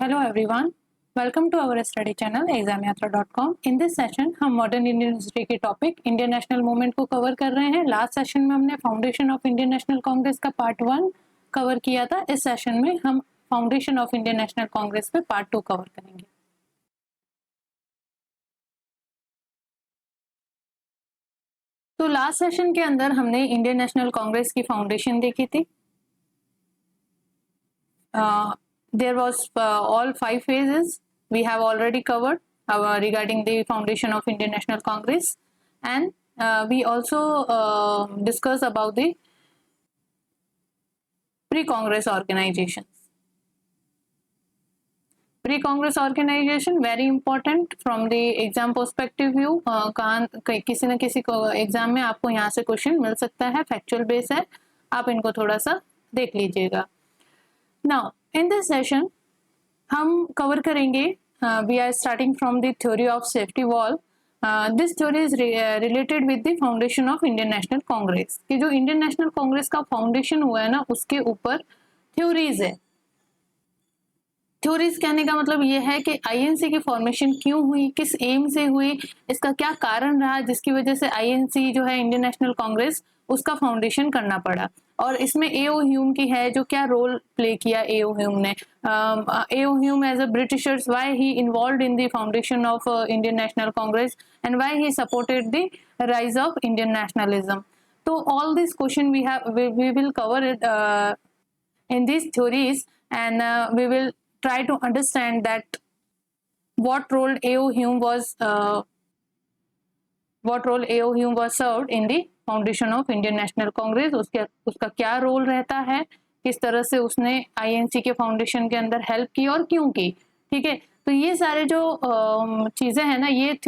Hello everyone, welcome to our study channel examyatra.com. In this session हम modern Indian history के topic Indian national movement को cover कर रहे हैं. Last session में हमने foundation of Indian National Congress का पार्ट 1 कवर किया था. इस सेशन में हम foundation of Indian National Congress पे पार्ट 2 कवर करेंगे. तो लास्ट सेशन के अंदर हमने इंडियन नेशनल कांग्रेस की फाउंडेशन देखी थी. There was all 5 phases we have already covered regarding the foundation of Indian National Congress, and we also discussed about the pre-Congress organizations. Pre-Congress organization very important from the exam perspective view. किसी न किसी exam में आपको यहाँ से question मिल सकता है, factual base है, आप इनको थोड़ा सा देख लीजिएगा. Now in this session हम कवर करेंगे, we are starting from the theory of safety wall. This theory is related with the foundation of Indian National Congress. कि जो इंडियन नेशनल कांग्रेस का फाउंडेशन हुआ है ना, उसके ऊपर थ्योरीज है. थ्योरीज कहने का मतलब ये है कि आईएनसी की फॉर्मेशन क्यों हुई, किस एम से हुई, इसका क्या कारण रहा जिसकी वजह से आईएनसी जो है इंडियन नेशनल कांग्रेस उसका फाउंडेशन करना पड़ा. और इसमें एओ ह्यूम की है, जो क्या रोल प्ले किया एओ ह्यूम ने. AO Hume as a Britishers, why he involved in the foundation of Indian National Congress and why he supported the rise of Indian nationalism. तो all this question we will cover it in these theories, and we will try to understand that what role AO Hume was served in the foundation of Indian National Congress. उसका क्या role रहता है, किस तरह से उसने INC के foundation के अंदर हेल्प की और क्यों की. ठीक है, तो ये सारे जो चीजें हैं ना, ये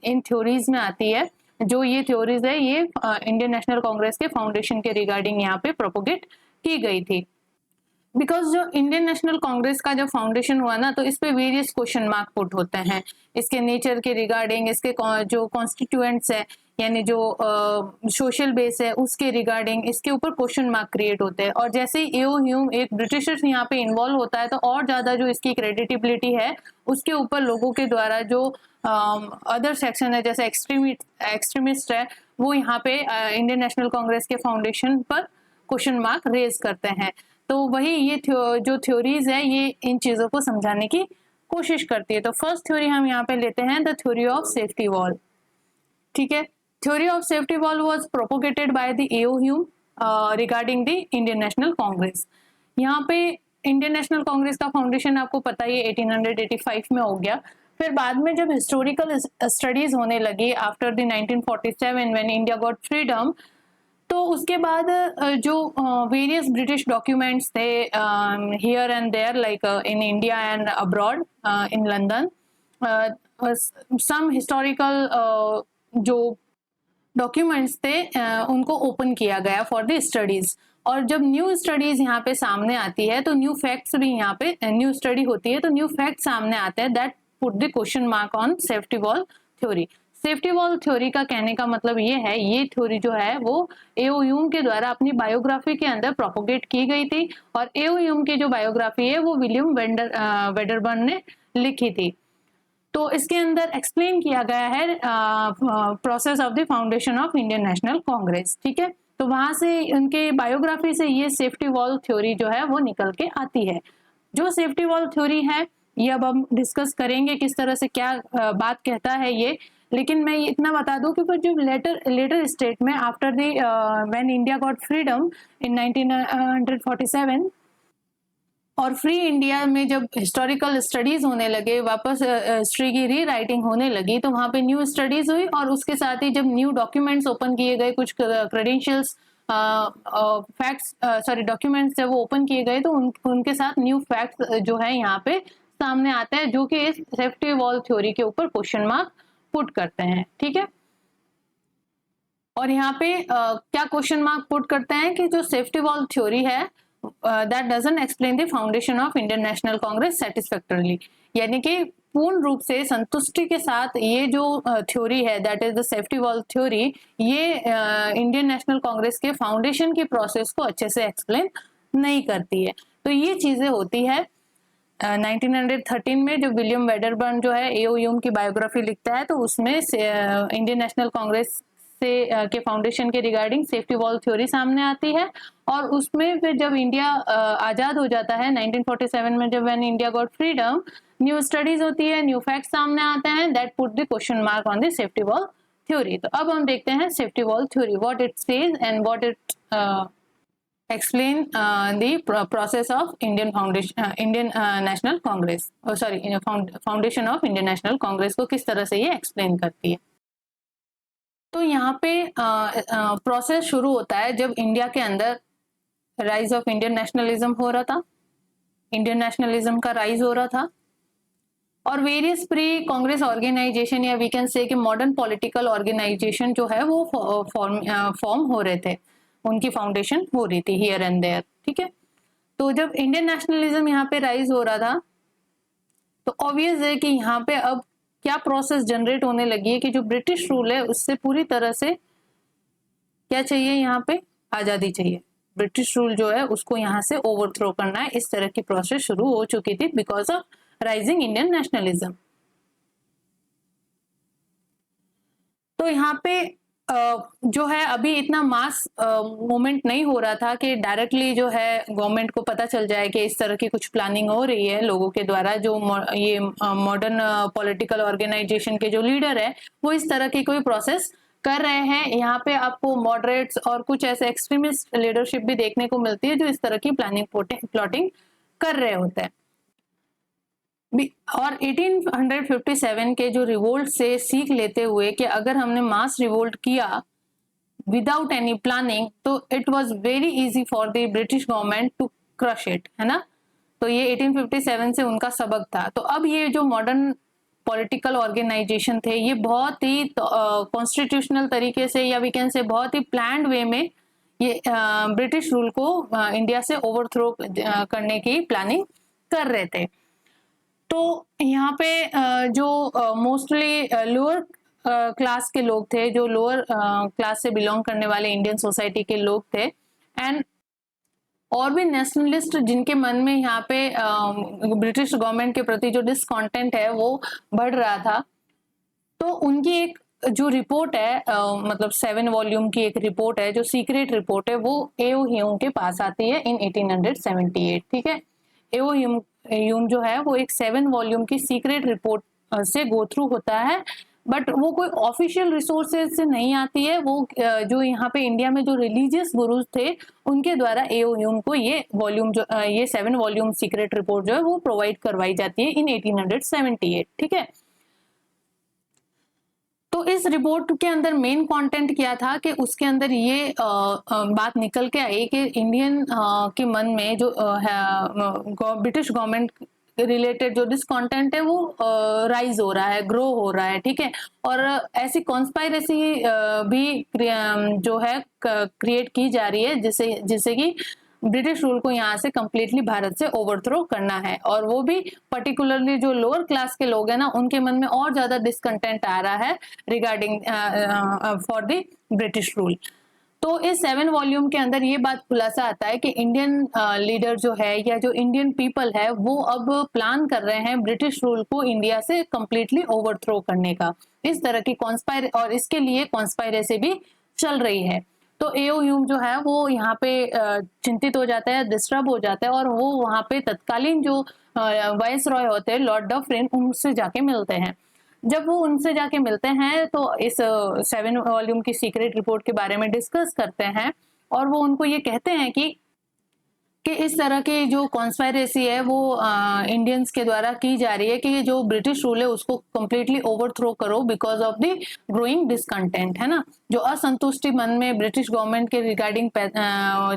इन थ्योरीज में आती है. जो ये थ्योरीज है ये इंडियन नेशनल कांग्रेस के फाउंडेशन के रिगार्डिंग यहाँ पे प्रोपोगेट की गई थी. बिकॉज जो इंडियन नेशनल कांग्रेस का जब फाउंडेशन हुआ ना, तो इस पे वेरियस क्वेश्चन मार्क पुट होते हैं. इसके नेचर के रिगार्डिंग, इसके जो कॉन्स्टिट्यूएंट्स है यानी जो सोशल बेस है उसके रिगार्डिंग इसके ऊपर क्वेश्चन मार्क क्रिएट होते हैं. और जैसे ही एओ ह्यूम एक ब्रिटिशर्स यहाँ पे इन्वॉल्व होता है, तो और ज्यादा जो इसकी क्रेडिटेबिलिटी है उसके ऊपर लोगों के द्वारा जो अदर सेक्शन है जैसे एक्सट्रीमिस्ट है, वो यहाँ पे इंडियन नेशनल कांग्रेस के फाउंडेशन पर क्वेश्चन मार्क रेज करते हैं. तो वही ये जो थ्योरीज है ये इन चीजों को समझाने की कोशिश करती है. तो फर्स्ट थ्योरी हम यहाँ पे लेते हैं, the theory of safety wall. ठीक है, theory of safety wall was propagated by the AO Hume regarding the Indian National Congress. यहाँ पे इंडियन नेशनल कांग्रेस का फाउंडेशन आपको पता ही 1885 में हो गया. फिर बाद में जब हिस्टोरिकल स्टडीज होने लगी after the 1947 when India got freedom, तो उसके बाद जो वेरियस ब्रिटिश डॉक्यूमेंट्स थे here and there like in India and abroad in London, some historical जो डॉक्यूमेंट्स थे उनको ओपन किया गया फॉर द स्टडीज. और जब न्यू स्टडीज यहाँ पे सामने आती है तो न्यू फैक्ट्स भी यहाँ पे न्यू स्टडी होती है तो न्यू फैक्ट सामने आते हैं that put the question mark on safety wall theory. Safety wall theory का कहने का मतलब ये है, ये थ्योरी जो है वो एओ ह्यूम के द्वारा अपनी बायोग्राफी के अंदर प्रोपोगेट की गई थी. और एओ ह्यूम की जो बायोग्राफी है वो विलियम वेडरबर्न ने लिखी थी. तो इसके अंदर एक्सप्लेन किया गया है process of the foundation of Indian National Congress. ठीक है, तो वहां से उनके बायोग्राफी से ये सेफ्टी वॉल थ्योरी जो है वो निकल के आती है. जो सेफ्टी वॉल थ्योरी है ये अब हम डिस्कस करेंगे किस तरह से क्या बात कहता है ये. लेकिन मैं इतना बता दूं कि फिर जो लेटर स्टेट में after the when India got freedom इन 1947 और फ्री इंडिया में जब हिस्टोरिकल स्टडीज होने लगे, वापस हिस्ट्री की री राइटिंग होने लगी, तो वहाँ पे न्यू स्टडीज हुई. और उसके साथ ही जब न्यू डॉक्यूमेंट्स ओपन किए गए, कुछ क्रेडेंशियल्स फैक्ट्स डॉक्यूमेंट्स जब वो ओपन किए गए, तो उनके साथ न्यू फैक्ट्स जो है यहाँ पे सामने आते हैं जो कि इस सेफ्टी वॉल थ्योरी के ऊपर क्वेश्चन मार्क पुट करते हैं. ठीक है, और यहाँ पे क्या क्वेश्चन मार्क पुट करते हैं कि जो सेफ्टी वॉल थ्योरी है that doesn't explain the foundation of Indian National Congress satisfactorily. यानी कि पूर्ण रूप से संतुष्टि के साथ ये जो थ्योरी है that is the safety wall theory, ये इंडियन नेशनल कांग्रेस के फाउंडेशन की प्रोसेस को अच्छे से एक्सप्लेन नहीं करती है. तो ये चीजें होती है. 1913 में जो विलियम वेडरबर्न जो है एओ ह्यूम की बायोग्राफी लिखता है, तो उसमें इंडियन नेशनल कांग्रेस से के फाउंडेशन के रिगार्डिंग सेफ्टी वॉल थ्योरी सामने आती है। और उसमें फिर जब इंडिया आज़ाद हो जाता है 1947 में, जब when India got freedom, new studies होती है, न्यू फैक्ट्स सामने आते हैं, that put the question mark on the safety wall theory. तो अब हम देखते हैं safety wall theory, what it says and what it explain the process of Indian foundation, Indian National Congress, sorry, foundation of Indian National Congress को किस तरह से ये explain करती है। तो यहाँ पे प्रोसेस शुरू होता है जब इंडिया के अंदर राइज ऑफ इंडियन नेशनलिज्म हो रहा था, इंडियन नेशनलिज्म का राइज हो रहा था, और वेरियस प्री कांग्रेस ऑर्गेनाइजेशन या वी कैन से कि मॉडर्न पॉलिटिकल ऑर्गेनाइजेशन जो है वो फॉर्म हो रहे थे, उनकी फाउंडेशन हो रही थी हियर एंड देयर, ठीक है। तो जब इंडियन नेशनलिज्म यहाँ पे राइज हो रहा था, तो ऑब्वियस है कि यहाँ पे अब क्या प्रोसेस जनरेट होने लगी है कि जो ब्रिटिश रूल है उससे पूरी तरह से क्या चाहिए, यहाँ पे आजादी चाहिए, ब्रिटिश रूल जो है उसको यहाँ से ओवरथ्रो करना है। इस तरह की प्रोसेस शुरू हो चुकी थी because of rising Indian nationalism. तो यहाँ पे जो है अभी इतना मास मूवमेंट नहीं हो रहा था कि डायरेक्टली जो है गवर्नमेंट को पता चल जाए कि इस तरह की कुछ प्लानिंग हो रही है लोगों के द्वारा, जो ये मॉडर्न पॉलिटिकल ऑर्गेनाइजेशन के जो लीडर है वो इस तरह की कोई प्रोसेस कर रहे हैं। यहाँ पे आपको मॉडरेट्स और कुछ ऐसे एक्सट्रीमिस्ट लीडरशिप भी देखने को मिलती है जो इस तरह की प्लानिंग प्लॉटिंग कर रहे होते हैं। और 1857 के जो रिवोल्ट से सीख लेते हुए कि अगर हमने मास रिवोल्ट किया विदाउट एनी प्लानिंग तो it was very easy for the British government to crush it, है ना। तो ये 1857 से उनका सबक था। तो अब ये जो मॉडर्न पॉलिटिकल ऑर्गेनाइजेशन थे ये बहुत ही कॉन्स्टिट्यूशनल तरीके से या वी कैन से बहुत ही प्लान्ड वे में ये ब्रिटिश रूल को इंडिया से ओवरथ्रो करने की प्लानिंग कर रहे थे। तो यहाँ पे जो मोस्टली लोअर क्लास के लोग थे, जो लोअर क्लास से बिलोंग करने वाले इंडियन सोसाइटी के लोग थे, एंड और भी नेशनलिस्ट जिनके मन में यहाँ पे ब्रिटिश गवर्नमेंट के प्रति जो डिसकॉन्टेंट है वो बढ़ रहा था, तो उनकी एक जो रिपोर्ट है मतलब 7 वॉल्यूम की एक रिपोर्ट है, जो सीक्रेट रिपोर्ट है, वो एओ ह्यूम के पास आती है इन 1878, ठीक है। एओ ह्यूम जो है वो एक 7 वॉल्यूम की सीक्रेट रिपोर्ट से गो थ्रू होता है, बट वो कोई ऑफिशियल रिसोर्सेज से नहीं आती है। वो जो यहाँ पे इंडिया में जो रिलीजियस गुरुज थे उनके द्वारा एओ ह्यूम को ये वॉल्यूम जो ये 7 वॉल्यूम सीक्रेट रिपोर्ट जो है वो प्रोवाइड करवाई जाती है इन 1878, ठीक है। तो इस रिपोर्ट के अंदर मेन कंटेंट क्या था कि उसके अंदर ये बात निकल के आई कि इंडियन के मन में जो ब्रिटिश गवर्नमेंट रिलेटेड जो डिसकॉन्टेंट है वो राइज हो रहा है, ग्रो हो रहा है, ठीक है। और ऐसी कॉन्स्पायरेसी भी जो है क्रिएट की जा रही है जिससे कि ब्रिटिश रूल को यहाँ से कंप्लीटली भारत से ओवरथ्रो करना है। और वो भी पर्टिकुलरली जो लोअर क्लास के लोग हैं ना, उनके मन में और ज्यादा डिसकंटेंट आ रहा है regarding for the British rule. तो इस 7 वॉल्यूम के अंदर ये बात खुलासा आता है कि इंडियन लीडर जो है या जो इंडियन पीपल है वो अब प्लान कर रहे हैं ब्रिटिश रूल को इंडिया से कंप्लीटली ओवरथ्रो करने का। इस तरह की और इसके लिए कॉन्स्पायरेसी भी चल रही है। तो एओ ह्यूम जो है वो यहाँ पे चिंतित हो जाता है, डिस्टर्ब हो जाता है, और वो वहाँ पे तत्कालीन जो वाइस रॉय होते हैं लॉर्ड डफरिन, उनसे जाके मिलते हैं। जब वो उनसे जाके मिलते हैं तो इस 7 वॉल्यूम की सीक्रेट रिपोर्ट के बारे में डिस्कस करते हैं, और वो उनको ये कहते हैं कि इस तरह की जो कॉन्स्पायरेसी है वो इंडियंस के द्वारा की जा रही है कि जो ब्रिटिश रूल है उसको कंप्लीटली ओवरथ्रो करो because of the growing discontent, है ना। जो असंतुष्टि मन में ब्रिटिश गवर्नमेंट के रिगार्डिंग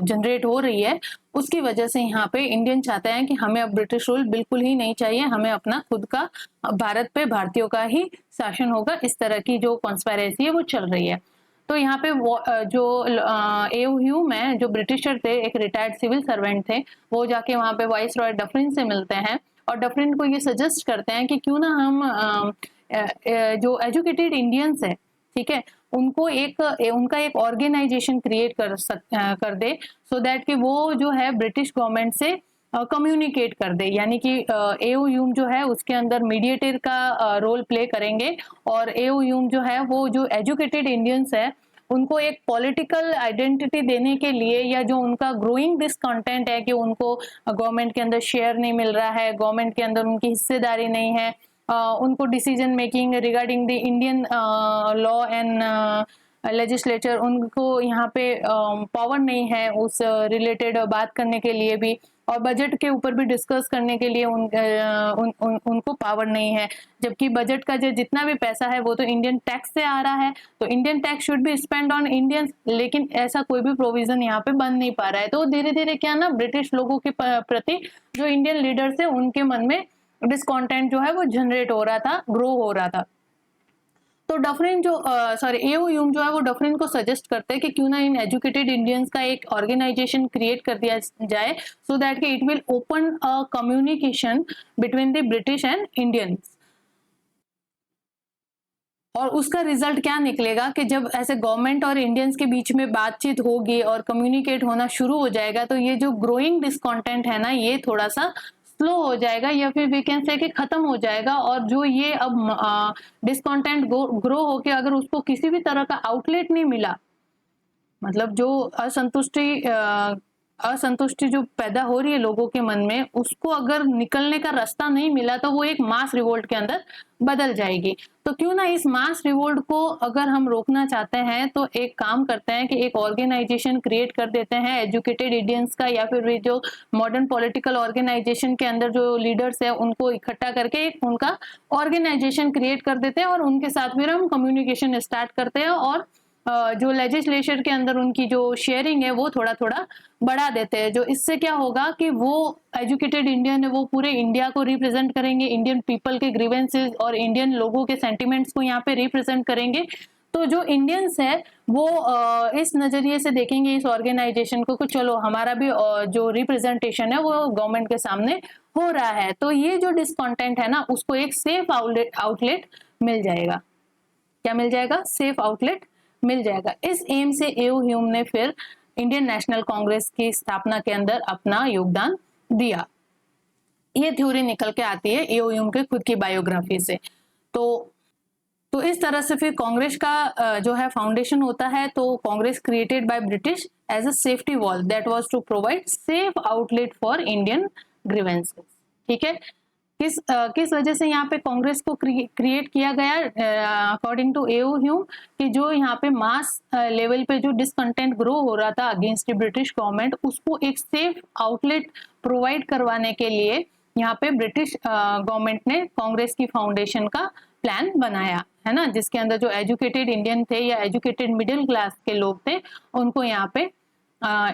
जनरेट हो रही है उसकी वजह से यहाँ पे इंडियन चाहते हैं कि हमें अब ब्रिटिश रूल बिल्कुल ही नहीं चाहिए, हमें अपना खुद का भारत पे भारतीयों का ही शासन होगा। इस तरह की जो कॉन्स्पायरेसी है वो चल रही है। तो यहाँ पे जो एओ ह्यूम है, जो ब्रिटिशर थे, एक रिटायर्ड सिविल सर्वेंट थे, वो जाके वहाँ पे वाइस रॉय डफरिन से मिलते हैं और डफरिन को ये सजेस्ट करते हैं कि क्यों ना हम जो एजुकेटेड इंडियंस है, ठीक है, उनको उनका एक ऑर्गेनाइजेशन क्रिएट कर दे, सो दैट कि वो जो है ब्रिटिश गवर्नमेंट से कम्युनिकेट कर दे, यानी कि एओ जो है उसके अंदर मीडिएटर का रोल प्ले करेंगे, और एओ जो है वो जो एजुकेटेड इंडियंस है उनको एक पॉलिटिकल आइडेंटिटी देने के लिए, या जो उनका ग्रोइंग डिसकंटेंट है कि उनको गवर्नमेंट के अंदर शेयर नहीं मिल रहा है, गवर्नमेंट के अंदर उनकी हिस्सेदारी नहीं है, उनको decision making regarding the Indian law and legislature, उनको यहाँ पे पावर नहीं है उस रिलेटेड बात करने के लिए भी, और बजट के ऊपर भी डिस्कस करने के लिए उनको पावर नहीं है। जबकि बजट का जो जितना भी पैसा है वो तो इंडियन टैक्स से आ रहा है, तो Indian tax should be spend on Indians, लेकिन ऐसा कोई भी प्रोविजन यहाँ पे बन नहीं पा रहा है। तो धीरे धीरे क्या ना, ब्रिटिश लोगों के प्रति जो इंडियन लीडर्स है उनके मन में डिसकॉन्टेंट जो है वो जनरेट हो रहा था, ग्रो हो रहा था। तो डफरिन जो एओ जो है वो डफरिन को सजेस्ट करते हैं कि क्यों ना इन एजुकेटेड इंडियंस का एक ऑर्गेनाइजेशन क्रिएट कर दिया जाए, सो दैट कि it will open a communication between the British and Indians. और उसका रिजल्ट क्या निकलेगा कि जब ऐसे गवर्नमेंट और इंडियंस के बीच में बातचीत होगी और कम्युनिकेट होना शुरू हो जाएगा, तो ये जो ग्रोइंग डिसकॉन्टेंट है ना, ये थोड़ा सा स्लो हो जाएगा, या फिर वी कैन से कि खत्म हो जाएगा। और जो ये अब डिसकॉन्टेंट ग्रो होके अगर उसको किसी भी तरह का आउटलेट नहीं मिला, मतलब जो असंतुष्टि जो पैदा हो रही है लोगों के मन में, उसको अगर निकलने का रास्ता नहीं मिला तो वो एक मास रिवोल्ट के अंदर बदल जाएगी। तो क्यों ना इस मास रिवोल्ट को अगर हम रोकना चाहते हैं तो एक काम करते हैं कि एक ऑर्गेनाइजेशन क्रिएट कर देते हैं एजुकेटेड इंडियंस का, या फिर जो मॉडर्न पॉलिटिकल ऑर्गेनाइजेशन के अंदर जो लीडर्स है उनको इकट्ठा करके एक उनका ऑर्गेनाइजेशन क्रिएट कर देते हैं, और उनके साथ फिर हम कम्युनिकेशन स्टार्ट करते हैं, और जो लेजिस्लेचर के अंदर उनकी जो शेयरिंग है वो थोड़ा थोड़ा बढ़ा देते हैं। जो इससे क्या होगा कि वो एजुकेटेड इंडियन है वो पूरे इंडिया को रिप्रेजेंट करेंगे, इंडियन पीपल के ग्रीवेंसेस और इंडियन लोगों के सेंटिमेंट्स को यहाँ पे रिप्रेजेंट करेंगे। तो जो इंडियंस है वो इस नजरिए से देखेंगे इस ऑर्गेनाइजेशन को कि चलो हमारा भी जो रिप्रेजेंटेशन है वो गवर्नमेंट के सामने हो रहा है। तो ये जो डिसकॉन्टेंट है ना, उसको एक सेफ आउटलेट मिल जाएगा। क्या मिल जाएगा? सेफ आउटलेट मिल जाएगा। इस एम से एओ ह्यूम ने फिर इंडियन नेशनल कांग्रेस की स्थापना के अंदर अपना योगदान दिया। ये थ्योरी निकल के आती है एओ ह्यूम के खुद की बायोग्राफी से। तो इस तरह से फिर कांग्रेस का जो है फाउंडेशन होता है। तो Congress created by British as a safety wall that was to provide safe outlet for Indian grievances. ठीक है, किस वजह से यहाँ पे कांग्रेस को क्रिएट किया गया अकॉर्डिंग टू एओ ह्यूम, कि जो यहाँ पे मास लेवल पे जो डिसकंटेंट ग्रो हो रहा था अगेंस्ट ब्रिटिश गवर्नमेंट, उसको एक सेफ आउटलेट प्रोवाइड करवाने के लिए यहाँ पे ब्रिटिश गवर्नमेंट ने कांग्रेस की फाउंडेशन का प्लान बनाया है ना, जिसके अंदर जो एजुकेटेड इंडियन थे या एजुकेटेड मिडिल क्लास के लोग थे उनको यहाँ पे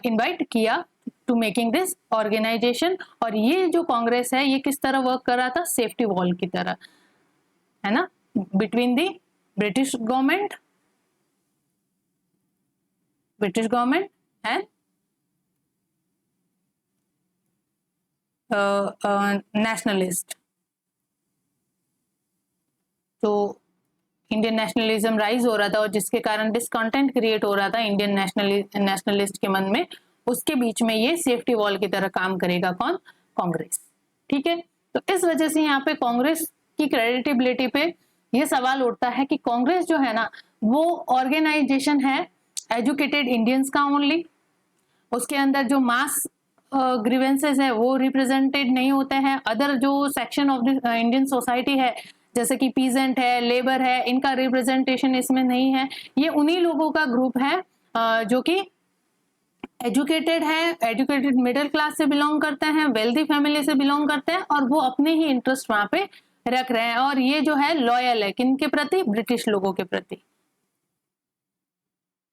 इनवाइट किया टू मेकिंग दिस ऑर्गेनाइजेशन। और ये जो कांग्रेस है ये किस तरह वर्क कर रहा था? सेफ्टी वॉल की तरह, है ना, between the British government and nationalist. तो इंडियन नेशनलिज्म राइज हो रहा था और जिसके कारण डिसकंटेंट क्रिएट हो रहा था इंडियन नेशनलिस्ट के मन में, उसके बीच में ये सेफ्टी वॉल की तरह काम करेगा कौन? कांग्रेस। ठीक है, तो इस वजह से यहाँ पे कांग्रेस की क्रेडिटेबिलिटी पे ये सवाल उठता है कि कांग्रेस जो है ना वो ऑर्गेनाइजेशन है एजुकेटेड इंडियंस का ओनली, उसके अंदर जो मास ग्रीवेंसेस है वो रिप्रेजेंटेड नहीं होते हैं। अदर जो section of the Indian society है जैसे कि पीजेंट है, लेबर है, इनका रिप्रेजेंटेशन इसमें नहीं है। ये उन्हीं लोगों का ग्रुप है जो कि एजुकेटेड है, एजुकेटेड मिडिल क्लास से बिलोंग करते हैं, वेल्दी फैमिली से बिलोंग करते हैं, और वो अपने ही इंटरेस्ट वहां पे रख रहे हैं। और ये जो है लॉयल है किनके प्रति? ब्रिटिश लोगों के प्रति।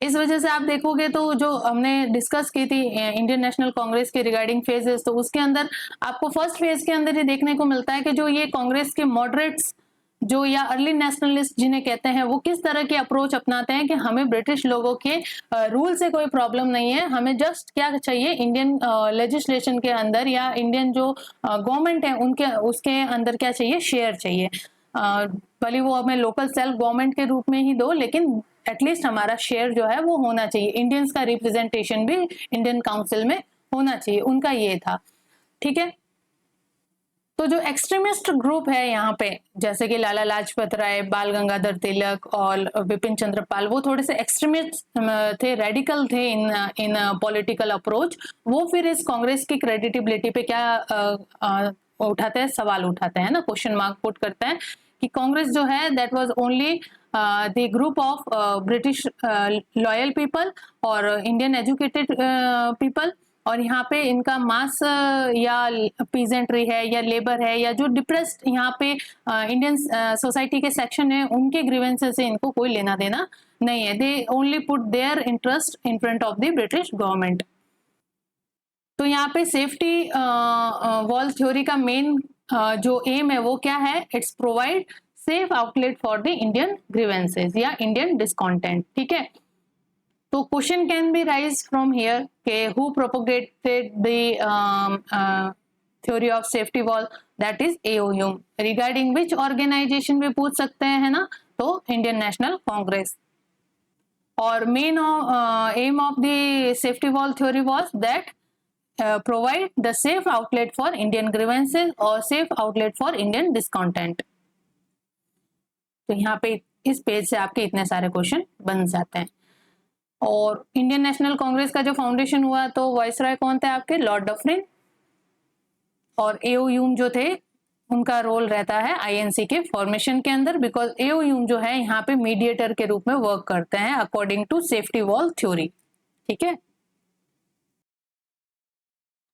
इस वजह से आप देखोगे तो जो हमने डिस्कस की थी इंडियन नेशनल कांग्रेस के रिगार्डिंग फेजेस, तो उसके अंदर आपको फर्स्ट फेज के अंदर ही देखने को मिलता है कि जो ये कांग्रेस के मॉडरेट्स जो या अर्ली नेशनलिस्ट जिन्हें कहते हैं, वो किस तरह की अप्रोच अपनाते हैं कि हमें ब्रिटिश लोगों के रूल से कोई प्रॉब्लम नहीं है, हमें जस्ट क्या चाहिए, इंडियन लेजिस्लेशन के अंदर या इंडियन जो गवर्नमेंट है उनके उसके अंदर क्या चाहिए? शेयर चाहिए। भले वो हमें लोकल सेल्फ गवर्नमेंट के रूप में ही दो, लेकिन एटलीस्ट हमारा शेयर जो है वो होना चाहिए। इंडियंस का रिप्रेजेंटेशन भी इंडियन काउंसिल में होना चाहिए, उनका ये था। ठीक है। तो जो एक्सट्रीमिस्ट ग्रुप है यहाँ पे, जैसे कि लाला लाजपत राय, बाल गंगाधर तिलक और विपिन चंद्र पाल, वो थोड़े से एक्सट्रीमिस्ट थे, रेडिकल थे इन पॉलिटिकल अप्रोच। वो फिर इस कांग्रेस की क्रेडिटेबिलिटी पे क्या उठाते हैं, सवाल उठाते हैं ना, क्वेश्चन मार्क पुट करते हैं कि कांग्रेस जो है that was only the group of British loyal people और इंडियन एजुकेटेड पीपल, और यहाँ पे इनका मास या पीजेंट्री है या लेबर है या जो डिप्रेस्ड यहाँ पे इंडियन सोसाइटी के सेक्शन है, उनके ग्रीवेंसेस से इनको कोई लेना देना नहीं है। They only put their interest in front of the British government. तो यहाँ पे सेफ्टी वॉल थ्योरी का मेन जो एम है वो क्या है, it's provide safe outlet for the Indian grievances या इंडियन डिस्कॉन्टेंट, ठीक है। तो question can be rise from here के who propagated the theory of safety wall, that is AO Hume. Regarding which organisation भी पूछ सकते हैं, है ना, तो इंडियन नेशनल कांग्रेस। और main aim of the safety wall theory was that provide the safe outlet for Indian grievances और safe outlet for Indian discontent। तो यहाँ पे इस पेज से आपके इतने सारे क्वेश्चन बन जाते हैं। और इंडियन नेशनल कांग्रेस का जो फाउंडेशन हुआ तो वाइसरॉय कौन थे आपके, लॉर्ड डफरिन। और एओ ह्यूम जो थे उनका रोल रहता है आईएनसी के फॉर्मेशन के अंदर, बिकॉज एओ ह्यूम जो है यहाँ पे मीडिएटर के रूप में वर्क करते हैं according to safety wall theory, ठीक है।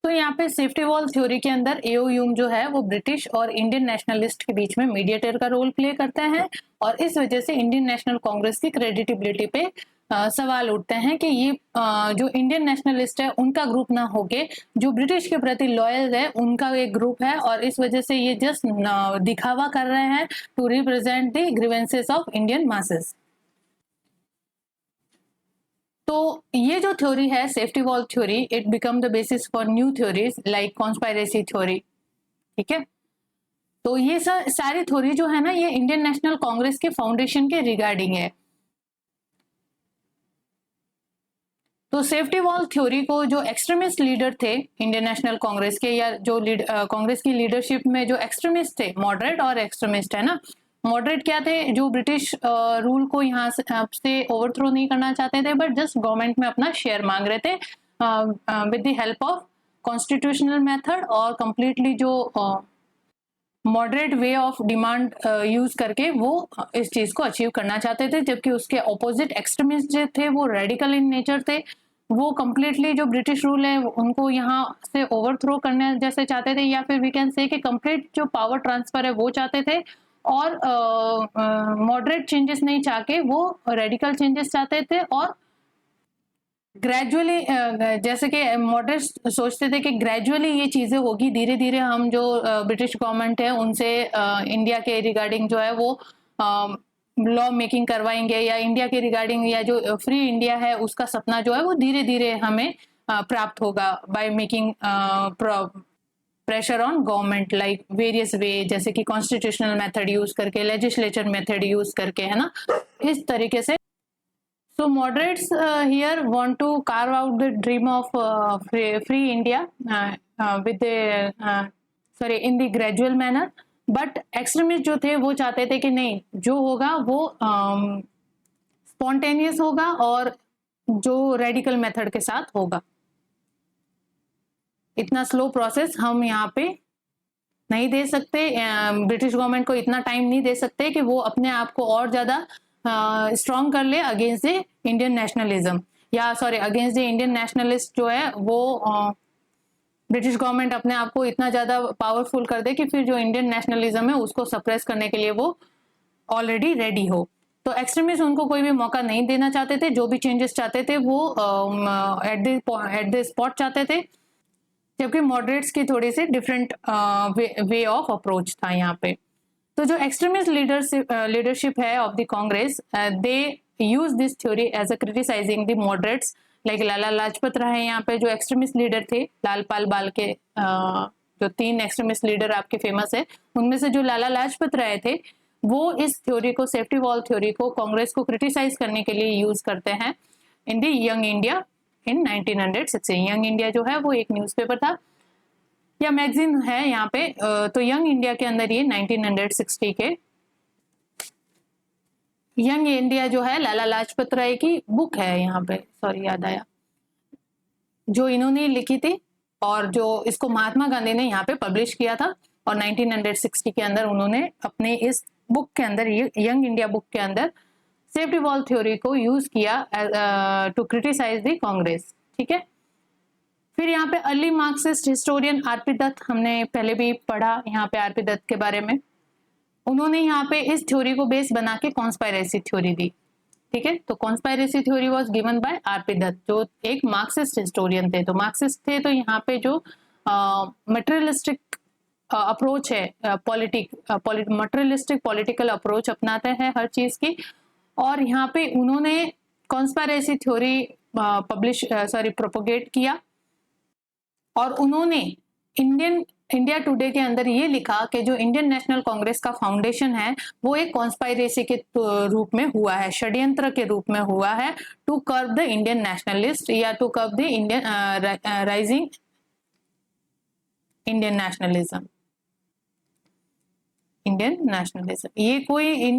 तो यहाँ पे सेफ्टी वॉल थ्योरी के अंदर एओ ह्यूम जो है वो ब्रिटिश और इंडियन नेशनलिस्ट के बीच में मीडिएटर का रोल प्ले करते हैं, और इस वजह से इंडियन नेशनल कांग्रेस की क्रेडिटेबिलिटी पे सवाल उठते हैं कि ये जो इंडियन नेशनलिस्ट है उनका ग्रुप ना होके जो ब्रिटिश के प्रति लॉयल है उनका एक ग्रुप है, और इस वजह से ये जस्ट दिखावा कर रहे हैं to represent the grievances of Indian masses. तो ये जो थ्योरी है safety wall theory, it become the basis for new theories like conspiracy theory, ठीक है। तो ये सारी थ्योरी जो है ना ये इंडियन नेशनल कांग्रेस के फाउंडेशन के रिगार्डिंग है। तो सेफ्टी वॉल थ्योरी को जो एक्सट्रीमिस्ट लीडर थे इंडियन नेशनल कांग्रेस के, या जो कांग्रेस की लीडरशिप में जो एक्सट्रीमिस्ट थे, मॉडरेट और एक्सट्रीमिस्ट है ना, मॉडरेट क्या थे, जो ब्रिटिश रूल को यहाँ से ओवरथ्रो नहीं करना चाहते थे, बट जस्ट गवर्नमेंट में अपना शेयर मांग रहे थे with the help of constitutional method, और कंप्लीटली जो moderate way of demand use करके वो इस चीज को अचीव करना चाहते थे। जबकि उसके ऑपोजिट एक्सट्रीमिस्ट जो थे वो रेडिकल इन नेचर थे, वो कंप्लीटली जो ब्रिटिश रूल है उनको यहाँ से ओवरथ्रो करने जैसे चाहते थे, या फिर वी कैन से कि कंप्लीट जो पावर ट्रांसफर है वो चाहते थे, और मॉडरेट चेंजेस नहीं चाह के वो रेडिकल चेंजेस चाहते थे। और ग्रेजुअली जैसे कि मॉडरेट सोचते थे कि ग्रेजुअली ये चीज़ें होगी, धीरे धीरे हम जो ब्रिटिश गवर्नमेंट है उनसे इंडिया के रिगार्डिंग जो है वो लॉ मेकिंग करवाएंगे, या इंडिया के रिगार्डिंग या जो फ्री इंडिया है उसका सपना जो है वो धीरे धीरे हमें प्राप्त होगा by making pressure on government like various वे, जैसे कि कॉन्स्टिट्यूशनल मेथड यूज करके, लेजिस्लेचर मेथड यूज करके, है ना, इस तरीके से। So moderates here want to carve out the dream of free India with the in the gradual manner, but extremists जो थे वो चाहते थे कि नहीं, जो होगा वो spontaneous होगा और जो रेडिकल मेथड के साथ होगा। इतना स्लो प्रोसेस हम यहाँ पे नहीं दे सकते, ब्रिटिश गवर्नमेंट को इतना टाइम नहीं दे सकते कि वो अपने आप को और ज्यादा स्ट्रॉन्ग कर ले अगेंस्ट द इंडियन नेशनलिज्म, या अगेंस्ट द इंडियन नेशनलिस्ट जो है वो ब्रिटिश गवर्नमेंट अपने आप को इतना ज्यादा पावरफुल कर दे कि फिर जो इंडियन नेशनलिज्म है उसको सप्रेस करने के लिए वो ऑलरेडी रेडी हो। तो एक्सट्रीमिस्ट उनको कोई भी मौका नहीं देना चाहते थे, जो भी चेंजेस चाहते थे वो एट द स्पॉट चाहते थे, जबकि मॉडरेट्स की थोड़ी सी डिफरेंट वे ऑफ अप्रोच था यहाँ पे। तो जो एक्सट्रीमिस्ट लीडरशिप है of the Congress, they use this theory as a criticising the moderates, like Lala Lajpat Rai यहाँ पे जो एक्सट्रीमिस्ट लीडर थे, लाल पाल बाल के जो 3 एक्सट्रीमिस्ट लीडर आपके फेमस है, उनमें से जो लाला लाजपत राय थे वो इस थ्योरी को, सेफ्टी वॉल थ्योरी को, कांग्रेस को क्रिटिसाइज करने के लिए यूज करते हैं in the young India in 1960। Young India जो है वो एक न्यूज़पेपर था या मैगजीन है यहाँ पे, तो यंग इंडिया के अंदर ये 1960 के यंग इंडिया जो है लाला लाजपत राय की बुक है, यहाँ पे सॉरी याद आया, जो इन्होंने लिखी थी और जो इसको महात्मा गांधी ने यहाँ पे पब्लिश किया था। और 1960 के अंदर उन्होंने अपने इस बुक के अंदर, यंग इंडिया बुक के अंदर सेफ्टी वॉल थ्योरी को यूज किया टू क्रिटिसाइज द कांग्रेस। ठीक है, फिर यहाँ पे early Marxist historian R P Dutt, हमने पहले भी पढ़ा यहाँ पे आरपी दत्त के बारे में। उन्होंने यहाँ पे इस थ्योरी को बेस बना के कॉन्स्पायरेसी थ्योरी दी। ठीक है, तो conspiracy theory was given by R P Dutt, जो एक मार्क्सिस्ट हिस्टोरियन थे। तो मार्क्सिस्ट थे, तो यहाँ पे जो मटेरियलिस्टिक अप्रोच है, मटेरियलिस्टिक पॉलिटिकल अप्रोच अपनाते हैं हर चीज की। और यहाँ पे उन्होंने कॉन्स्पायरेसी थ्योरी प्रोपोगेट किया। और उन्होंने इंडिया टुडे के अंदर ये लिखा कि जो इंडियन नेशनल कांग्रेस का फाउंडेशन है वो एक कॉन्स्पायरेसी के रूप में हुआ है, षड्यंत्र के रूप में हुआ है, to curb the Indian nationalist या to curb the Indian rising Indian nationalism. Indian nationalism ये कोई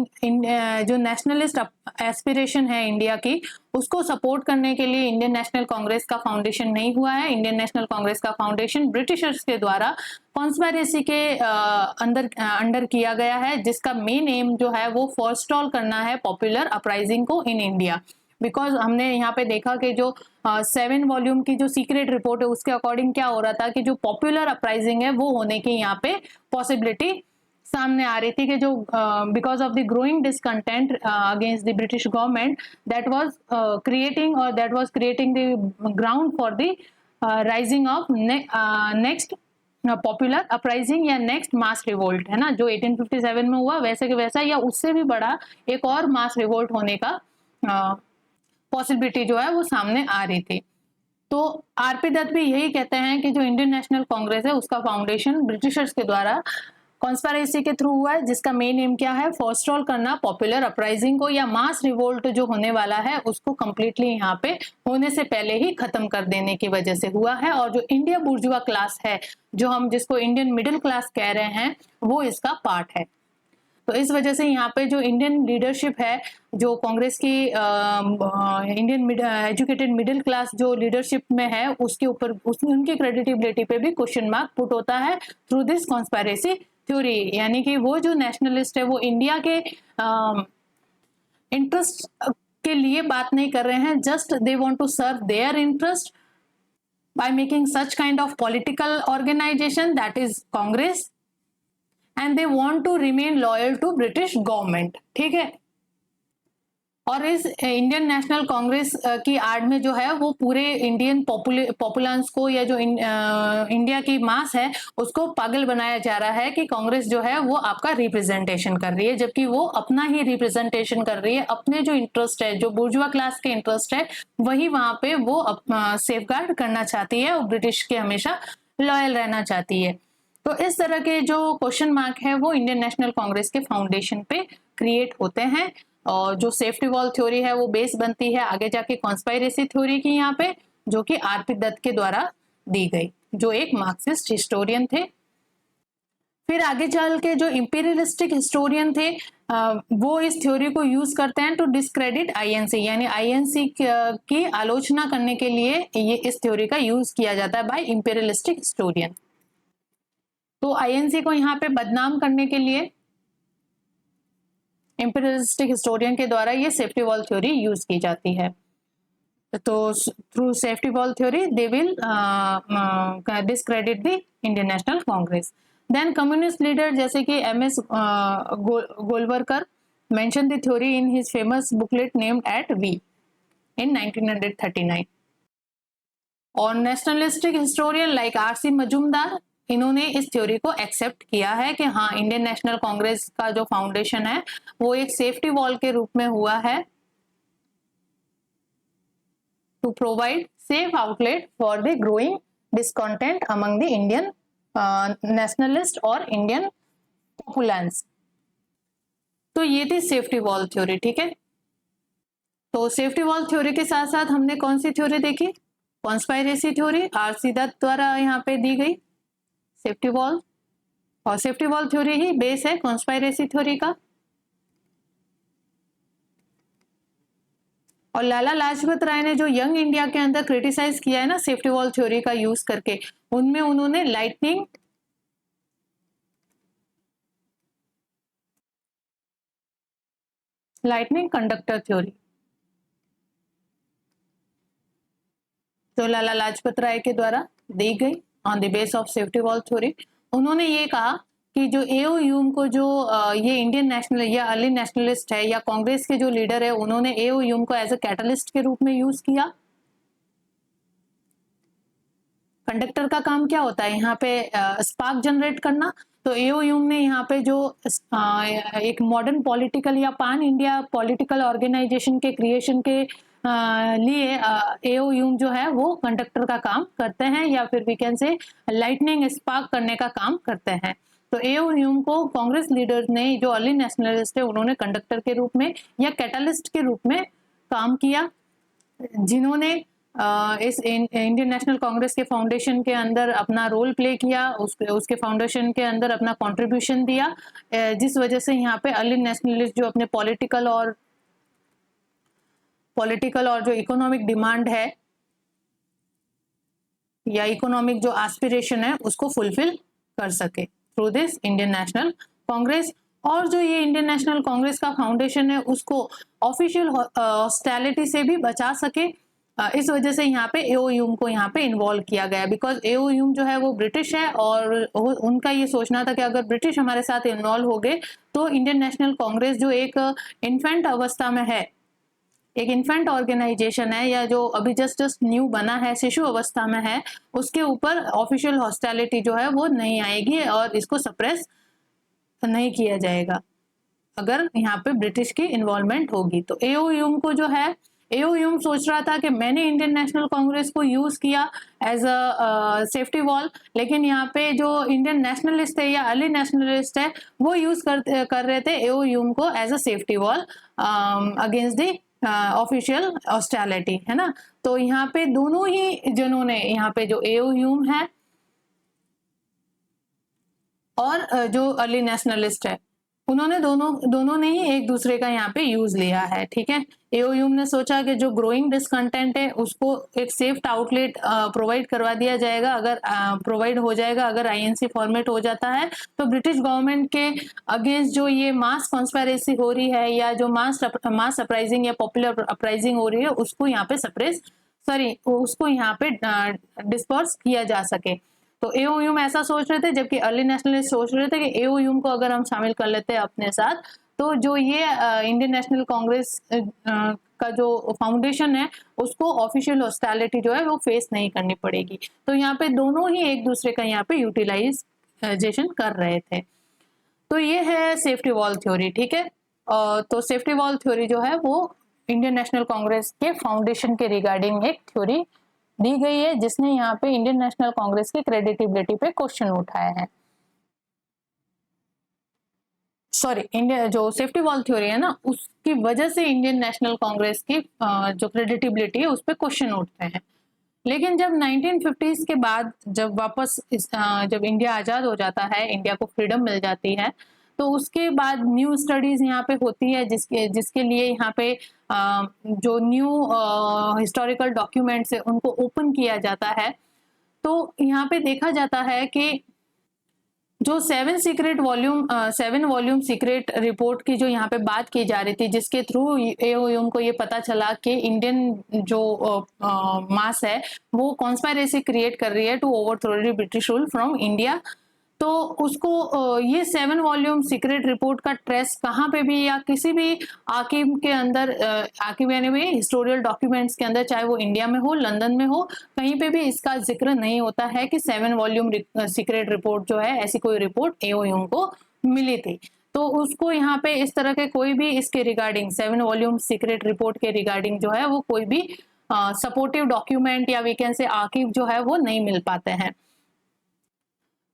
जो नेशनलिस्ट एस्पिरेशन है इंडिया की, उसको सपोर्ट करने के लिए इंडियन नेशनल कांग्रेस का फाउंडेशन नहीं हुआ है। इंडियन नेशनल कांग्रेस का फाउंडेशन ब्रिटिशर्स के द्वारा कॉन्स्पायरेसी के अंडर किया गया है, जिसका मेन एम जो है वो फोरस्टॉल करना है पॉपुलर अपराइजिंग को इन इंडिया। बिकॉज हमने यहाँ पे देखा कि जो 7 वॉल्यूम की जो सीक्रेट रिपोर्ट है उसके अकॉर्डिंग क्या हो रहा था कि जो पॉपुलर अपराइजिंग है वो होने की यहाँ पे पॉसिबिलिटी सामने आ रही थी, कि जो because of the growing discontent against the British government, that was creating the ground for the rising of next popular uprising या नेक्स्ट मास रिवोल्ट, है ना, जो 1857 में हुआ वैसे के वैसा या उससे भी बड़ा एक और मास रिवोल्ट होने का पॉसिबिलिटी जो है वो सामने आ रही थी। तो आरपी दत्त भी यही कहते हैं कि जो इंडियन नेशनल कांग्रेस है उसका फाउंडेशन ब्रिटिशर्स के द्वारा कॉन्स्पायरेसी के थ्रू हुआ है, जिसका मेन एम क्या है, फोरस्टॉल करना पॉपुलर अपराइजिंग को या मास रिवोल्ट जो होने वाला है उसको कंप्लीटली यहाँ पे होने से पहले ही खत्म कर देने की वजह से हुआ है। और जो इंडिया बुर्जुआ क्लास है, जो हम जिसको इंडियन मिडिल क्लास कह रहे हैं, वो इसका पार्ट है। तो इस वजह से यहाँ पे जो इंडियन लीडरशिप है, जो कांग्रेस की इंडियन एजुकेटेड मिडिल क्लास जो लीडरशिप में है, उसके ऊपर उनकी क्रेडिटेबिलिटी पे भी क्वेश्चन मार्क पुट होता है थ्रू दिस कॉन्स्पायरेसी थ्योरी। यानी कि वो जो नेशनलिस्ट है वो इंडिया के इंटरेस्ट के लिए बात नहीं कर रहे हैं, just they want to serve their interest by making such kind of political organisation that is Congress, and they want to remain loyal to British government. ठीक है, और इस इंडियन नेशनल कांग्रेस की आड़ में जो है वो पूरे इंडियन पॉपुलेंस को या जो इंडिया की मास है उसको पागल बनाया जा रहा है कि कांग्रेस जो है वो आपका रिप्रेजेंटेशन कर रही है, जबकि वो अपना ही रिप्रेजेंटेशन कर रही है। अपने जो इंटरेस्ट है, जो बुर्जुआ क्लास के इंटरेस्ट है, वही वहां पे वो सेफगार्ड करना चाहती है और ब्रिटिश के हमेशा लॉयल रहना चाहती है। तो इस तरह के जो क्वेश्चन मार्क है वो इंडियन नेशनल कांग्रेस के फाउंडेशन पे क्रिएट होते हैं। और जो सेफ्टी वॉल थ्योरी है वो बेस बनती है आगे जाके कॉन्स्पायरेसी थ्योरी की यहाँ पे, जो कि आरपी दत्त के द्वारा दी गई, जो एक मार्क्सिस्ट हिस्टोरियन थे। फिर आगे चल के जो इंपीरियलिस्टिक हिस्टोरियन थे वो इस थ्योरी को यूज करते हैं टू डिस्क्रेडिट आईएनसी, यानी आईएनसी की आलोचना करने के लिए ये इस थ्योरी का यूज किया जाता है बाय इंपीरियलिस्टिक हिस्टोरियन। तो आईएनसी को यहाँ पे बदनाम करने के लिए इंपीरियलिस्टिक हिस्टोरियन के द्वारा ये सेफ्टी वॉल थ्योरी यूज की जाती है। तो through safety wall theory they will discredit the Indian National Congress. Then communist leader जैसे कि MS Golwalkar mention the theory in his famous booklet named at we in 1939। और nationalistic historian like RC Majumdar, इन्होंने इस theory को accept किया है कि हाँ, इंडियन नेशनल कांग्रेस का जो फाउंडेशन है वो एक सेफ्टी वॉल के रूप में हुआ है to provide safe outlet for the growing discontent among the Indian nationalist और इंडियन पॉपुलेंस। तो ये थी सेफ्टी वॉल थ्योरी। ठीक है, तो सेफ्टी वॉल थ्योरी के साथ साथ हमने कौन सी थ्योरी देखी, कॉन्स्पायरेसी थ्योरी, आरसी दत्त द्वारा यहाँ पे दी गई। सेफ्टी वॉल्व, और सेफ्टी वॉल्व थ्योरी ही बेस है कॉन्स्पायरेसी थ्योरी का। और लाला लाजपत राय ने जो यंग इंडिया के अंदर क्रिटिसाइज किया है ना सेफ्टी वॉल्व थ्योरी का यूज करके, उनमें उन्होंने लाइटनिंग कंडक्टर थ्योरी, जो लाला लाजपत राय के द्वारा दी गई on the base of safety valve theory, उन्होंने ये कहा कि जो एओ ह्यूम को जो ये इंडियन नेशनल या अर्ली नेशनलिस्ट है या कांग्रेस के जो लीडर है, उन्होंने एओ ह्यूम को एज अ कैटलिस्ट के रूप में यूज किया। कंडक्टर का काम क्या होता है यहाँ पे? स्पार्क जनरेट करना। तो एओ ह्यूम ने यहाँ पे जो एक मॉडर्न पॉलिटिकल या पान इंडिया पॉलिटिकल ऑर्गेनाइजेशन के क्रिएशन के लिए एओ ह्यूम जो है वो कंडक्टर का काम करते हैं, या फिर we can say lightning spark करने का काम करते हैं। तो एओ ह्यूम को कांग्रेस लीडर्स ने जो अर्ली नेशनलिस्ट है उन्होंने कंडक्टर के रूप में या कैटलिस्ट के रूप में काम किया, जिन्होंने इस इंडियन नेशनल कांग्रेस के फाउंडेशन के अंदर अपना रोल प्ले किया, उसके फाउंडेशन के अंदर अपना कंट्रीब्यूशन दिया, जिस वजह से यहाँ पे अर्ली नेशनलिस्ट जो अपने पॉलिटिकल और जो इकोनॉमिक डिमांड है या इकोनॉमिक जो एस्पिरेशन है उसको फुलफिल कर सके through this Indian National Congress. और जो ये इंडियन नेशनल कांग्रेस का फाउंडेशन है उसको ऑफिशियल हॉस्टिलिटी से भी बचा सके, इस वजह से यहाँ पे एओ ह्यूम को यहाँ पे इन्वॉल्व किया गया, बिकॉज एओ ह्यूम जो है वो ब्रिटिश है और उनका ये सोचना था कि अगर ब्रिटिश हमारे साथ इन्वॉल्व हो गए तो इंडियन नेशनल कांग्रेस जो एक इन्फेंट अवस्था में है, एक इन्फेंट ऑर्गेनाइजेशन है या जो अभी जस्ट न्यू बना है, शिशु अवस्था में है, उसके ऊपर ऑफिशियल हॉस्टिलिटी जो है वो नहीं आएगी और इसको सप्रेस नहीं किया जाएगा अगर यहाँ पे ब्रिटिश की इन्वॉल्वमेंट होगी। तो एओ ह्यूम को जो है, एओ ह्यूम सोच रहा था कि मैंने इंडियन नेशनल कांग्रेस को यूज किया एज अ सेफ्टी वॉल, लेकिन यहाँ पे जो इंडियन नेशनलिस्ट है या अर्ली नेशनलिस्ट है वो यूज कर रहे थे एओ ह्यूम को as a safety wall against the official hostility, है ना। तो यहाँ पे दोनों ही जिन्होंने यहाँ पे जो एओ ह्यूम है और जो अर्ली नेशनलिस्ट है उन्होंने दोनों ने ही एक दूसरे का यहाँ पे यूज लिया है, ठीक है। एओ ह्यूम ने सोचा कि जो ग्रोइंग डिसकंटेंट है उसको एक सेफ आउटलेट प्रोवाइड करवा दिया जाएगा, अगर प्रोवाइड हो जाएगा, अगर आईएनसी फॉर्मेट हो जाता है तो ब्रिटिश गवर्नमेंट के अगेंस्ट जो ये मास कॉन्स्पायरेसी हो रही है या जो मास अपराइजिंग या पॉपुलर अपराइजिंग हो रही है उसको यहाँ पे उसको यहाँ पे डिस्पर्स किया जा सके। तो एओ ह्यूम ऐसा सोच रहे थे, जबकि अर्ली नेशनलिस्ट सोच रहे थे कि एओ ह्यूम को अगर हम शामिल कर लेते हैं अपने साथ तो जो ये इंडियन नेशनल कांग्रेस का जो फाउंडेशन है उसको ऑफिशियल हॉस्टिलिटी जो है वो फेस नहीं करनी पड़ेगी। तो यहाँ पे दोनों ही एक दूसरे का यहाँ पे यूटिलाइजेशन कर रहे थे। तो ये है सेफ्टी वॉल थ्योरी, ठीक है। तो सेफ्टी वॉल थ्योरी जो है वो इंडियन नेशनल कांग्रेस के फाउंडेशन के रिगार्डिंग एक थ्योरी दी गई है, जिसने यहाँ पे इंडियन नेशनल कांग्रेस की क्रेडिटेबिलिटी पे क्वेश्चन उठाया है। सॉरी, इंडिया जो सेफ्टी वॉल थ्योरी है ना उसकी वजह से इंडियन नेशनल कांग्रेस की जो क्रेडिटेबिलिटी है उस पर क्वेश्चन उठते हैं। लेकिन जब 1950s के बाद जब वापस जब इंडिया आजाद हो जाता है, इंडिया को फ्रीडम मिल जाती है, तो उसके बाद न्यू स्टडीज यहाँ पे होती है जिसके लिए यहाँ पे जो न्यू हिस्टोरिकल डॉक्यूमेंट्स है उनको ओपन किया जाता है। तो यहाँ पे देखा जाता है कि जो 7 वॉल्यूम सीक्रेट रिपोर्ट की जो यहाँ पे बात की जा रही थी, जिसके थ्रू एओ ह्यूम को ये पता चला कि इंडियन जो मास है वो कॉन्स्पायरेसी क्रिएट कर रही है to overthrow British rule from India. तो उसको ये 7 वॉल्यूम सीक्रेट रिपोर्ट का ट्रेस कहाँ पे भी या किसी भी आर्कीव के अंदर, आर्कीव यानी भी हिस्टोरियल डॉक्यूमेंट्स के अंदर, चाहे वो इंडिया में हो, लंदन में हो, कहीं पे भी इसका जिक्र नहीं होता है कि 7 वॉल्यूम सीक्रेट रिपोर्ट जो है, ऐसी कोई रिपोर्ट एओ ह्यूम को मिली थी। तो उसको यहाँ पे इस तरह के कोई भी इसके रिगार्डिंग 7 वॉल्यूम सीक्रेट रिपोर्ट के रिगार्डिंग जो है वो कोई भी सपोर्टिव डॉक्यूमेंट या वी कैन से आर्कीव जो है वो नहीं मिल पाते हैं।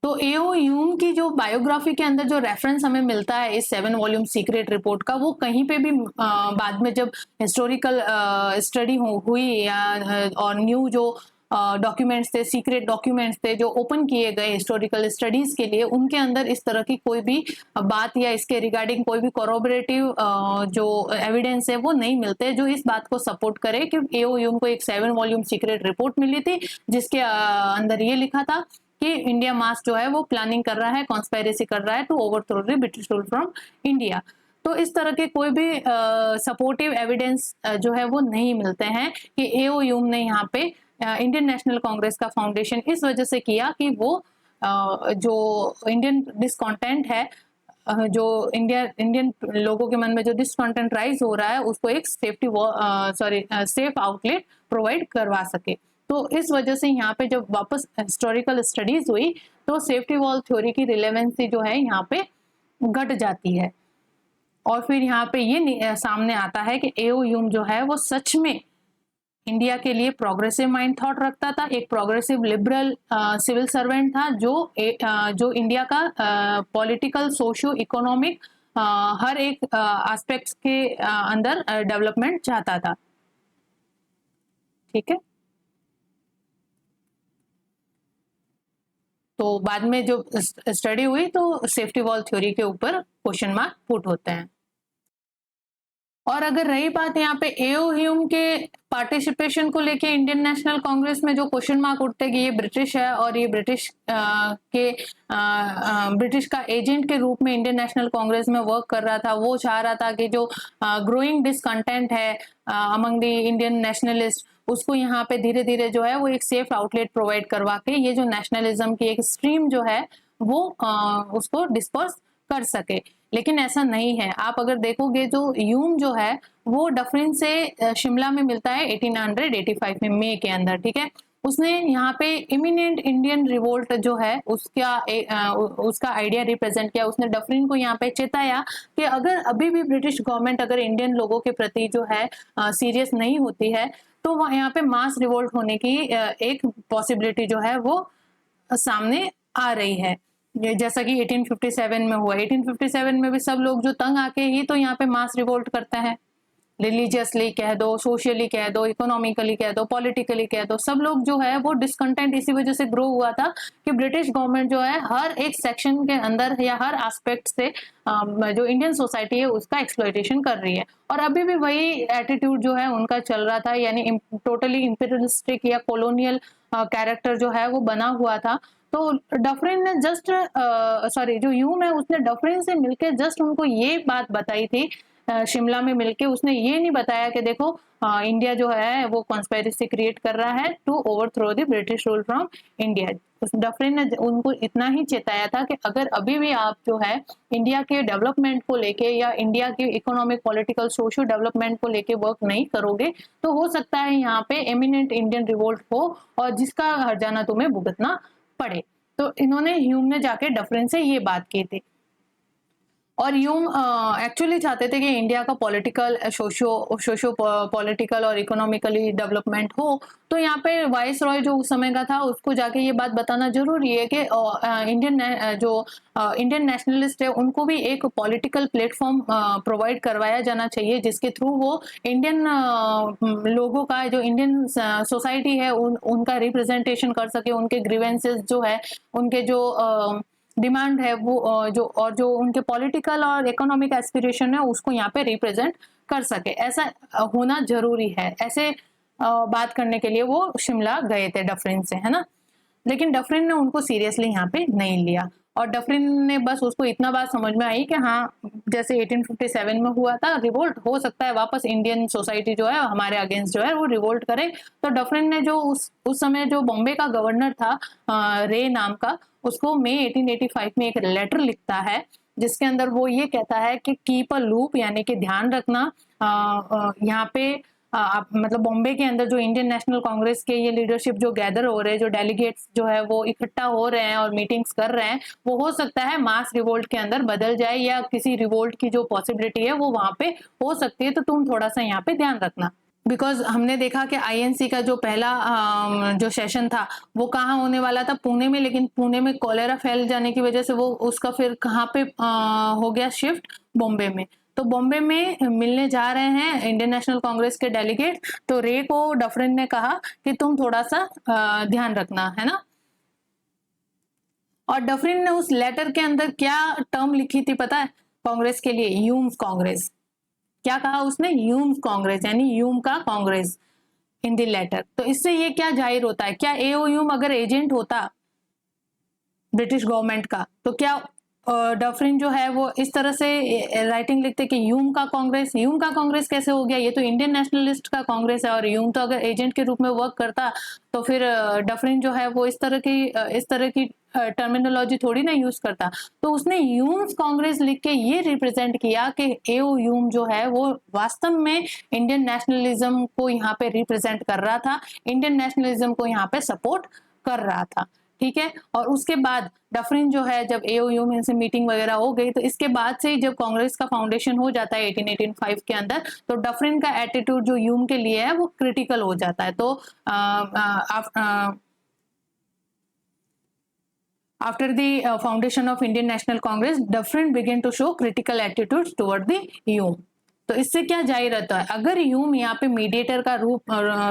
तो एओ ह्यूम की जो बायोग्राफी के अंदर जो रेफरेंस हमें मिलता है इस 7 वॉल्यूम सीक्रेट रिपोर्ट का, वो कहीं पे भी बाद में जब हिस्टोरिकल स्टडी हुई या और न्यू जो डॉक्यूमेंट्स थे, सीक्रेट डॉक्यूमेंट्स थे जो ओपन किए गए हिस्टोरिकल स्टडीज के लिए, उनके अंदर इस तरह की कोई भी बात या इसके रिगार्डिंग कोई भी कोरोबरेटिव जो एविडेंस है वो नहीं मिलते जो इस बात को सपोर्ट करे कि एओ ह्यूम को एक 7 वॉल्यूम सीक्रेट रिपोर्ट मिली थी जिसके अंदर ये लिखा था कि इंडिया मास जो है वो प्लानिंग कर रहा है, कॉन्स्पायरेसी कर रहा है to overthrow the British rule from India. तो इस तरह के कोई भी सपोर्टिव एविडेंस जो है वो नहीं मिलते हैं कि एओ ह्यूम ने यहाँ पे इंडियन नेशनल कांग्रेस का फाउंडेशन इस वजह से किया कि वो जो इंडियन डिसकॉन्टेंट है, जो इंडियन लोगों के मन में जो डिसकॉन्टेंट राइज हो रहा है उसको एक सेफ आउटलेट प्रोवाइड करवा सके। तो इस वजह से यहाँ पे जब वापस हिस्टोरिकल स्टडीज हुई तो सेफ्टी वॉल थ्योरी की रिलेवेंसी जो है यहाँ पे घट जाती है। और फिर यहाँ पे ये सामने आता है कि एओ ह्यूम जो है वो सच में इंडिया के लिए प्रोग्रेसिव माइंड थॉट रखता था, एक प्रोग्रेसिव लिबरल सिविल सर्वेंट था जो इंडिया का पॉलिटिकल, सोशियो इकोनॉमिक हर एक एस्पेक्ट्स के अंदर डेवलपमेंट चाहता था। ठीक है, तो बाद में जो स्टडी हुई तो सेफ्टी वॉल थ्योरी के ऊपर क्वेश्चन मार्क पुट होते हैं। और अगर रही बात यहाँ पे एओ ह्यूम के पार्टिसिपेशन को लेके इंडियन नेशनल कांग्रेस में जो क्वेश्चन मार्क उठते हैं कि ये ब्रिटिश है और ये ब्रिटिश का एजेंट के रूप में इंडियन नेशनल कांग्रेस में वर्क कर रहा था, वो चाह रहा था कि जो ग्रोइंग डिसकंटेंट है अमंग द इंडियन नेशनलिस्ट उसको यहाँ पे धीरे धीरे जो है वो एक सेफ आउटलेट प्रोवाइड करवा के ये जो नेशनलिज्म की एक स्ट्रीम जो है वो उसको डिस्पर्स कर सके। लेकिन ऐसा नहीं है। आप अगर देखोगे जो ह्यूम जो है वो डफरिन से शिमला में मिलता है 1885 में मई के अंदर। ठीक है, उसने यहाँ पे इमिनेंट इंडियन रिवोल्ट जो है उसका आइडिया रिप्रेजेंट किया। उसने डफरिन को यहाँ पे चेताया कि अगर अभी भी ब्रिटिश गवर्नमेंट अगर इंडियन लोगों के प्रति जो है सीरियस नहीं होती है तो यहाँ पे मास रिवोल्ट होने की एक पॉसिबिलिटी जो है वो सामने आ रही है, जैसा कि 1857 में हुआ। 1857 में भी सब लोग जो तंग आके ही तो यहाँ पे मास रिवोल्ट करता है, रिलीजियसली कह दो, सोशली कह दो, इकोनॉमिकली कह दो, पॉलिटिकली कह दो, सब लोग जो है वो डिसकंटेंट इसी वजह से ग्रो हुआ था कि ब्रिटिश गवर्नमेंट जो है हर एक सेक्शन के अंदर या हर एस्पेक्ट से जो इंडियन सोसाइटी है उसका एक्सप्लॉयटेशन कर रही है। और अभी भी वही एटीट्यूड जो है उनका चल रहा था, यानी टोटली इंपीरियलिस्टिक या कॉलोनियल कैरेक्टर जो है वो बना हुआ था। तो डफरिन ने जो ह्यूम है उसने डफरिन से मिलकर जस्ट उनको ये बात बताई थी शिमला में मिलके। उसने ये नहीं बताया कि देखो इंडिया जो है वो कॉन्स्पायरेसी क्रिएट कर रहा है to overthrow the British rule from India. Dufferin ने उनको इतना ही चेताया था कि अगर अभी भी आप जो है इंडिया के डेवलपमेंट को लेके या इंडिया के इकोनॉमिक, पॉलिटिकल, सोशल डेवलपमेंट को लेके वर्क नहीं करोगे तो हो सकता है यहाँ पे एमिनेंट इंडियन रिवोल्ट हो और जिसका हर्जाना तुम्हें भुगतना पड़े। तो इन्होंने ह्यूम ने जाके डफरिन से ये बात की थी। और ह्यूम एक्चुअली चाहते थे कि इंडिया का पॉलिटिकल, सोशो पॉलिटिकल और इकोनॉमिकली डेवलपमेंट हो। तो यहाँ पे वाइस रॉय जो उस समय का था उसको जाके ये बात बताना जरूरी है कि इंडियन नेशनलिस्ट है उनको भी एक पॉलिटिकल प्लेटफॉर्म प्रोवाइड करवाया जाना चाहिए जिसके थ्रू वो इंडियन लोगों का, जो इंडियन सोसाइटी है उनका रिप्रेजेंटेशन कर सके, उनके ग्रीवेंसेस जो है, उनके जो डिमांड है वो जो उनके पॉलिटिकल और इकोनॉमिक एस्पिरेशन है उसको यहाँ पे रिप्रेजेंट कर सके। ऐसा होना जरूरी है। ऐसे बात करने के लिए वो शिमला गए थे डफरिन से, है ना। लेकिन डफरिन ने उनको सीरियसली यहाँ पे नहीं लिया और डफरिन ने बस उसको इतना बात समझ में आई कि हाँ जैसे 1857 में हुआ था रिवोल्ट, हो सकता है वापस इंडियन सोसाइटी जो है हमारे अगेंस्ट जो है वो रिवोल्ट करे। तो डफरिन ने जो उस समय जो बॉम्बे का गवर्नर था रे नाम का, उसको मई 1885 में एक लेटर लिखता है जिसके अंदर वो ये कहता है कि कीप अ लूप, यानी कि ध्यान रखना यहाँ पे मतलब बॉम्बे के अंदर जो इंडियन नेशनल कांग्रेस के ये लीडरशिप जो गैदर हो रहे हैं, जो डेलीगेट्स जो है वो इकट्ठा हो रहे हैं और मीटिंग्स कर रहे हैं, वो हो सकता है मास रिवोल्ट के अंदर बदल जाए या किसी रिवोल्ट की जो पॉसिबिलिटी है वो वहां पे हो सकती है। तो तुम थोड़ा सा यहाँ पे ध्यान रखना। बिकॉज हमने देखा कि आईएनसी का जो पहला जो सेशन था वो कहाँ होने वाला था, पुणे में, लेकिन पुणे में कॉलेरा फैल जाने की वजह से वो उसका फिर कहाँ पे हो गया शिफ्ट, बॉम्बे में। तो बॉम्बे में मिलने जा रहे हैं इंडियन नेशनल कांग्रेस के डेलीगेट। तो रे को डफरिन ने कहा कि तुम थोड़ा सा ध्यान रखना, है ना। और डफरिन ने उस लेटर के अंदर क्या टर्म लिखी थी पता है कांग्रेस के लिए? यूम्स कांग्रेस। क्या कहा उसने? यूम्स कांग्रेस, यानी यूम का कांग्रेस इन द लेटर। तो इससे ये क्या जाहिर होता है, क्या एओयूम अगर एजेंट होता ब्रिटिश गवर्नमेंट का, तो क्या डफरिन जो है वो इस तरह से राइटिंग लिखते कि यूम का कांग्रेस? यूम का कांग्रेस कैसे हो गया? ये तो इंडियन नेशनलिस्ट का कांग्रेस है। और यूम तो अगर एजेंट के रूप में वर्क करता तो फिर डफरिन जो है वो इस तरह की टर्मिनोलॉजी थोड़ी ना यूज करता। तो उसने यूम्स कांग्रेस लिख के ये रिप्रेजेंट किया कि एओयूम जो है वो वास्तव में इंडियन नेशनलिज्म को यहाँ पे रिप्रेजेंट कर रहा था, इंडियन नेशनलिज्म को यहाँ पे सपोर्ट कर रहा था, ठीक है। और उसके बाद डफरिन जो है, जब एओयूम से मीटिंग वगैरह हो गई, तो इसके बाद से जब कांग्रेस का फाउंडेशन हो जाता है 1885 के अंदर, तो डफरिन का एटीट्यूड जो यूम के लिए है वो क्रिटिकल हो जाता है। तो after the foundation of Indian National Congress, Dufferin began to show critical attitudes toward the Hume। तो इससे क्या जाहिर रहता है, अगर ह्यूम यहाँ पे मीडिएटर का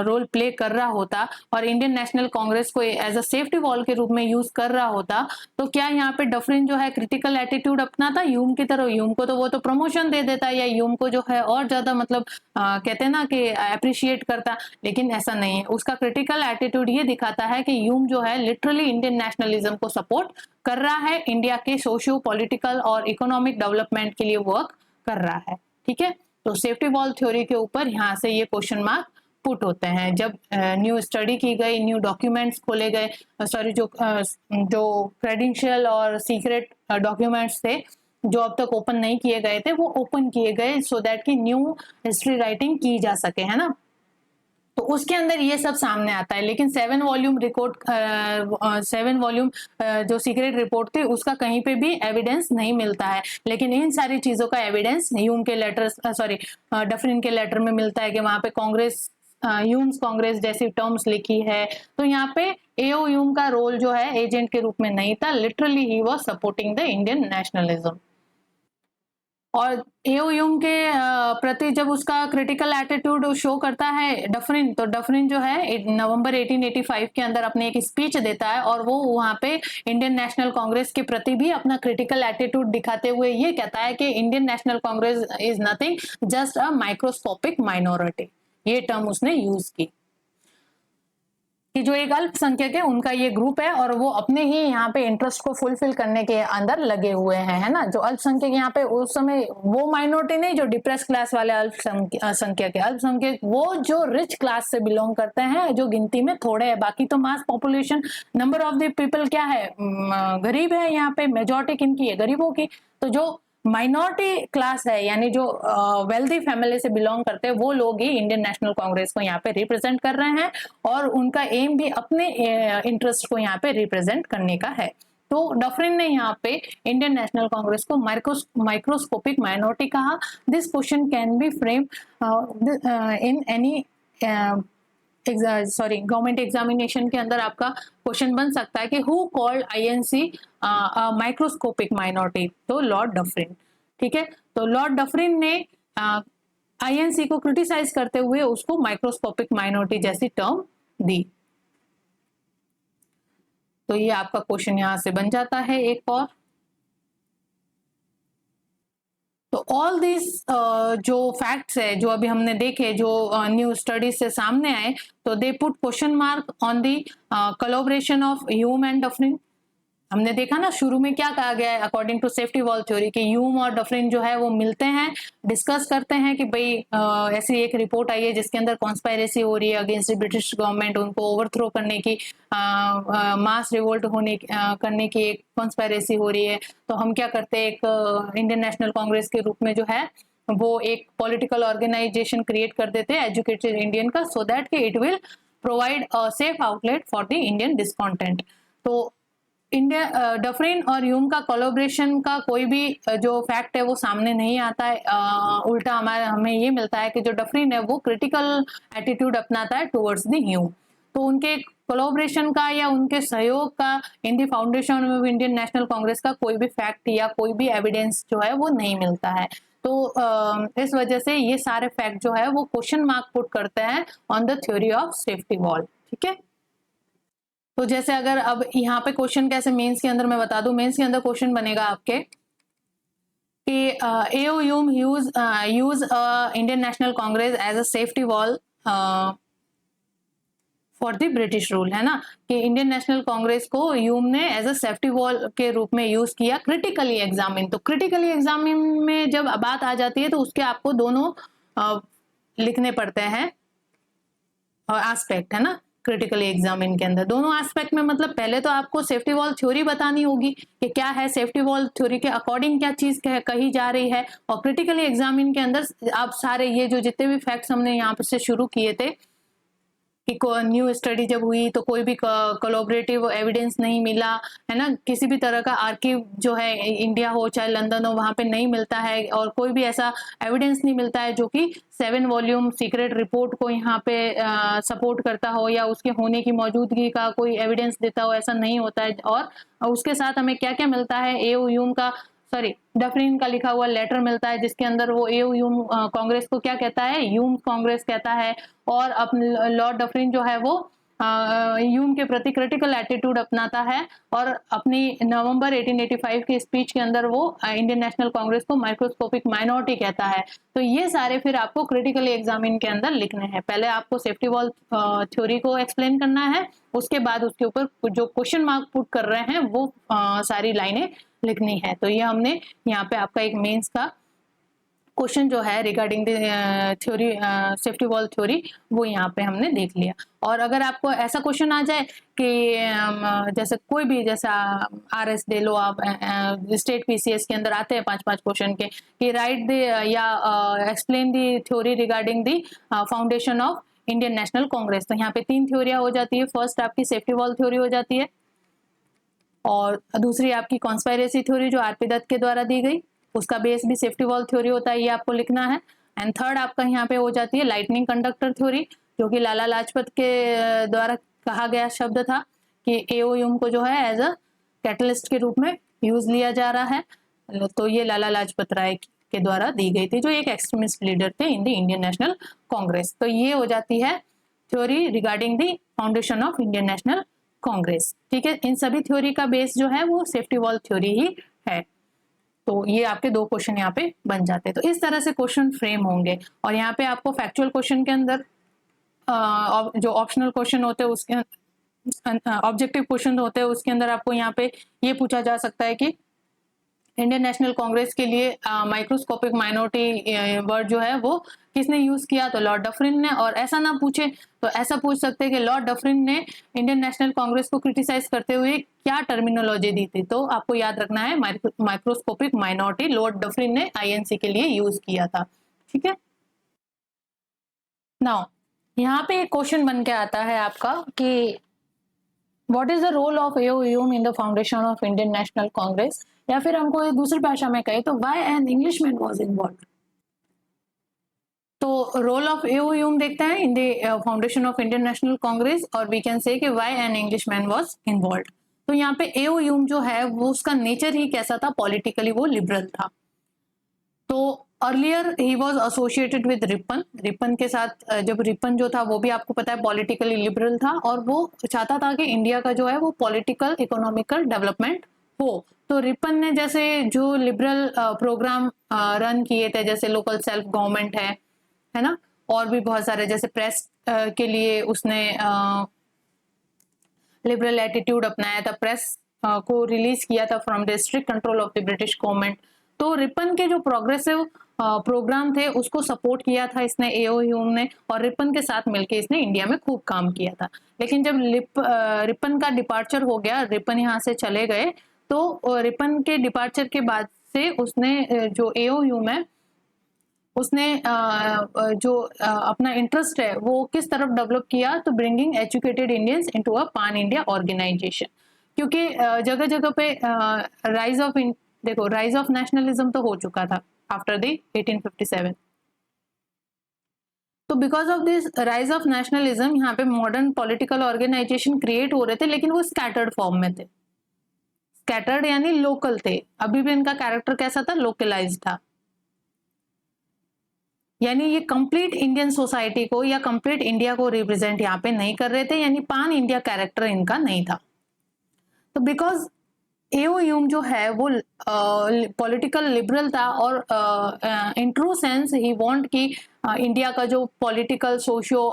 रोल प्ले कर रहा होता और इंडियन नेशनल कांग्रेस को एज अ सेफ्टी वॉल के रूप में यूज कर रहा होता, तो क्या यहाँ पे डफरिन जो है क्रिटिकल एटीट्यूड अपनाता ह्यूम की तरह? ह्यूम को तो वो तो प्रमोशन दे देता या ह्यूम को जो है और ज्यादा मतलब कहते हैं ना कि अप्रिशिएट करता, लेकिन ऐसा नहीं है। उसका क्रिटिकल एटीट्यूड ये दिखाता है कि ह्यूम जो है लिटरली इंडियन नेशनलिज्म को सपोर्ट कर रहा है, इंडिया के सोशियो पॉलिटिकल और इकोनॉमिक डेवलपमेंट के लिए वर्क कर रहा है, ठीक है। तो सेफ्टी वॉल थ्योरी के ऊपर यहाँ से ये क्वेश्चन मार्क पुट होते हैं। जब न्यू स्टडी की गई, न्यू डॉक्यूमेंट्स खोले गए, सॉरी जो क्रेडेंशियल और सीक्रेट डॉक्यूमेंट्स थे जो अब तक ओपन नहीं किए गए थे, वो ओपन किए गए सो दैट कि न्यू हिस्ट्री राइटिंग की जा सके, है ना। तो उसके अंदर ये सब सामने आता है। लेकिन 7 वॉल्यूम जो सीक्रेट रिपोर्ट थी उसका कहीं पे भी एविडेंस नहीं मिलता है। लेकिन इन सारी चीजों का एविडेंस ह्यूम के लेटर डफरिन के लेटर में मिलता है कि वहां पे कांग्रेस ह्यूम्स कांग्रेस जैसी टर्म्स लिखी है। तो यहाँ पे एओयूम का रोल जो है एजेंट के रूप में नहीं था, literally he was supporting the Indian nationalism. और एओयूम के प्रति जब उसका क्रिटिकल एटीट्यूड शो करता है डफरिन, तो डफरिन जो है नवंबर 1885 के अंदर अपने एक स्पीच देता है और वो वहां पे इंडियन नेशनल कांग्रेस के प्रति भी अपना क्रिटिकल एटीट्यूड दिखाते हुए ये कहता है कि Indian National Congress is nothing just a microscopic minority. ये टर्म उसने यूज की कि जो एक अल्पसंख्यक है उनका ये ग्रुप है और वो अपने ही यहाँ पे इंटरेस्ट को फुलफिल करने के अंदर लगे हुए हैं, है ना। जो अल्पसंख्यक यहाँ पे उस समय वो माइनॉरिटी नहीं जो डिप्रेस क्लास वाले अल्पसंख्यक है, अल्पसंख्यक वो जो रिच क्लास से बिलोंग करते हैं, जो गिनती में थोड़े हैं। बाकी तो mass population number of the people क्या है, गरीब है। यहाँ पे मेजोरिटी किनकी है? गरीबों की। तो जो माइनॉरिटी क्लास है यानी जो वेल्दी फैमिली से बिलोंग करते हैं वो लोग ही इंडियन नेशनल कांग्रेस को यहाँ पे रिप्रेजेंट कर रहे हैं और उनका एम भी अपने इंटरेस्ट को यहाँ पे रिप्रेजेंट करने का है। तो डफरिन ने यहाँ पे इंडियन नेशनल कांग्रेस को माइक्रोस्कोपिक माइनॉरिटी कहा। This question can B frame in any government examination के अंदर आपका क्वेश्चन बन सकता है कि who called INC microscopic minority? तो लॉर्ड डफरिन, ठीक है। तो लॉर्ड डफरिन ने आईएनसी को क्रिटिसाइज करते हुए उसको माइक्रोस्कोपिक माइनॉरिटी जैसी टर्म दी। तो ये आपका क्वेश्चन यहां से बन जाता है एक और। तो ऑल दिस जो फैक्ट्स है जो अभी हमने देखे, जो न्यू स्टडीज से सामने आए, तो they put question mark on the collaboration of Hume and Dufferin. हमने देखा ना शुरू में क्या कहा गया है according to safety wall theory कि ह्यूम और डफरिन जो है वो मिलते हैं, डिस्कस करते हैं कि भाई ऐसी एक रिपोर्ट आई है जिसके अंदर कॉन्स्पायरेसी हो रही है अगेंस्ट द ब्रिटिश गवर्नमेंट, उनको ओवरथ्रो करने की, मास रिवोल्ट करने की एक कॉन्स्पायरेसी हो रही है। तो हम क्या करते हैं, एक इंडियन नेशनल कांग्रेस के रूप में जो है वो एक पॉलिटिकल ऑर्गेनाइजेशन क्रिएट कर देते हैं एजुकेटेड इंडियन का, सो दैट कि it will provide a safe outlet for the Indian discontent. तो इंडिया डफरिन और ह्यूम का कोलैबोरेशन का कोई भी जो फैक्ट है वो सामने नहीं आता है। उल्टा हमें ये मिलता है कि जो डफरिन है वो क्रिटिकल एटीट्यूड अपनाता है टुवर्ड्स द ह्यूम। तो उनके कोलैबोरेशन का या उनके सहयोग का इन the foundation of Indian National Congress का कोई भी फैक्ट या कोई भी एविडेंस जो है वो नहीं मिलता है। तो इस वजह से ये सारे फैक्ट जो है वो क्वेश्चन मार्क पुट करते हैं on the theory of safety wall. ठीक है, तो जैसे अगर अब यहाँ पे क्वेश्चन कैसे मेंस के अंदर मैं बता दूं, मेंस के अंदर क्वेश्चन बनेगा आपके कि AO Hume use Indian National Congress as a safety wall for the British rule, है ना, कि इंडियन नेशनल कांग्रेस को ह्यूम ने एज अ सेफ्टी वॉल के रूप में यूज किया क्रिटिकली एग्जामिन। तो क्रिटिकली एग्जामिन में जब बात आ जाती है तो उसके आपको दोनों लिखने पड़ते हैं एस्पेक्ट, है ना, क्रिटिकली एग्जामिन के अंदर दोनों एस्पेक्ट में। मतलब पहले तो आपको सेफ्टी वॉल थ्योरी बतानी होगी कि क्या है, सेफ्टी वॉल थ्योरी के अकॉर्डिंग क्या चीज कही जा रही है, और क्रिटिकली एग्जामिन के अंदर आप सारे ये जो जितने भी फैक्ट्स हमने यहाँ से शुरू किए थे कि न्यू स्टडी जब हुई तो कोई भी कोलैबोरेटिव एविडेंस नहीं मिला, है ना, किसी भी तरह का आर्किव जो है इंडिया हो चाहे लंदन हो वहां पे नहीं मिलता है, और कोई भी ऐसा एविडेंस नहीं मिलता है जो कि 7 वॉल्यूम सीक्रेट रिपोर्ट को यहाँ पे सपोर्ट करता हो या उसके होने की मौजूदगी का कोई एविडेंस देता हो, ऐसा नहीं होता है। और उसके साथ हमें क्या क्या मिलता है, AO ह्यूम का डफरिन का लिखा हुआ लेटर मिलता है जिसके अंदर वो AO ह्यूम कांग्रेस को क्या कहता है, ह्यूम कांग्रेस कहता है। और लॉर्ड डफरिन जो है वो ह्यूम के प्रति क्रिटिकल एटीट्यूड अपनाता है और अपनी नवंबर 1885 की स्पीच के अंदर वो इंडियन नेशनल कांग्रेस को माइक्रोस्कोपिक माइनॉरिटी कहता है। तो ये सारे फिर आपको क्रिटिकली एग्जामिन के अंदर लिखने हैं। पहले आपको सेफ्टी वॉल थ्योरी को एक्सप्लेन करना है, उसके बाद उसके ऊपर जो क्वेश्चन मार्क पुट कर रहे हैं वो सारी लाइनें लिखनी है। तो ये हमने यहाँ पे आपका एक मेंस का क्वेश्चन जो है regarding the theory safety wall theory वो यहाँ पे हमने देख लिया। और अगर आपको ऐसा क्वेश्चन आ जाए कि जैसे कोई भी जैसा RS दे लो आप, स्टेट PCS के अंदर आते हैं 5-5 क्वेश्चन के कि राइट द या explain the theory regarding the foundation of Indian National Congress, तो यहाँ पे 3 थ्योरियां हो जाती है। फर्स्ट आपकी सेफ्टी वॉल थ्योरी हो जाती है, और दूसरी आपकी कॉन्स्पायरेसी थ्योरी जो RP दत्त के द्वारा दी गई, उसका बेस भी सेफ्टी वॉल थ्योरी होता है, ये आपको लिखना है। एंड थर्ड आपका यहाँ पे हो जाती है लाइटनिंग कंडक्टर थ्योरी, जो कि लाला लाजपत के द्वारा कहा गया शब्द था कि AO ह्यूम को जो है एज अ कैटलिस्ट के रूप में यूज लिया जा रहा है। तो ये लाला लाजपत राय के द्वारा दी गई थी जो एक एक्सट्रीमिस्ट लीडर थे in the Indian National Congress. तो ये हो जाती है theory regarding the foundation of Indian National Congress. ठीक है, इन सभी थ्योरी का बेस जो है वो सेफ्टी वॉल थ्योरी ही है। तो ये आपके 2 क्वेश्चन यहाँ पे बन जाते हैं। तो इस तरह से क्वेश्चन फ्रेम होंगे। और यहाँ पे आपको फैक्चुअल क्वेश्चन के अंदर जो ऑप्शनल क्वेश्चन होते हैं उसके ऑब्जेक्टिव क्वेश्चन होते हैं उसके अंदर आपको यहाँ पे ये पूछा जा सकता है कि इंडियन नेशनल कांग्रेस के लिए माइक्रोस्कोपिक माइनॉरिटी वर्ड जो है वो किसने यूज किया, तो लॉर्ड डफरिन ने। और ऐसा ना पूछे तो ऐसा पूछ सकते हैं कि लॉर्ड डफरिन ने इंडियन नेशनल कांग्रेस को क्रिटिसाइज करते हुए क्या टर्मिनोलॉजी दी थी। तो आपको याद रखना है माइक्रोस्कोपिक माइनॉरिटी लॉर्ड डफरिन ने INC के लिए यूज किया था। ठीक है, नाउ यहाँ पे एक क्वेश्चन बन के आता है आपका कि what is the role of AO Hume in the foundation of Indian National Congress, या फिर हमको एक दूसरी भाषा में कहे तो why an Englishman was involved. तो रोल ऑफ AO ह्यूम देखते हैं in the foundation of Indian National Congress, और वी कैन से कि why an Englishman was involved. तो यहाँ पे AO ह्यूम जो है वो उसका नेचर ही कैसा था, पॉलिटिकली वो लिबरल था। तो earlier he was associated with Ripon, Ripon के साथ जब रिपन जो था वो भी आपको पता है पॉलिटिकली लिबरल था, और वो चाहता था कि इंडिया का जो है वो पॉलिटिकल इकोनॉमिकल डेवलपमेंट हो। तो रिपन ने जैसे जो लिबरल प्रोग्राम रन किए थे, जैसे लोकल सेल्फ गवर्नमेंट है ना, और भी बहुत सारे, जैसे प्रेस के लिए उसने लिबरल एटीट्यूड अपनाया था, प्रेस को रिलीज किया था from the strict control of the British government. तो रिपन के जो प्रोग्रेसिव प्रोग्राम थे उसको सपोर्ट किया था इसने AO ह्यूम ने, और रिपन के साथ मिलकर इसने इंडिया में खूब काम किया था। लेकिन जब रिपन का डिपार्चर हो गया, रिपन यहाँ से चले गए, तो रिपन के डिपार्चर के बाद से उसने जो AO ह्यूम है उसने जो अपना इंटरेस्ट है वो किस तरफ डेवलप किया, तो bringing educated Indians into a pan India organisation. क्योंकि जगह जगह पे राइज ऑफ नेशनलिज्म तो हो चुका था आफ्टर द 1857। तो because of this rise of nationalism यहाँ पे मॉडर्न पॉलिटिकल ऑर्गेनाइजेशन क्रिएट हो रहे थे, लेकिन वो स्कैटर्ड फॉर्म में थे। स्कैटर्ड यानी लोकल थे, अभी भी इनका कैरेक्टर कैसा था, लोकलाइज्ड था। यानी ये कंप्लीट इंडियन सोसाइटी को या कंप्लीट इंडिया को रिप्रेजेंट यहाँ पे नहीं कर रहे थे, यानी पान इंडिया कैरेक्टर इनका नहीं था। तो बिकॉज एओ ह्यूम जो है वो पॉलिटिकल लिबरल था और in true sense he want कि इंडिया का जो पॉलिटिकल सोशियो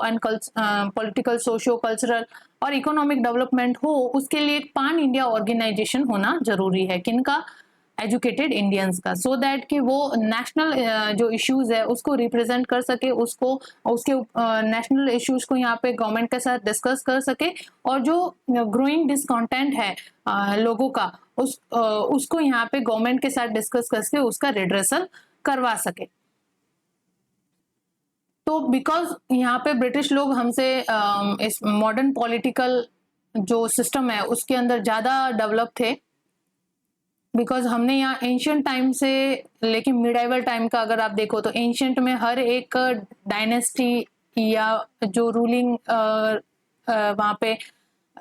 कल्चरल और इकोनॉमिक डेवलपमेंट हो, उसके लिए एक पान इंडिया ऑर्गेनाइजेशन होना जरूरी है। किनका? एजुकेटेड इंडियंस का, सो दैट कि वो नेशनल जो इश्यूज है उसको रिप्रेजेंट कर सके, उसके नेशनल इश्यूज को यहाँ पे गवर्नमेंट के साथ डिस्कस कर सके, और जो ग्रोइंग डिसकंटेंट है लोगों का उसको यहाँ पे गवर्नमेंट के साथ डिस्कस करके उसका रिड्रेसल करवा सके। तो बिकॉज यहाँ पे ब्रिटिश लोग हमसे इस मॉडर्न पॉलिटिकल जो सिस्टम है उसके अंदर ज्यादा डेवलप थे, बिकॉज हमने यहाँ एंशियंट टाइम से लेकिन मिडाइवल टाइम का अगर आप देखो तो एंशियंट में हर एक डायनेस्टी या जो रूलिंग वहाँ पे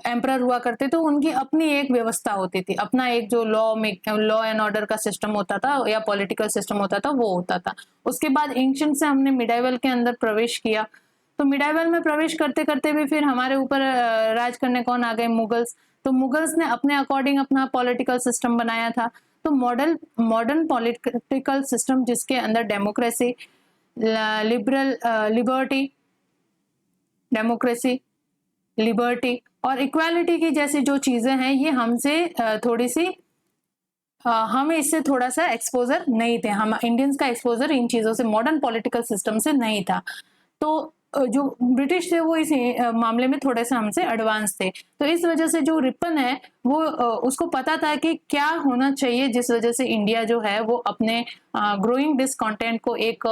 एम्परर हुआ करते थे उनकी अपनी एक व्यवस्था होती थी, अपना एक जो लॉ एंड ऑर्डर का सिस्टम होता था या पॉलिटिकल सिस्टम होता था वो होता था। उसके बाद एंशियंट से हमने मिडाइवल के अंदर प्रवेश किया, तो मिडाइवल में प्रवेश करते करते भी फिर हमारे ऊपर राज करने कौन आ गए? मुगल्स। तो मुगल्स ने अपने अकॉर्डिंग अपना पॉलिटिकल सिस्टम बनाया था। तो मॉडर्न पॉलिटिकल सिस्टम जिसके अंदर डेमोक्रेसी, लिबर्टी और इक्वालिटी की जैसी जो चीजें हैं ये हमसे थोड़ी सी हमें इससे थोड़ा सा एक्सपोजर नहीं थे, हम इंडियंस का एक्सपोजर इन चीजों से मॉडर्न पॉलिटिकल सिस्टम से नहीं था। तो जो ब्रिटिश थे वो इस मामले में थोड़े से हमसे एडवांस थे। तो इस वजह से जो रिपन है वो उसको पता था कि क्या होना चाहिए जिस वजह से इंडिया जो है वो अपने ग्रोइंग डिसकंटेंट को एक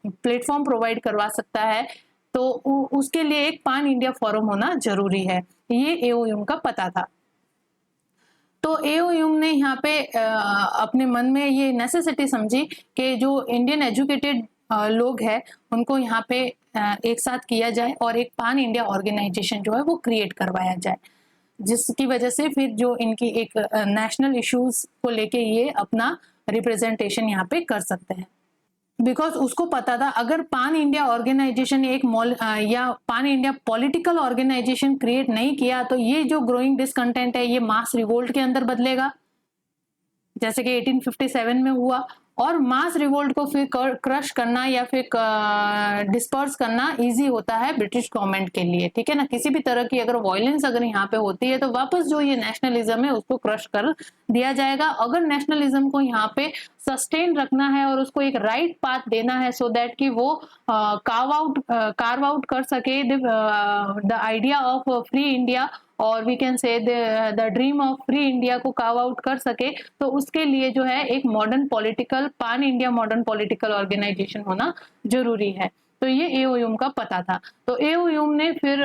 प्लेटफॉर्म प्रोवाइड करवा सकता है। तो उसके लिए एक पान इंडिया फोरम होना जरूरी है, ये एओ ह्यूम का पता था। तो एओ ह्यूम ने यहाँ पे अपने मन में ये नेसेसिटी समझी कि जो इंडियन एजुकेटेड लोग हैं उनको यहाँ पे एक साथ किया जाए और एक पान इंडिया ऑर्गेनाइजेशन जो है वो क्रिएट करवाया जाए, जिसकी वजह से फिर जो इनकी एक नेशनल इश्यूज को लेके ये अपना रिप्रेजेंटेशन यहाँ पे कर सकते हैं। बिकॉज उसको पता था अगर पान इंडिया ऑर्गेनाइजेशन या पान इंडिया पॉलिटिकल ऑर्गेनाइजेशन क्रिएट नहीं किया तो ये जो ग्रोइंग डिसकंटेंट है ये मास रिवोल्ट के अंदर बदलेगा, जैसे कि 1857 में हुआ। और मास रिवोल्ट को फिर क्रश करना या फिर डिस्पर्स करना इजी होता है ब्रिटिश गवर्नमेंट के लिए, ठीक है ना। किसी भी तरह की अगर वायलेंस अगर यहाँ पे होती है तो वापस जो ये नेशनलिज्म है उसको क्रश कर दिया जाएगा। अगर नेशनलिज्म को यहाँ पे सस्टेन रखना है और उसको एक राइट पाथ देना है सो दैट कि वो कार्व आउट कर सके the idea of free India और we can say the dream of free India को कार्व आउट कर सके, तो उसके लिए जो है एक modern political pan India modern political organisation होना जरूरी है। तो ये एओ ह्यूम का पता था। तो एओ ह्यूम ने फिर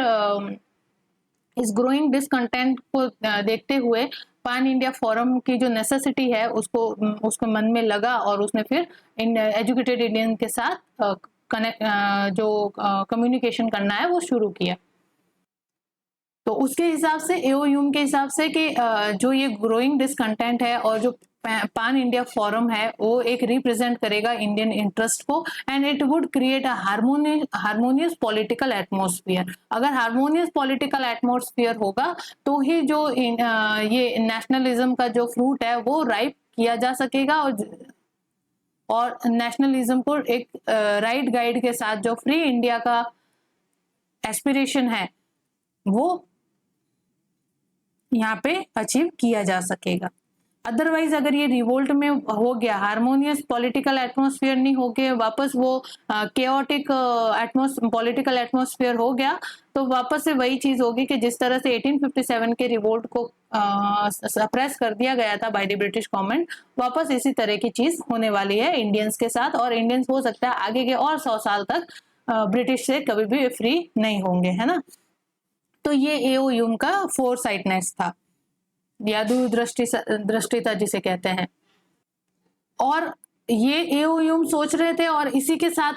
इस ग्रोइंग डिसकंटेंट को देखते हुए पान इंडिया फोरम की जो नेसेसिटी है उसको मन में लगा और उसने फिर एजुकेटेड इंडियन के साथ जो कम्युनिकेशन करना है वो शुरू किया। तो उसके हिसाब से एओ ह्यूम के हिसाब से कि जो ये ग्रोइंग डिसकंटेंट है और जो पान इंडिया फोरम है वो एक रिप्रेजेंट करेगा इंडियन इंटरेस्ट को and it would create a harmonious political atmosphere. अगर हार्मोनियस पॉलिटिकल एटमॉस्फेयर होगा तो ही जो ये नेशनलिज्म का जो फ्रूट है वो राइप किया जा सकेगा और नेशनलिज्म को एक राइट गाइड के साथ जो फ्री इंडिया का एस्पिरेशन है वो यहाँ पे अचीव किया जा सकेगा। अदरवाइज अगर ये रिवोल्ट में हो गया, हार्मोनियस पॉलिटिकल एटमॉस्फेयर नहीं हो गया, वापस वो केओटिक पॉलिटिकल एटमॉस्फेयर हो गया, तो वापस से वही चीज होगी कि जिस तरह से 1857 के रिवोल्ट को सप्रेस कर दिया गया था बाय द ब्रिटिश गवर्नमेंट, वापस इसी तरह की चीज होने वाली है इंडियंस के साथ। और इंडियंस हो सकता है आगे के और 100 साल तक ब्रिटिश से कभी भी फ्री नहीं होंगे, है ना। तो ये एओ ह्यूम का फोरसाइटनेस था या दूरदृष्टि दृष्टिता जिसे कहते हैं। और ये एओयूम सोच रहे थे, और इसी के साथ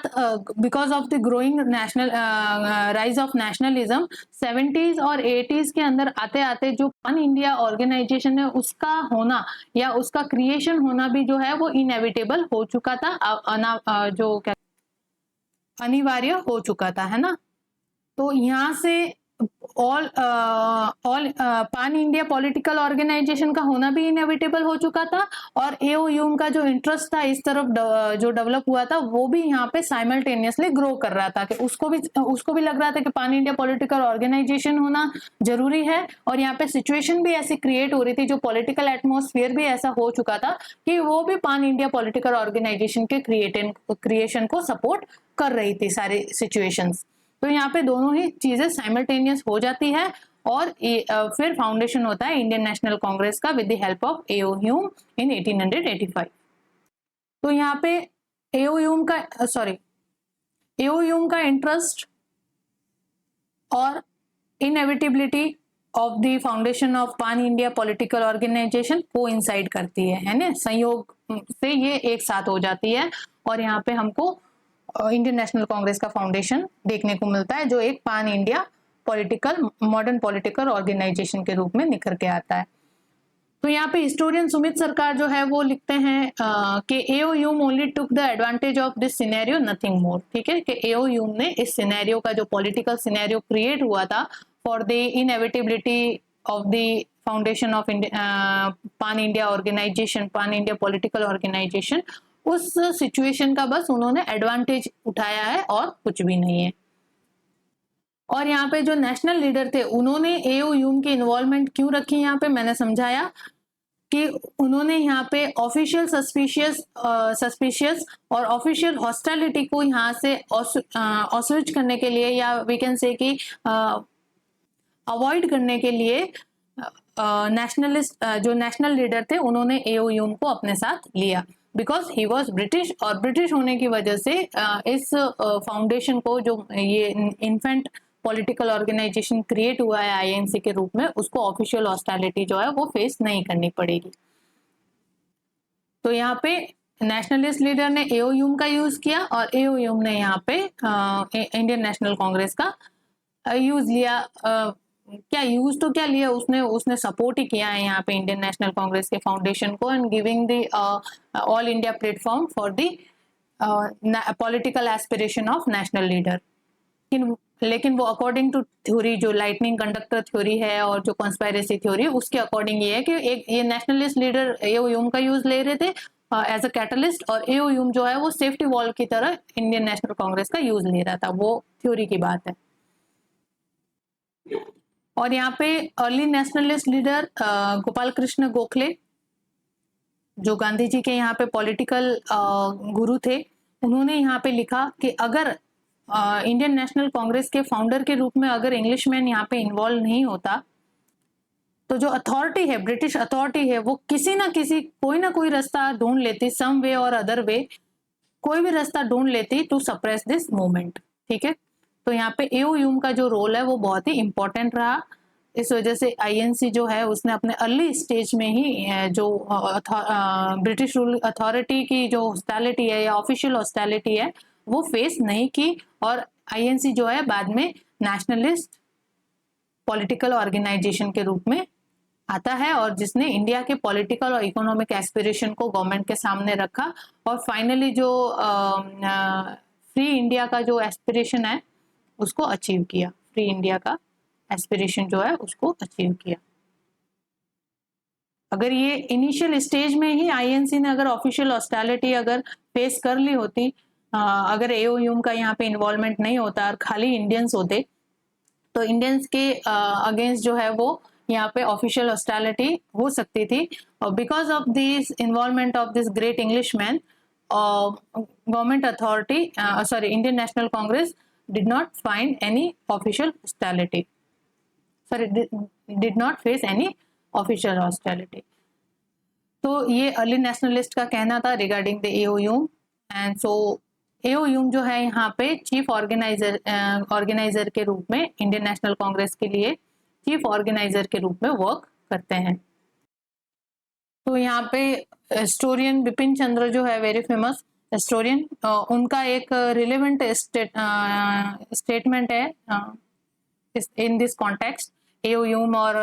because of the growing national rise of nationalism 70s और 80s के अंदर आते आते जो पैन इंडिया ऑर्गेनाइजेशन है उसका होना या उसका क्रिएशन होना भी जो है वो इनएविटेबल हो चुका था, जो अनिवार्य हो चुका था, है ना। तो यहाँ से all pan India political organisation का होना भी इनएविटेबल हो चुका था, और एओयूम का जो इंटरेस्ट था इस तरफ जो डेवलप हुआ था वो भी यहाँ पे साइमल्टेनियसली ग्रो कर रहा था, कि उसको भी लग रहा था कि पैन इंडिया पॉलिटिकल ऑर्गेनाइजेशन होना जरूरी है, और यहाँ पे सिचुएशन भी ऐसी क्रिएट हो रही थी, जो पॉलिटिकल एटमोस्फियर भी ऐसा हो चुका था कि वो भी पैन इंडिया पॉलिटिकल ऑर्गेनाइजेशन के क्रिएशन को सपोर्ट कर रही थी सारी सिचुएशंस। तो यहाँ पे दोनों ही चीजें साइमल्टेनियस हो जाती है, और फिर फाउंडेशन होता है इंडियन नेशनल कांग्रेस का with the help of A O Hume in 1885। तो यहाँ पे एओयूम का इंटरेस्ट और inevitability of the foundation of pan India political organisation coincide करती है ना, संयोग से ये एक साथ हो जाती है, और यहाँ पे हमको इंडियन नेशनल कांग्रेस का फाउंडेशन देखने को मिलता है, जो एक pan India modern political organisation के रूप में निखर के आता है। तो यहाँ पे हिस्टोरियन सुमित सरकार जो है वो लिखते हैं कि AO Hume only took the advantage of this scenario, nothing more. ठीक है, कि एओयूम ने इस सिनेरियो का, जो पॉलिटिकल सिनेरियो क्रिएट हुआ था for the inevitability of the foundation of pan India organisation, pan India political organisation, उस सिचुएशन का बस उन्होंने एडवांटेज उठाया है और कुछ भी नहीं है। और यहाँ पे जो नेशनल लीडर थे उन्होंने एओयूम की इन्वॉल्वमेंट क्यों रखी, यहाँ पे मैंने समझाया कि उन्होंने यहाँ पे ऑफिशियल सस्पिशियस और ऑफिशियल हॉस्टिलिटी को यहाँ से ऑस्विच करने के लिए, या वी कैन से कि अवॉइड करने के लिए जो नेशनल लीडर थे उन्होंने एओयूम को अपने साथ लिया, बिकॉज ही वॉज ब्रिटिश, और ब्रिटिश होने की वजह से इस फाउंडेशन को, जो ये इन्फेंट पॉलिटिकल ऑर्गेनाइजेशन क्रिएट हुआ है आईएनसी के रूप में, उसको ऑफिशियल हॉस्टिलिटी जो है वो फेस नहीं करनी पड़ेगी। तो यहाँ पे नेशनलिस्ट लीडर ने एओयूम का यूज किया, और एओयूम ने यहाँ पे इंडियन नेशनल कांग्रेस का यूज लिया। क्या यूज तो क्या लिया, उसने सपोर्ट ही किया है यहाँ पे इंडियन नेशनल कांग्रेस के फाउंडेशन को, and giving the all India platform for the political aspiration of national leader. लेकिन वो अकॉर्डिंग टू थ्योरी, जो लाइटनिंग कंडक्टर थ्योरी है और जो कॉन्स्पायरेसी थ्योरी, उसके अकॉर्डिंग ये है कि ये नेशनलिस्ट लीडर एओयूम का यूज ले रहे थे एज अ कैटलिस्ट, और एओयूम जो है वो सेफ्टी वॉल्व की तरह इंडियन नेशनल कांग्रेस का यूज ले रहा था। वो थ्योरी की बात है। और यहाँ पे early nationalist leader Gopal Krishna Gokhale, जो गांधी जी के यहाँ पे पॉलिटिकल गुरु थे, उन्होंने यहाँ पे लिखा कि अगर इंडियन नेशनल कांग्रेस के फाउंडर के रूप में अगर इंग्लिशमैन यहाँ पे इन्वॉल्व नहीं होता, तो जो अथॉरिटी है, ब्रिटिश अथॉरिटी है, वो किसी ना किसी, कोई ना कोई रास्ता ढूंढ लेती, सम वे और अदर वे, कोई भी रास्ता ढूंढ लेती टू सप्रेस दिस मूवमेंट। ठीक है, तो यहाँ पे एओयूम का जो रोल है वो बहुत ही इंपॉर्टेंट रहा। इस वजह से आईएनसी जो है उसने अपने अर्ली स्टेज में ही जो ब्रिटिश रूल अथॉरिटी की जो हॉस्टिलिटी है या ऑफिशियल हॉस्टिलिटी है वो फेस नहीं की, और आईएनसी जो है बाद में नेशनलिस्ट पॉलिटिकल ऑर्गेनाइजेशन के रूप में आता है, और जिसने इंडिया के पॉलिटिकल और इकोनॉमिक एस्पिरेशन को गवर्नमेंट के सामने रखा, और फाइनली जो फ्री इंडिया का जो एस्पिरेशन है उसको अचीव किया। फ्री इंडिया का एस्पिरेशन जो है उसको अचीव किया। अगर ये इनिशियल स्टेज में ही आईएनसी ने अगर ऑफिशियल हॉस्टिलिटी अगर फेस कर ली होती, अगर एओयूम का यहाँ पे इन्वॉल्वमेंट नहीं होता और खाली इंडियंस होते, तो इंडियंस के अगेंस्ट जो है वो यहाँ पे ऑफिशियल हॉस्टिलिटी हो सकती थी। Because of this involvement of this great Englishman, government authority, Indian National Congress did not find any official hostility, did not face any official hostility। तो ये अर्ली नेशनलिस्ट का कहना था रिगार्डिंग द एओयूम। एंड सो एओयूम जो है यहाँ पे चीफ ऑर्गेनाइजर के रूप में इंडियन नेशनल कांग्रेस के लिए चीफ ऑर्गेनाइजर के रूप में वर्क करते हैं। तो यहाँ पे हिस्टोरियन बिपिन चंद्र जो है, वेरी फेमस हिस्टोरियन, उनका एक रिलेवेंट स्टेटमेंट है in this context, A O Hume और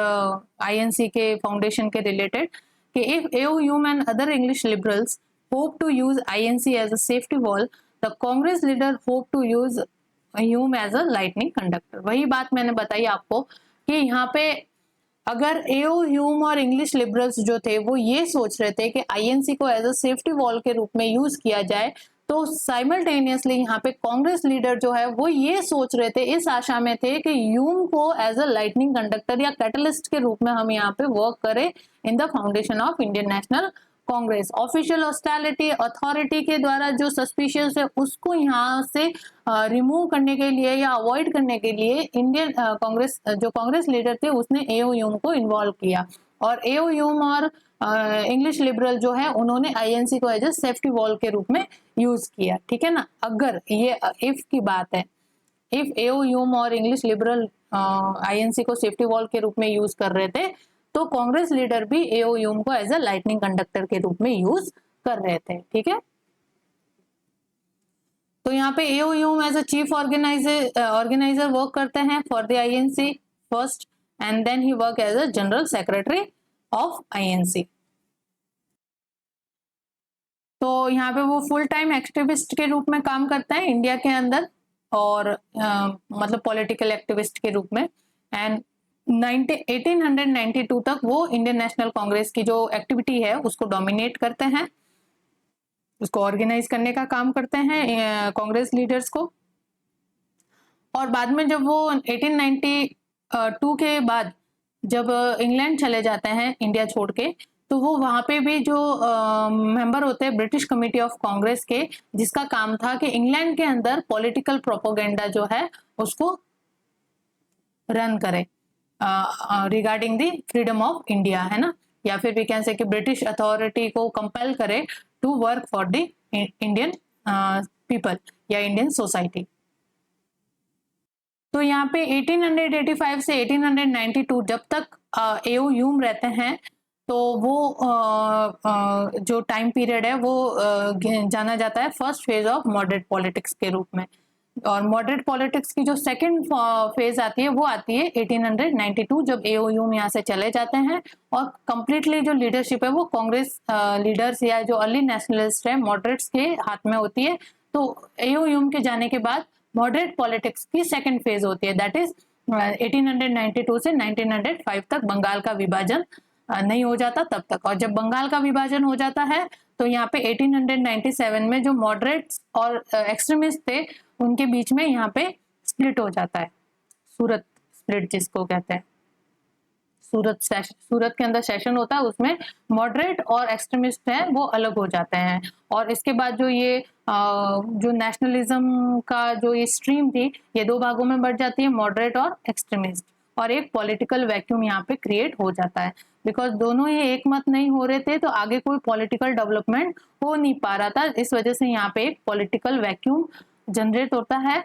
आईएनसी के फाउंडेशन के रिलेटेड, कि if A O Hume and other English liberals hope to use INC as a safety wall, the Congress leader hope to use Hume as a lightning conductor. वही बात मैंने बताई आपको कि यहाँ पे अगर एओ ह्यूम और इंग्लिश लिबरल्स जो थे वो ये सोच रहे थे कि आईएनसी को एज अ सेफ्टी वॉल के रूप में यूज किया जाए, तो साइमल्टेनियसली यहाँ पे कांग्रेस लीडर जो है वो ये सोच रहे थे, इस आशा में थे कि ह्यूम को एज अ लाइटनिंग कंडक्टर या कैटलिस्ट के रूप में हम यहाँ पे वर्क करें इन the foundation of Indian National Congress. Official hostility authority के द्वारा जो सस्पिशियस है उसको यहाँ से रिमूव करने के लिए या अवॉइड करने के लिए इंडियन कांग्रेस जो कांग्रेस लीडर थे उसने एओ ह्यूम को इन्वॉल्व किया, और एओ ह्यूम और इंग्लिश लिबरल जो है उन्होंने आईएनसी को एज ए सेफ्टी वॉल के रूप में यूज किया। ठीक है ना, अगर ये इफ की बात है, इफ एओ ह्यूम और इंग्लिश लिबरल आईएनसी को सेफ्टी वॉल के रूप में यूज कर रहे थे, तो कांग्रेस लीडर भी एओ ह्यूम को एज ए लाइटनिंग कंडक्टर के रूप में यूज कर रहे थे। ठीक है, तो यहाँ पे AO Hume as a chief organiser work करते हैं for the INC first, and then he work as a general secretary of INC. तो यहाँ पे वो फुल टाइम एक्टिविस्ट के रूप में काम करते हैं इंडिया के अंदर, और मतलब पॉलिटिकल एक्टिविस्ट के रूप में, एंड 1892 तक वो इंडियन नेशनल कांग्रेस की जो एक्टिविटी है उसको डोमिनेट करते हैं, उसको ऑर्गेनाइज करने का काम करते हैं कांग्रेस लीडर्स को। और बाद में जब वो 1892 के बाद जब इंग्लैंड चले जाते हैं इंडिया छोड़ के, तो वो वहां पे भी जो मेंबर होते हैं ब्रिटिश कमेटी ऑफ कांग्रेस के, जिसका काम था कि इंग्लैंड के अंदर पॉलिटिकल प्रोपोगेंडा जो है उसको रन करे regarding the freedom of India, है ना, या फिर वी कैन से कि ब्रिटिश अथॉरिटी को कंपेल करे to work for the Indian people या इंडियन सोसाइटी। तो यहाँ पे 1885 से 1892 जब तक एओ ह्यूम रहते हैं, तो वो जो टाइम पीरियड है वो जाना जाता है first phase of moderate politics के रूप में। और मॉडरेट पॉलिटिक्स की जो सेकंड फेज आती है वो आती है 1892, जब एओ ह्यूम यहाँ से चले जाते हैं और कंप्लीटली जो लीडरशिप है वो कांग्रेस लीडर्स या जो अर्ली नेशनलिस्ट है मॉडरेट्स के हाथ में होती है। तो एओ ह्यूम के जाने के बाद मॉडरेट पॉलिटिक्स की सेकंड फेज होती है, दैट इज 1892 से 1905 तक बंगाल का विभाजन नहीं हो जाता तब तक। और जब बंगाल का विभाजन हो जाता है तो यहाँ पे 1897 में जो मॉडरेट्स और एक्सट्रीमिस्ट थे उनके बीच में यहाँ पे स्प्लिट हो जाता है, सूरत स्प्लिट जिसको कहते हैं। सूरत के अंदर सेशन होता है, उसमें मॉडरेट और एक्सट्रीमिस्ट है वो अलग हो जाते हैं। और इसके बाद जो ये जो नेशनलिज्म का जो ये स्ट्रीम थी ये दो भागों में बढ़ जाती है, मॉडरेट और एक्सट्रीमिस्ट, और एक पॉलिटिकल वैक्यूम यहाँ पे क्रिएट हो जाता है। बिकॉज दोनों ही एक मत नहीं हो रहे थे तो आगे कोई पॉलिटिकल डेवलपमेंट हो नहीं पा रहा था, इस वजह से यहाँ पे एक पॉलिटिकल वैक्यूम जनरेट होता है।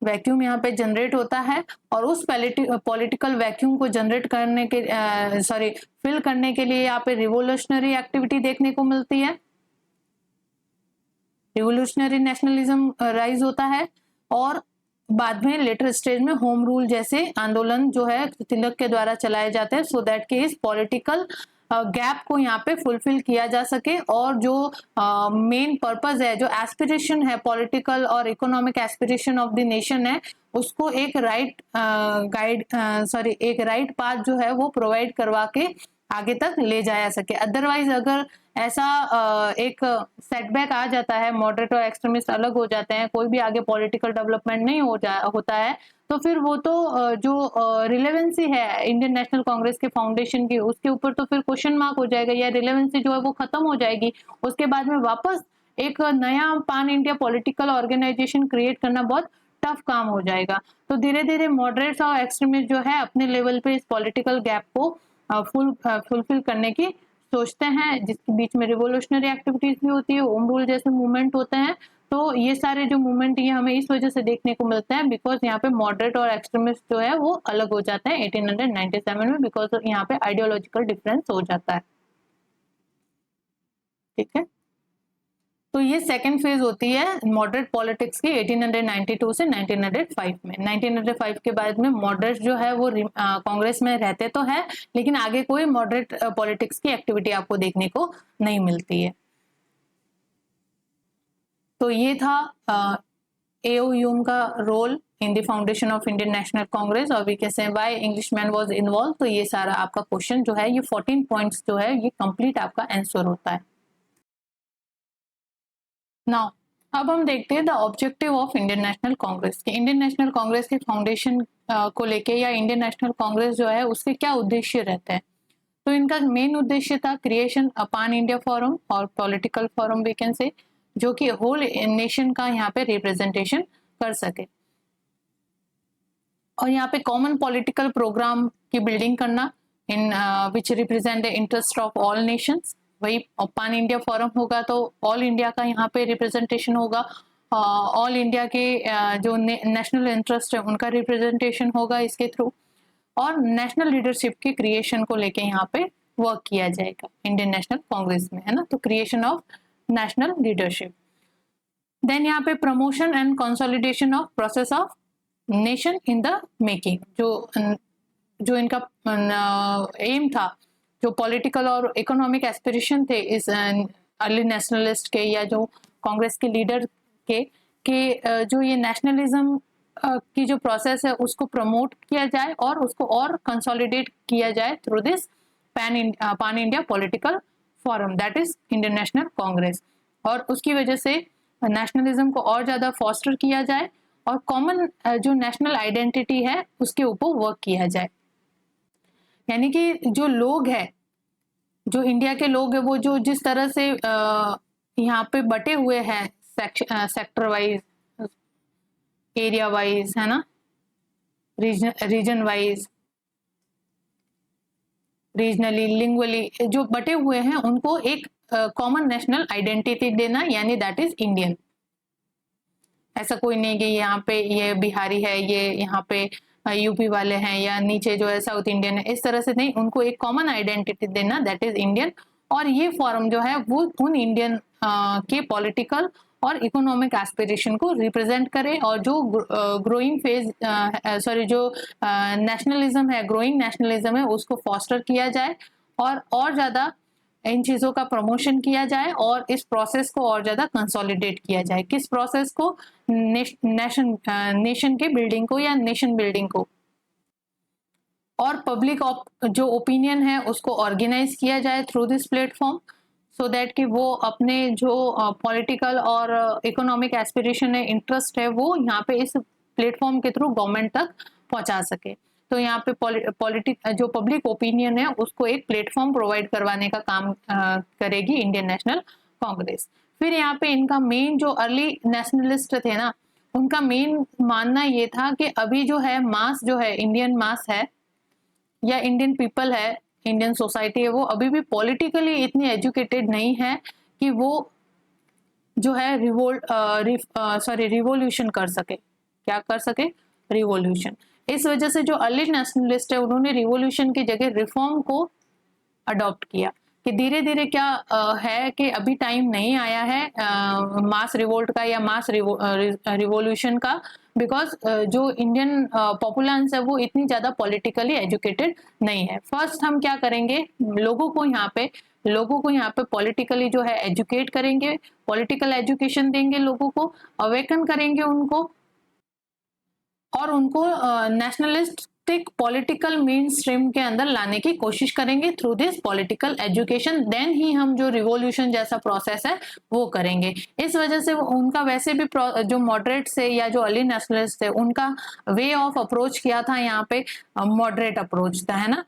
वैक्यूम यहाँ पे जनरेट होता है, और उस पॉलिटिकल वैक्यूम को जनरेट करने के फिल करने के लिए यहाँ पे रिवोल्यूशनरी एक्टिविटी देखने को मिलती है, रिवोल्यूशनरी नेशनलिज्म राइज होता है। और बाद में लेटर स्टेज में होम रूल जैसे आंदोलन जो है तिलक के द्वारा चलाए जाते हैं, सो दैट कि इस पॉलिटिकल गैप को यहाँ पे फुलफिल किया जा सके, और जो मेन पर्पस है, जो एस्पिरेशन है पॉलिटिकल और economic aspiration of the nation है, उसको एक एक राइट पाथ जो है वो प्रोवाइड करवा के आगे तक ले जाया सके। अदरवाइज अगर ऐसा एक सेटबैक आ जाता है, मॉडरेट और एक्सट्रीमिस्ट अलग हो जाते हैं, कोई भी आगे पॉलिटिकल डेवलपमेंट नहीं होता है, तो फिर वो तो जो रिलेवेंसी है इंडियन नेशनल कांग्रेस के फाउंडेशन की, उसके ऊपर तो फिर क्वेश्चन मार्क हो जाएगा, या रिलेवेंसी जो है वो खत्म हो जाएगी। उसके बाद में वापस एक नया पान इंडिया पॉलिटिकल ऑर्गेनाइजेशन क्रिएट करना बहुत टफ काम हो जाएगा। तो धीरे धीरे मॉडरेट्स और एक्सट्रीमिस्ट जो है अपने लेवल पे इस पॉलिटिकल गैप को फुलफिल करने की सोचते हैं, जिसके बीच में रिवोल्यूशनरी एक्टिविटीज भी होती है, होम रूल जैसे मूवमेंट होते हैं। तो ये सारे जो मूवमेंट ये हमें इस वजह से देखने को मिलते हैं बिकॉज यहाँ पे मॉडरेट और एक्सट्रीमिस्ट जो है वो अलग हो जाते हैं 1897 में, बिकॉज यहाँ पे आइडियोलॉजिकल डिफरेंस हो जाता है। ठीक है, तो ये सेकेंड फेज होती है मॉडरेट पॉलिटिक्स की 1892 से 1905 में। 1905 के बाद में मॉडरेट जो है वो कांग्रेस में रहते तो है, लेकिन आगे कोई मॉडरेट पॉलिटिक्स की एक्टिविटी आपको देखने को नहीं मिलती है। तो ये था A.O. ह्यूम का role in the foundation of Indian National Congress, और we can say why Englishman was involve. तो ये सारा आपका क्वेश्चन जो है, ये 14 पॉइंट्स जो है ये कंप्लीट आपका आंसर होता है। नाउ अब हम देखते हैं the objective of Indian National Congress के। इंडियन नेशनल कांग्रेस के फाउंडेशन को लेके या इंडियन नेशनल कांग्रेस जो है उसके क्या उद्देश्य रहते हैं। तो इनका मेन उद्देश्य था creation a pan India forum और political forum we can say, जो कि होल नेशन का यहाँ पे रिप्रेजेंटेशन कर सके, और यहाँ पे कॉमन पॉलिटिकल प्रोग्राम की बिल्डिंग करना in which represent the interest of all nations. वही पान इंडिया फोरम होगा तो ऑल इंडिया का यहाँ पे रिप्रेजेंटेशन होगा, ऑल इंडिया के जो नेशनल इंटरेस्ट है उनका रिप्रेजेंटेशन होगा इसके थ्रू, और नेशनल लीडरशिप के क्रिएशन को लेके यहाँ पे वर्क किया जाएगा इंडियन नेशनल कांग्रेस में, है ना। तो creation of national leadership, then यहाँ पे promotion and consolidation of process of nation in the making. जो इनका एम था, जो पॉलिटिकल और इकोनॉमिक एस्पिरेशन थे इस अर्ली नेशनलिस्ट के या जो कांग्रेस के लीडर के जो ये नेशनलिज्म की जो प्रोसेस है उसको प्रमोट किया जाए और उसको और कंसोलिडेट किया जाए थ्रू दिस पान India political forum, that is Indian National Congress. और उसकी वजह से नेशनलिज्म को और ज़्यादा फॉस्टर किया जाए और कॉमन जो नेशनल आइडेंटिटी है उसके ऊपर वर्क किया जाए। यानी कि जो लोग हैं, जो इंडिया के लोग हैं, वो जो जिस तरह से यहाँ पे बटे हुए हैं सेक्टर वाइज, एरिया वाइज, है ना, रीजन वाइज, रीजनली, लिंगुअली जो बटे हुए हैं उनको एक कॉमन नेशनल आइडेंटिटी देना, यानी दैट इज इंडियन। ऐसा कोई नहीं कि यहाँ पे ये बिहारी है, ये यहाँ पे यूपी वाले हैं, या नीचे जो है साउथ इंडियन है, इस तरह से नहीं, उनको एक कॉमन आइडेंटिटी देना, दैट इज इंडियन। और ये फॉरम जो है वो उन इंडियन के पॉलिटिकल और इकोनॉमिक एस्पिरेशन को रिप्रेजेंट करे, और जो ग्रोइंग फेज जो नेशनलिज्म है, ग्रोइंग नेशनलिज्म है, उसको फॉस्टर किया जाए और ज़्यादा इन चीज़ों का प्रमोशन किया जाए और इस प्रोसेस को और ज़्यादा कंसोलिडेट किया जाए। किस प्रोसेस को? नेशन के बिल्डिंग को या नेशन बिल्डिंग को। और पब्लिक जो ओपिनियन है उसको ऑर्गेनाइज किया जाए through this platform, so that कि वो अपने जो पॉलिटिकल और इकोनॉमिक एस्पिरेशन है, इंटरेस्ट है, वो यहाँ पे इस प्लेटफॉर्म के थ्रू गवर्नमेंट तक पहुँचा सके। तो यहाँ पे जो पब्लिक ओपिनियन है उसको एक प्लेटफॉर्म प्रोवाइड करवाने का काम करेगी इंडियन नेशनल कांग्रेस। फिर यहाँ पे इनका मेन जो अर्ली नेशनलिस्ट थे ना, उनका मेन मानना ये था कि अभी जो है मास जो है, इंडियन मास है या इंडियन पीपल है, इंडियन सोसाइटी है, वो अभी भी पॉलिटिकली इतनी एजुकेटेड नहीं है कि वो जो है रिवोल्यूशन कर सके। क्या कर सके? रिवोल्यूशन। इस वजह से जो अर्ली नेशनलिस्ट है उन्होंने रिवोल्यूशन की जगह रिफॉर्म को अडॉप्ट किया कि धीरे धीरे क्या है कि अभी टाइम नहीं आया है मास रिवोल्ट का या मास रिवोल्यूशन का, बिकॉज जो इंडियन पॉपुलेंस है वो इतनी ज़्यादा पॉलिटिकली एजुकेटेड नहीं है। फर्स्ट हम क्या करेंगे, लोगों को यहाँ पे पॉलिटिकली जो है एजुकेट करेंगे, पॉलिटिकल एजुकेशन देंगे, लोगों को अवेकन करेंगे उनको, और उनको नेशनलिस्टिक पॉलिटिकल मेन स्ट्रीम के अंदर लाने की कोशिश करेंगे through this political education. Then ही हम जो रिवॉल्यूशन जैसा प्रोसेस है वो करेंगे। इस वजह से उनका वैसे भी जो मॉडरेट से या जो अर्ली नेशनलिस्ट थे उनका वे ऑफ अप्रोच किया था यहाँ पे मॉडरेट अप्रोच था, है ना,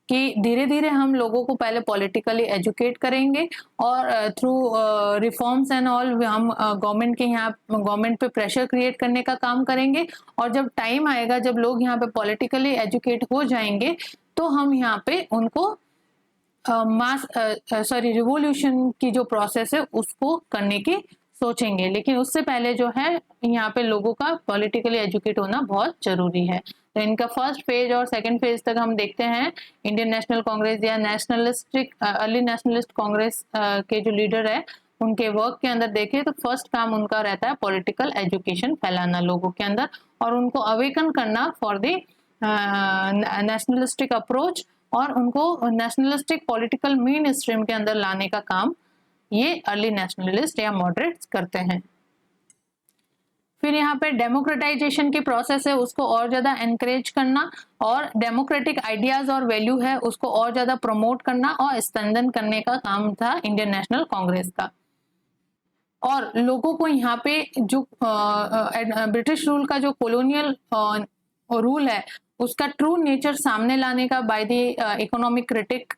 कि धीरे धीरे हम लोगों को पहले पॉलिटिकली एजुकेट करेंगे और थ्रू रिफॉर्म्स एंड ऑल हम गवर्नमेंट पे प्रेशर क्रिएट करने का काम करेंगे। और जब टाइम आएगा, जब लोग यहाँ पे पॉलिटिकली एजुकेट हो जाएंगे, तो हम यहाँ पे उनको रिवॉल्यूशन की जो प्रोसेस है उसको करने की सोचेंगे, लेकिन उससे पहले जो है यहाँ पे लोगों का पॉलिटिकली एजुकेट होना बहुत जरूरी है। तो इनका फर्स्ट फेज और सेकंड फेज तक हम देखते हैं इंडियन नेशनल कांग्रेस या नेशनलिस्टिक अर्ली नेशनलिस्ट कांग्रेस के जो लीडर है उनके वर्क के अंदर देखें तो फर्स्ट काम उनका रहता है पॉलिटिकल एजुकेशन फैलाना लोगों के अंदर और उनको अवेकन करना फॉर द नेशनलिस्टिक अप्रोच और उनको नेशनलिस्टिक पॉलिटिकल मेन स्ट्रीम के अंदर लाने का काम ये अर्ली नेशनलिस्ट या मॉडरेट्स करते हैं। फिर यहाँ पे डेमोक्रेटाइजेशन की प्रोसेस है उसको और ज्यादा एनकरेज करना और डेमोक्रेटिक आइडियाज और वैल्यू है उसको और ज्यादा प्रमोट करना और स्ट्रेंथन करने का काम था इंडियन नेशनल कांग्रेस का। और लोगों को यहाँ पे जो ब्रिटिश रूल का जो कॉलोनियल रूल है उसका ट्रू नेचर सामने लाने का बाय द इकोनॉमिक क्रिटिक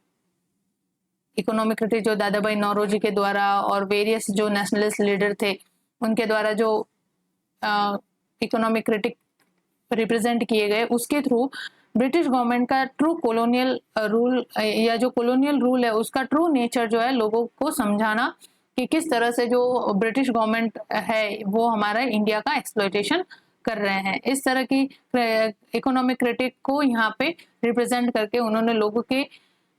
जो दादा भाई नौरोजी के द्वारा और वेरियस जो नेशनलिस्ट लीडर थे उनके द्वारा जो इकोनॉमिक क्रिटिक रिप्रेजेंट किए गए उसके थ्रू ब्रिटिश गवर्नमेंट का ट्रू कॉलोनियल रूल या जो कॉलोनियल रूल है उसका ट्रू नेचर जो है लोगों को समझाना कि किस तरह से जो ब्रिटिश गवर्नमेंट है वो हमारा इंडिया का एक्सप्लॉयटेशन कर रहे हैं। इस तरह की इकोनॉमिक क्रिटिक को यहाँ पे रिप्रेजेंट करके उन्होंने लोगों के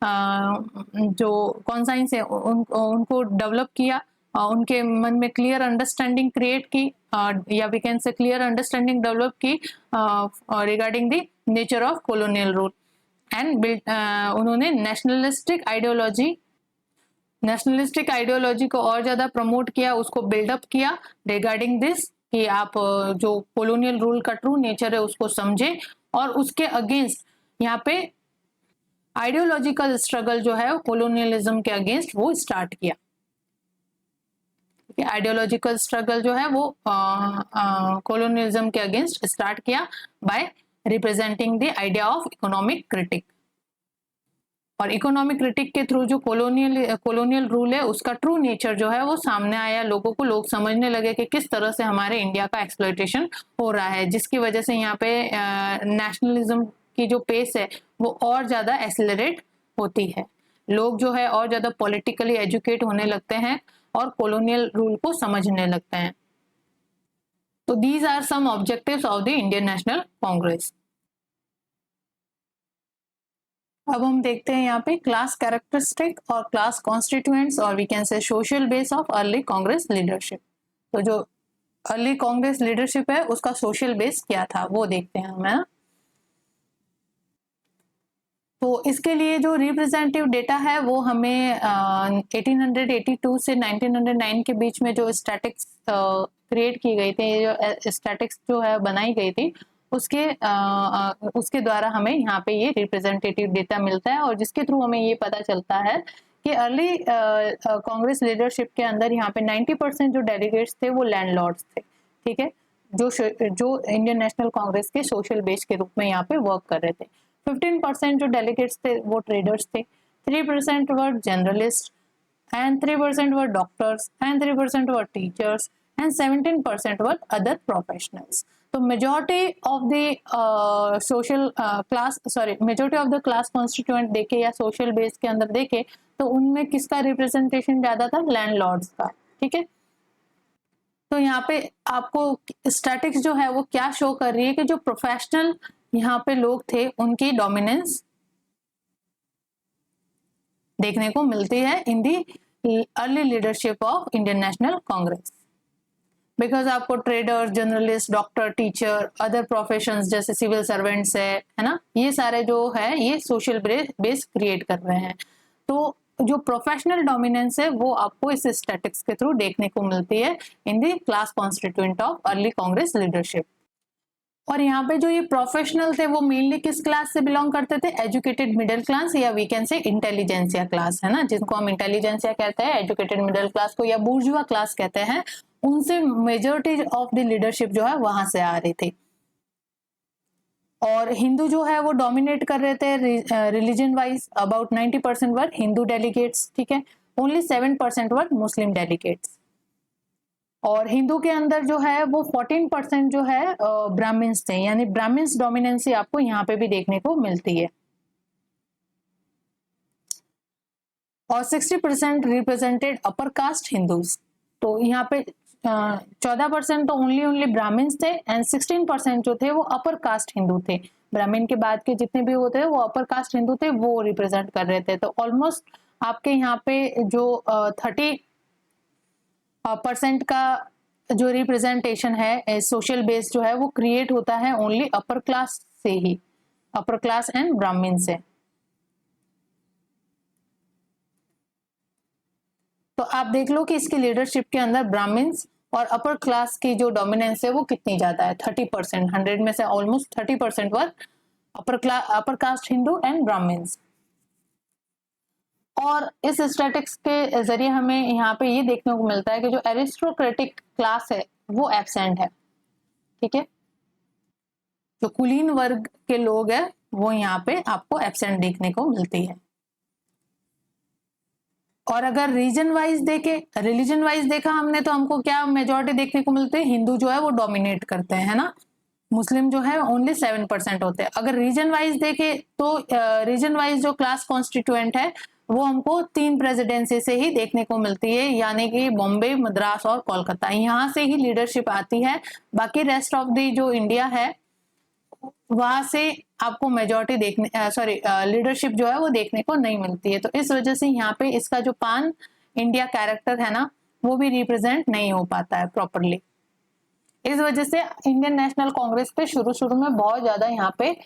जो कॉन्साइंस है उनको डेवलप किया, उनके मन में क्लियर अंडरस्टैंडिंग क्रिएट की या we can say clear understanding develop की regarding the nature of colonial rule and उन्होंने नेशनलिस्टिक आइडियोलॉजी को और ज्यादा प्रमोट किया, उसको बिल्डअप किया रिगार्डिंग दिस कि आप जो कॉलोनियल रूल का ट्रू नेचर है उसको समझे और उसके अगेंस्ट यहाँ पे आइडियोलॉजिकल स्ट्रगल जो है कॉलोनियलिज्म के अगेंस्ट वो स्टार्ट किया। आइडियोलॉजिकल स्ट्रगल जो है वो कॉलोनियलिज्म के अगेंस्ट स्टार्ट किया by representing the idea of economic critique और इकोनॉमिक क्रिटिक के थ्रू जो कॉलोनियल रूल है उसका ट्रू नेचर जो है वो सामने आया, लोग समझने लगे कि किस तरह से हमारे इंडिया का एक्सप्लॉयटेशन हो रहा है जिसकी वजह से यहाँ पे नेशनलिज्म की जो पेस है वो और ज्यादा एक्सेलरेट होती है, लोग जो है और ज्यादा पॉलिटिकली एजुकेट होने लगते हैं और कॉलोनियल रूल को समझने लगते हैं। तो these are some objectives of the Indian National Congress. अब हम देखते हैं यहाँ पे क्लास कैरेक्टरिस्टिक और क्लास कॉन्स्टिट्यूएंट्स और we can say social base of early Congress leadership. तो जो अर्ली कांग्रेस लीडरशिप है उसका सोशल बेस क्या था वो देखते हैं हमें। तो इसके लिए जो रिप्रेजेंटेटिव डेटा है वो हमें 1882 से 1909 के बीच में जो स्टैटिक्स क्रिएट की गई थी, जो स्टैटिक्स जो है बनाई गई थी उसके द्वारा हमें यहाँ पे ये रिप्रेजेंटेटिव डेटा मिलता है और जिसके थ्रू हमें ये पता चलता है कि अर्ली कांग्रेस लीडरशिप के अंदर यहाँ पे 90% जो डेलीगेट्स थे वो लैंडलॉर्ड्स थे, ठीक है, जो इंडियन नेशनल कांग्रेस के सोशल बेस के रूप में यहाँ पे वर्क कर रहे थे। 15% जो डेलीगेट्स थे वो ट्रेडर्स थे, 3% were journalist and 3% were doctors and 3% were teachers and 17% were other professionals. तो majority of the majority of the class constituent देखे या सोशल बेस के अंदर देखे तो उनमें किसका रिप्रेजेंटेशन ज्यादा था, लैंडलॉर्ड्स का, ठीक है। तो यहाँ पे आपको स्टैटिक्स जो है वो क्या शो कर रही है कि जो प्रोफेशनल यहाँ पे लोग थे उनकी डोमिनेंस देखने को मिलती है in the early leadership of Indian National Congress, because आपको trader, journalist, doctor, teacher, other professions जैसे सिविल सर्वेंट्स है ना, ये सारे जो है ये सोशल बेस क्रिएट कर रहे हैं। तो जो प्रोफेशनल डोमिनेंस है वो आपको इस स्टैटिक्स के थ्रू देखने को मिलती है in the class constituent of early Congress leadership. और यहाँ पे जो ये प्रोफेशनल थे वो मेनली किस क्लास से बिलोंग करते थे, एजुकेटेड मिडिल क्लास या we can say intelligentsia class, है ना, जिनको हम इंटेलिजेंसिया कहते हैं, एजुकेटेड मिडिल क्लास को या बुर्जुआ क्लास कहते हैं, उनसे मेजॉरिटी ऑफ द लीडरशिप जो है वहां से आ रही थी। और हिंदू जो है वो डोमिनेट कर रहे थे religion wise, about 90% were Hindu delegates, ठीक है, ओनली 7% वर मुस्लिम डेलीगेट्स। और हिंदू के अंदर जो है वो 14% जो है ब्राह्मण्स थे, यानी ब्राह्मण्स डोमिनेंसी आपको यहाँ पे भी देखने को मिलती है। और 60% रिप्रेजेंटेड अपर कास्ट हिंदूज। तो यहाँ पे 14% तो ओनली ब्राह्मण्स थे एंड 16% जो थे वो अपर कास्ट हिंदू थे। ब्राह्मण के बाद के जितने भी होते हैं वो अपर कास्ट हिंदू थे, वो रिप्रेजेंट कर रहे थे। तो ऑलमोस्ट आपके यहाँ पे जो 30% का जो रिप्रेजेंटेशन है सोशल बेस जो है वो क्रिएट होता है ओनली अपर क्लास से ही, अपर क्लास एंड ब्राह्मण से। तो आप देख लो कि इसकी लीडरशिप के अंदर ब्राह्मण्स और अपर क्लास की जो डोमिनेंस है वो कितनी ज्यादा है, 30%, 100 में से almost 30% were upper caste Hindu and Brahmins. और इस स्टैटिस्टिक्स के जरिए हमें यहाँ पे ये देखने को मिलता है कि जो एरिस्टोक्रेटिक क्लास है वो एब्सेंट है, ठीक है। जो कुलीन वर्ग के लोग हैं वो यहाँ पे आपको एब्सेंट देखने को मिलती है। और अगर रीजन वाइज देखे, रिलीजन वाइज देखा हमने, तो हमको क्या मेजोरिटी देखने को मिलते हैं, हिंदू जो है वो डोमिनेट करते हैं, है ना। मुस्लिम जो है ओनली 7% होते हैं। अगर रीजन वाइज देखे तो रीजन वाइज जो क्लास कॉन्स्टिट्यूएंट है वो हमको 3 प्रेसिडेंसी से ही देखने को मिलती है, यानी कि बॉम्बे, मद्रास और कोलकाता, यहाँ से ही लीडरशिप आती है। बाकी रेस्ट ऑफ दी जो इंडिया है वहां से आपको मेजोरिटी देखने लीडरशिप जो है वो देखने को नहीं मिलती है। तो इस वजह से यहाँ पे इसका जो पान इंडिया कैरेक्टर है ना वो भी रिप्रेजेंट नहीं हो पाता है प्रॉपरली। इस वजह से इंडियन नेशनल कांग्रेस पे शुरू में बहुत ज्यादा यहाँ पे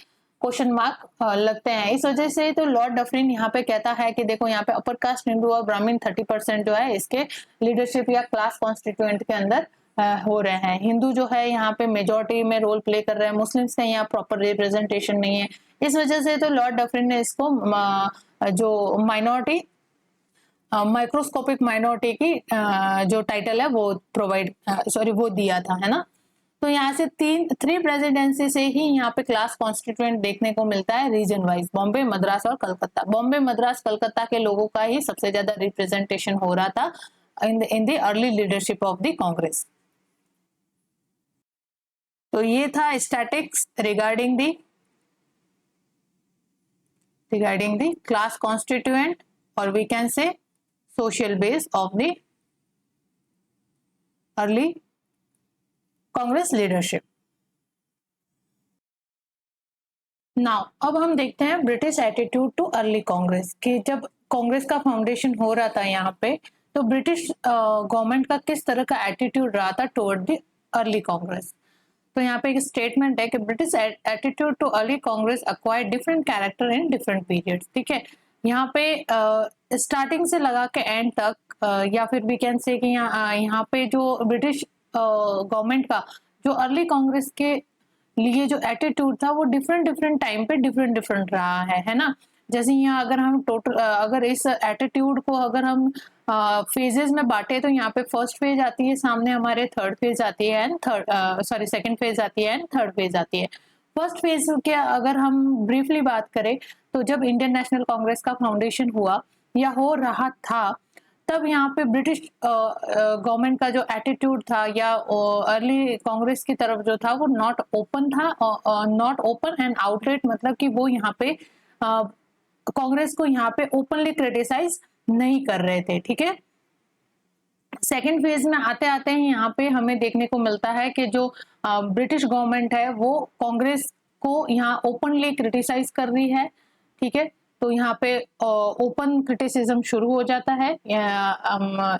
क्वेश्चन मार्क लगते हैं। इस वजह से तो लॉर्ड डफरिन यहाँ पे कहता है कि देखो यहाँ पे अपर कास्ट हिंदू और ब्राह्मण 30% जो है इसके लीडरशिप या क्लास कॉन्स्टिट्यूएंट के अंदर हो रहे हैं। हिंदू जो है यहाँ पे मेजोरिटी में रोल प्ले कर रहे हैं, मुस्लिम्स का यहाँ प्रॉपर रिप्रेजेंटेशन नहीं है। इस वजह से तो लॉर्ड डफरिन ने इसको जो माइनॉरिटी माइक्रोस्कोपिक माइनॉरिटी की जो टाइटल है वो वो दिया था, है ना। तो यहाँ से 3 प्रेसिडेंसी से ही यहाँ पे क्लास कॉन्स्टिट्यूएंट देखने को मिलता है रीजन वाइज, बॉम्बे, मद्रास और कलकत्ता। बॉम्बे, मद्रास, कलकत्ता के लोगों का ही सबसे ज्यादा रिप्रेजेंटेशन हो रहा था in the early leadership of the Congress. तो ये था statics regarding the class constituent और we can say social base of the early Congress leadership. Now अब हम देखते हैं British attitude to early Congress, कि जब कांग्रेस का फाउंडेशन हो रहा था यहाँ पे तो ब्रिटिश गवर्नमेंट का किस तरह का एटीट्यूड रहा था टुवर्ड द अर्ली कांग्रेस। तो यहाँ पे एक स्टेटमेंट है कि British attitude to early Congress acquired different character in different periods, ठीक है। यहाँ पे स्टार्टिंग से लगा के एंड तक या फिर वी कैन से कि यहाँ पे जो ब्रिटिश गवर्नमेंट का जो अर्ली कांग्रेस के लिए जो एटीट्यूड था वो डिफरेंट टाइम पे डिफरेंट रहा है ना। जैसे यहाँ अगर हम अगर इस एटीट्यूड को अगर हम फेजेस में बांटे तो यहाँ पे फर्स्ट फेज आती है सामने हमारे, थर्ड फेज आती है एंड सेकंड फेज आती है एंड थर्ड फेज आती है। फर्स्ट फेज के अगर हम ब्रीफली बात करें तो जब इंडियन नेशनल कांग्रेस का फाउंडेशन हुआ या हो रहा था तब यहाँ पे ब्रिटिश गवर्नमेंट का जो एटीट्यूड था या अर्ली कांग्रेस की तरफ जो था वो नॉट ओपन था, नॉट ओपन एंड आउटलेट, मतलब कि वो यहाँ पे कांग्रेस को यहाँ पे ओपनली क्रिटिसाइज नहीं कर रहे थे, ठीक है। सेकेंड फेज में आते आते ही यहाँ पे हमें देखने को मिलता है कि जो ब्रिटिश गवर्नमेंट है वो कांग्रेस को यहाँ ओपनली क्रिटिसाइज कर रही है, ठीक है। तो यहाँ पे ओपन क्रिटिसिज्म शुरू हो जाता है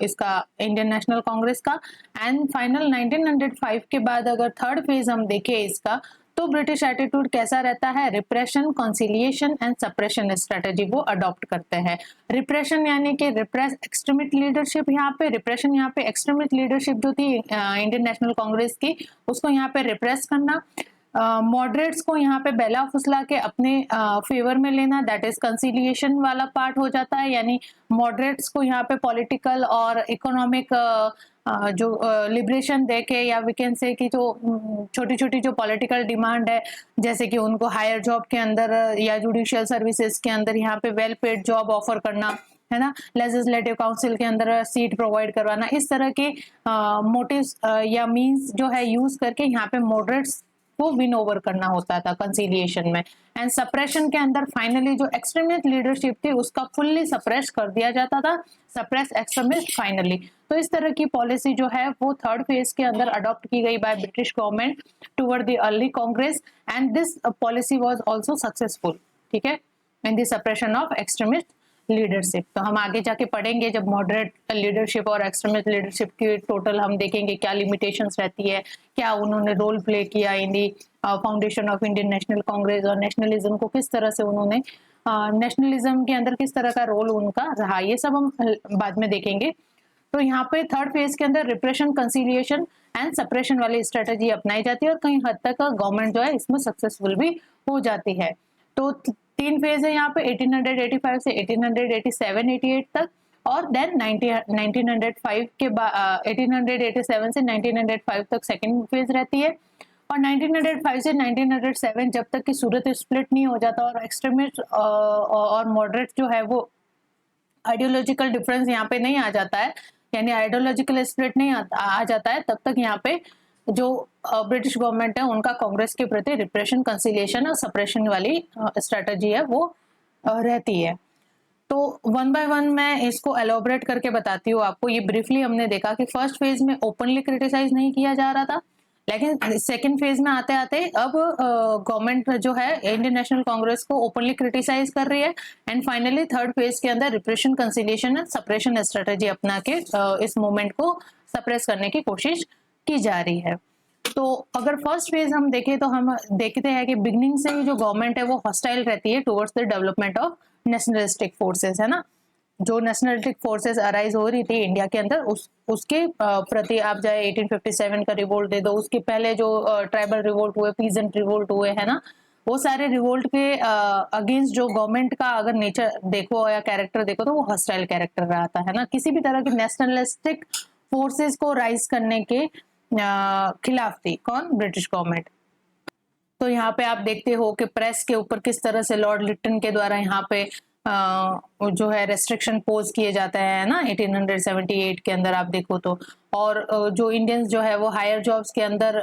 इसका इंडियन नेशनल कांग्रेस का। एंड फाइनल 1905 के बाद अगर थर्ड फेज हम देखें इसका तो ब्रिटिश एटीट्यूड कैसा रहता है, repression, conciliation and suppression strategy वो अडॉप्ट करते हैं। रिप्रेशन यानी कि रिप्रेस एक्सट्रीमिस्ट लीडरशिप, यहाँ पे रिप्रेशन, यहाँ पे एक्सट्रीमिस्ट लीडरशिप जो थी इंडियन नेशनल कांग्रेस की उसको यहाँ पे रिप्रेस करना, मॉडरेट्स को यहाँ पे बेला फुसला के अपने फेवर में लेना, दैट इज कंसिलिएशन वाला पार्ट हो जाता है। यानी मॉडरेट्स को यहाँ पे पॉलिटिकल और इकोनॉमिक जो लिबरेशन देके या वी कैन से कि जो छोटी छोटी जो पॉलिटिकल डिमांड है जैसे कि उनको हायर जॉब के अंदर या जुडिशियल सर्विसेज के अंदर यहाँ पे वेल पेड जॉब ऑफर करना, है ना, लेजिस्लेटिव काउंसिल के अंदर सीट प्रोवाइड करवाना, इस तरह के मोटिव्स या मींस जो है यूज करके यहाँ पे मॉडरेट्स को विन ओवर करना होता था कंसिलिएशन में। एंड सप्रेशन के अंदर फाइनली जो एक्सट्रीमिस्ट लीडरशिप थी उसका फुल्ली सप्रेस कर दिया जाता था, सप्रेस एक्सट्रीमिस्ट फाइनली। तो इस तरह की पॉलिसी जो है वो थर्ड फेज के अंदर अडॉप्ट की गई bye British government toward the early Congress, and this policy was also successful, ठीक है, in the suppression of extremist leadership. तो हम आगे जाके पढ़ेंगे जब मॉडरेट लीडरशिप और एक्सट्रीमिस्ट लीडरशिप की टोटल हम देखेंगे क्या लिमिटेशंस रहती है, क्या उन्होंने रोल प्ले किया in the foundation of Indian National Congress, और नेशनलिज्म को किस तरह से उन्होंने नेशनलिज्म के अंदर किस तरह का रोल उनका रहा, ये सब हम बाद में देखेंगे। तो यहाँ पे थर्ड फेज के अंदर रिप्रेशन, कंसिलिएशन एंड सप्रेशन वाली स्ट्रेटेजी अपनाई जाती है और कहीं हद तक गवर्नमेंट जो है इसमें सक्सेसफुल भी हो जाती है। तो तीन फेज है यहाँ पे 1885 से 1887-88 तक, और देन 1905 के बाद 1887 से 1905 तक सेकेंड फेज रहती है, और 1905 से 1907 जब तक कि सूरत स्प्लिट नहीं हो जाता और एक्सट्रीमिस्ट और मॉडरेट जो है वो आइडियोलॉजिकल डिफरेंस यहाँ पे नहीं आ जाता है, यानी आइडियोलॉजिकल स्प्लिट नहीं आ जाता है, तब तक यहाँ पे जो ब्रिटिश गवर्नमेंट है उनका कांग्रेस के प्रति रिप्रेशन, कंसिलिएशन और सप्रेशन वाली स्ट्रेटजी है वो रहती है। तो वन बाय वन मैं इसको एलोबरेट करके बताती हूँ आपको। ये ब्रीफली हमने देखा कि फर्स्ट फेज में ओपनली क्रिटिसाइज नहीं किया जा रहा था, लेकिन सेकेंड फेज में आते आते अब गवर्नमेंट जो है इंडियन नेशनल कांग्रेस को ओपनली क्रिटिसाइज कर रही है, एंड फाइनली थर्ड फेज के अंदर repression, conciliation and suppression strategy अपना के इस मूवमेंट को सप्रेस करने की कोशिश की जा रही है। तो अगर फर्स्ट फेज हम देखें तो हम देखते हैं कि बिगनिंग से ही जो गवर्नमेंट है वो हॉस्टाइल रहती है towards the development of nationalistic forces, है ना। जो नेशनलिस्टिक फोर्सेस अराइज हो रही थी इंडिया के अंदर उसके प्रति आप चाहे 1857 का रिवोल्ट दे दो, उसके पहले जो ट्राइबल रिवोल्ट हुए, पीजेंट रिवोल्ट हुए, है ना, वो सारे रिवोल्ट के अगेंस्ट जो गवर्नमेंट का अगर नेचर देखो या कैरेक्टर देखो तो वो हॉस्टाइल कैरेक्टर रहा था, है ना। किसी भी तरह के नेशनलिस्टिक फोर्सेस को राइज करने के खिलाफ थी कौन, ब्रिटिश गवर्नमेंट। तो यहाँ पे आप देखते हो कि प्रेस के ऊपर किस तरह से लॉर्ड लिटन के द्वारा यहाँ पे जो है रेस्ट्रिक्शन पोज किए जाते हैं ना 1878 के अंदर आप देखो तो। और जो इंडियंस जो है वो हायर जॉब्स के अंदर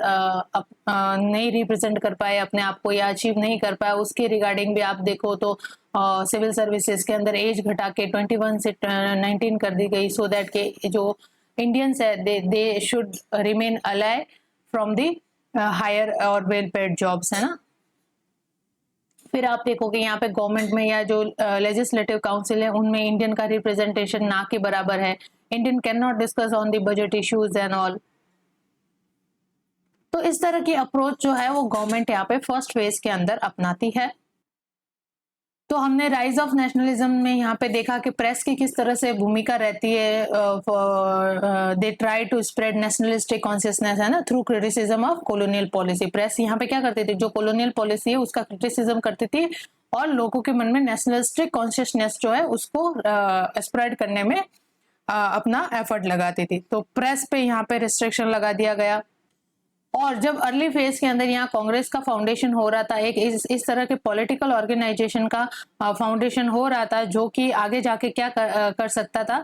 नहीं रिप्रेजेंट कर पाए अपने आप को या अचीव नहीं कर पाए, उसके रिगार्डिंग भी आप देखो तो सिविल सर्विसेज के अंदर एज घटा के 21 से 19 कर दी गई, सो दैट के जो इंडियंस है they should remain alive from the higher और वेल पेड जॉब्स, है ना। फिर आप देखोगे यहाँ पे गवर्नमेंट में या जो लेजिस्लेटिव काउंसिल है उनमें इंडियन का रिप्रेजेंटेशन ना के बराबर है। Indian can not discuss on the budget issues and all. तो इस तरह की अप्रोच जो है वो गवर्नमेंट यहाँ पे फर्स्ट फेज के अंदर अपनाती है। तो हमने राइज ऑफ नेशनलिज्म में यहाँ पे देखा कि प्रेस की किस तरह से भूमिका रहती है, they try to spread nationalistic consciousness, है ना, through criticism of colonial policy. Press यहाँ पे क्या करती थी, जो कॉलोनियल पॉलिसी है उसका क्रिटिसिज्म करती थी और लोगों के मन में नेशनलिस्टिक कॉन्शियसनेस जो है उसको स्प्रेड करने में अपना एफर्ट लगाती थी। तो प्रेस पे यहाँ पे रिस्ट्रिक्शन लगा दिया गया। और जब अर्ली फेज के अंदर यहाँ कांग्रेस का फाउंडेशन हो रहा था, एक इस तरह के पॉलिटिकल ऑर्गेनाइजेशन का फाउंडेशन हो रहा था जो कि आगे जाके क्या कर सकता था,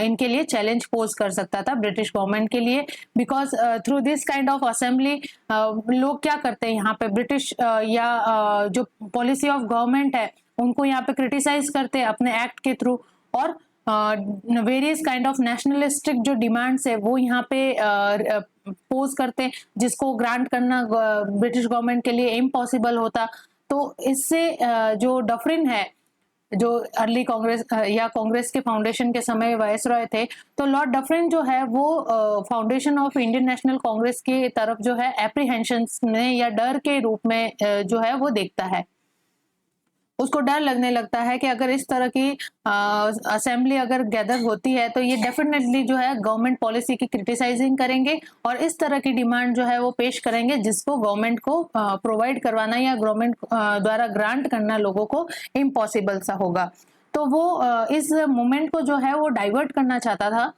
इनके लिए चैलेंज पोज कर सकता था ब्रिटिश गवर्नमेंट के लिए। Because through this kind of assembly लोग क्या करते हैं यहाँ पे ब्रिटिश या जो पॉलिसी ऑफ गवर्नमेंट है उनको यहाँ पे क्रिटिसाइज करते हैं अपने एक्ट के थ्रू, और वेरियस काइंड ऑफ नेशनलिस्टिक जो डिमांड्स है वो यहाँ पे पोज करते हैं, जिसको ग्रांट करना ब्रिटिश गवर्नमेंट के लिए इम्पॉसिबल होता। तो इससे जो डफरिन है, जो अर्ली कांग्रेस या कांग्रेस के फाउंडेशन के समय वायसरॉय थे, तो लॉर्ड डफरिन जो है वो foundation of Indian National Congress की तरफ जो है एप्रीहेंशंस में या डर के रूप में जो है वो देखता है। उसको डर लगने लगता है कि अगर इस तरह की असेंबली अगर गैदर होती है तो ये डेफिनेटली जो है गवर्नमेंट पॉलिसी की क्रिटिसाइजिंग करेंगे और इस तरह की डिमांड जो है वो पेश करेंगे जिसको गवर्नमेंट को प्रोवाइड करवाना या गवर्नमेंट द्वारा ग्रांट करना लोगों को इम्पॉसिबल सा होगा। तो वो इस मूवमेंट को जो है वो डाइवर्ट करना चाहता था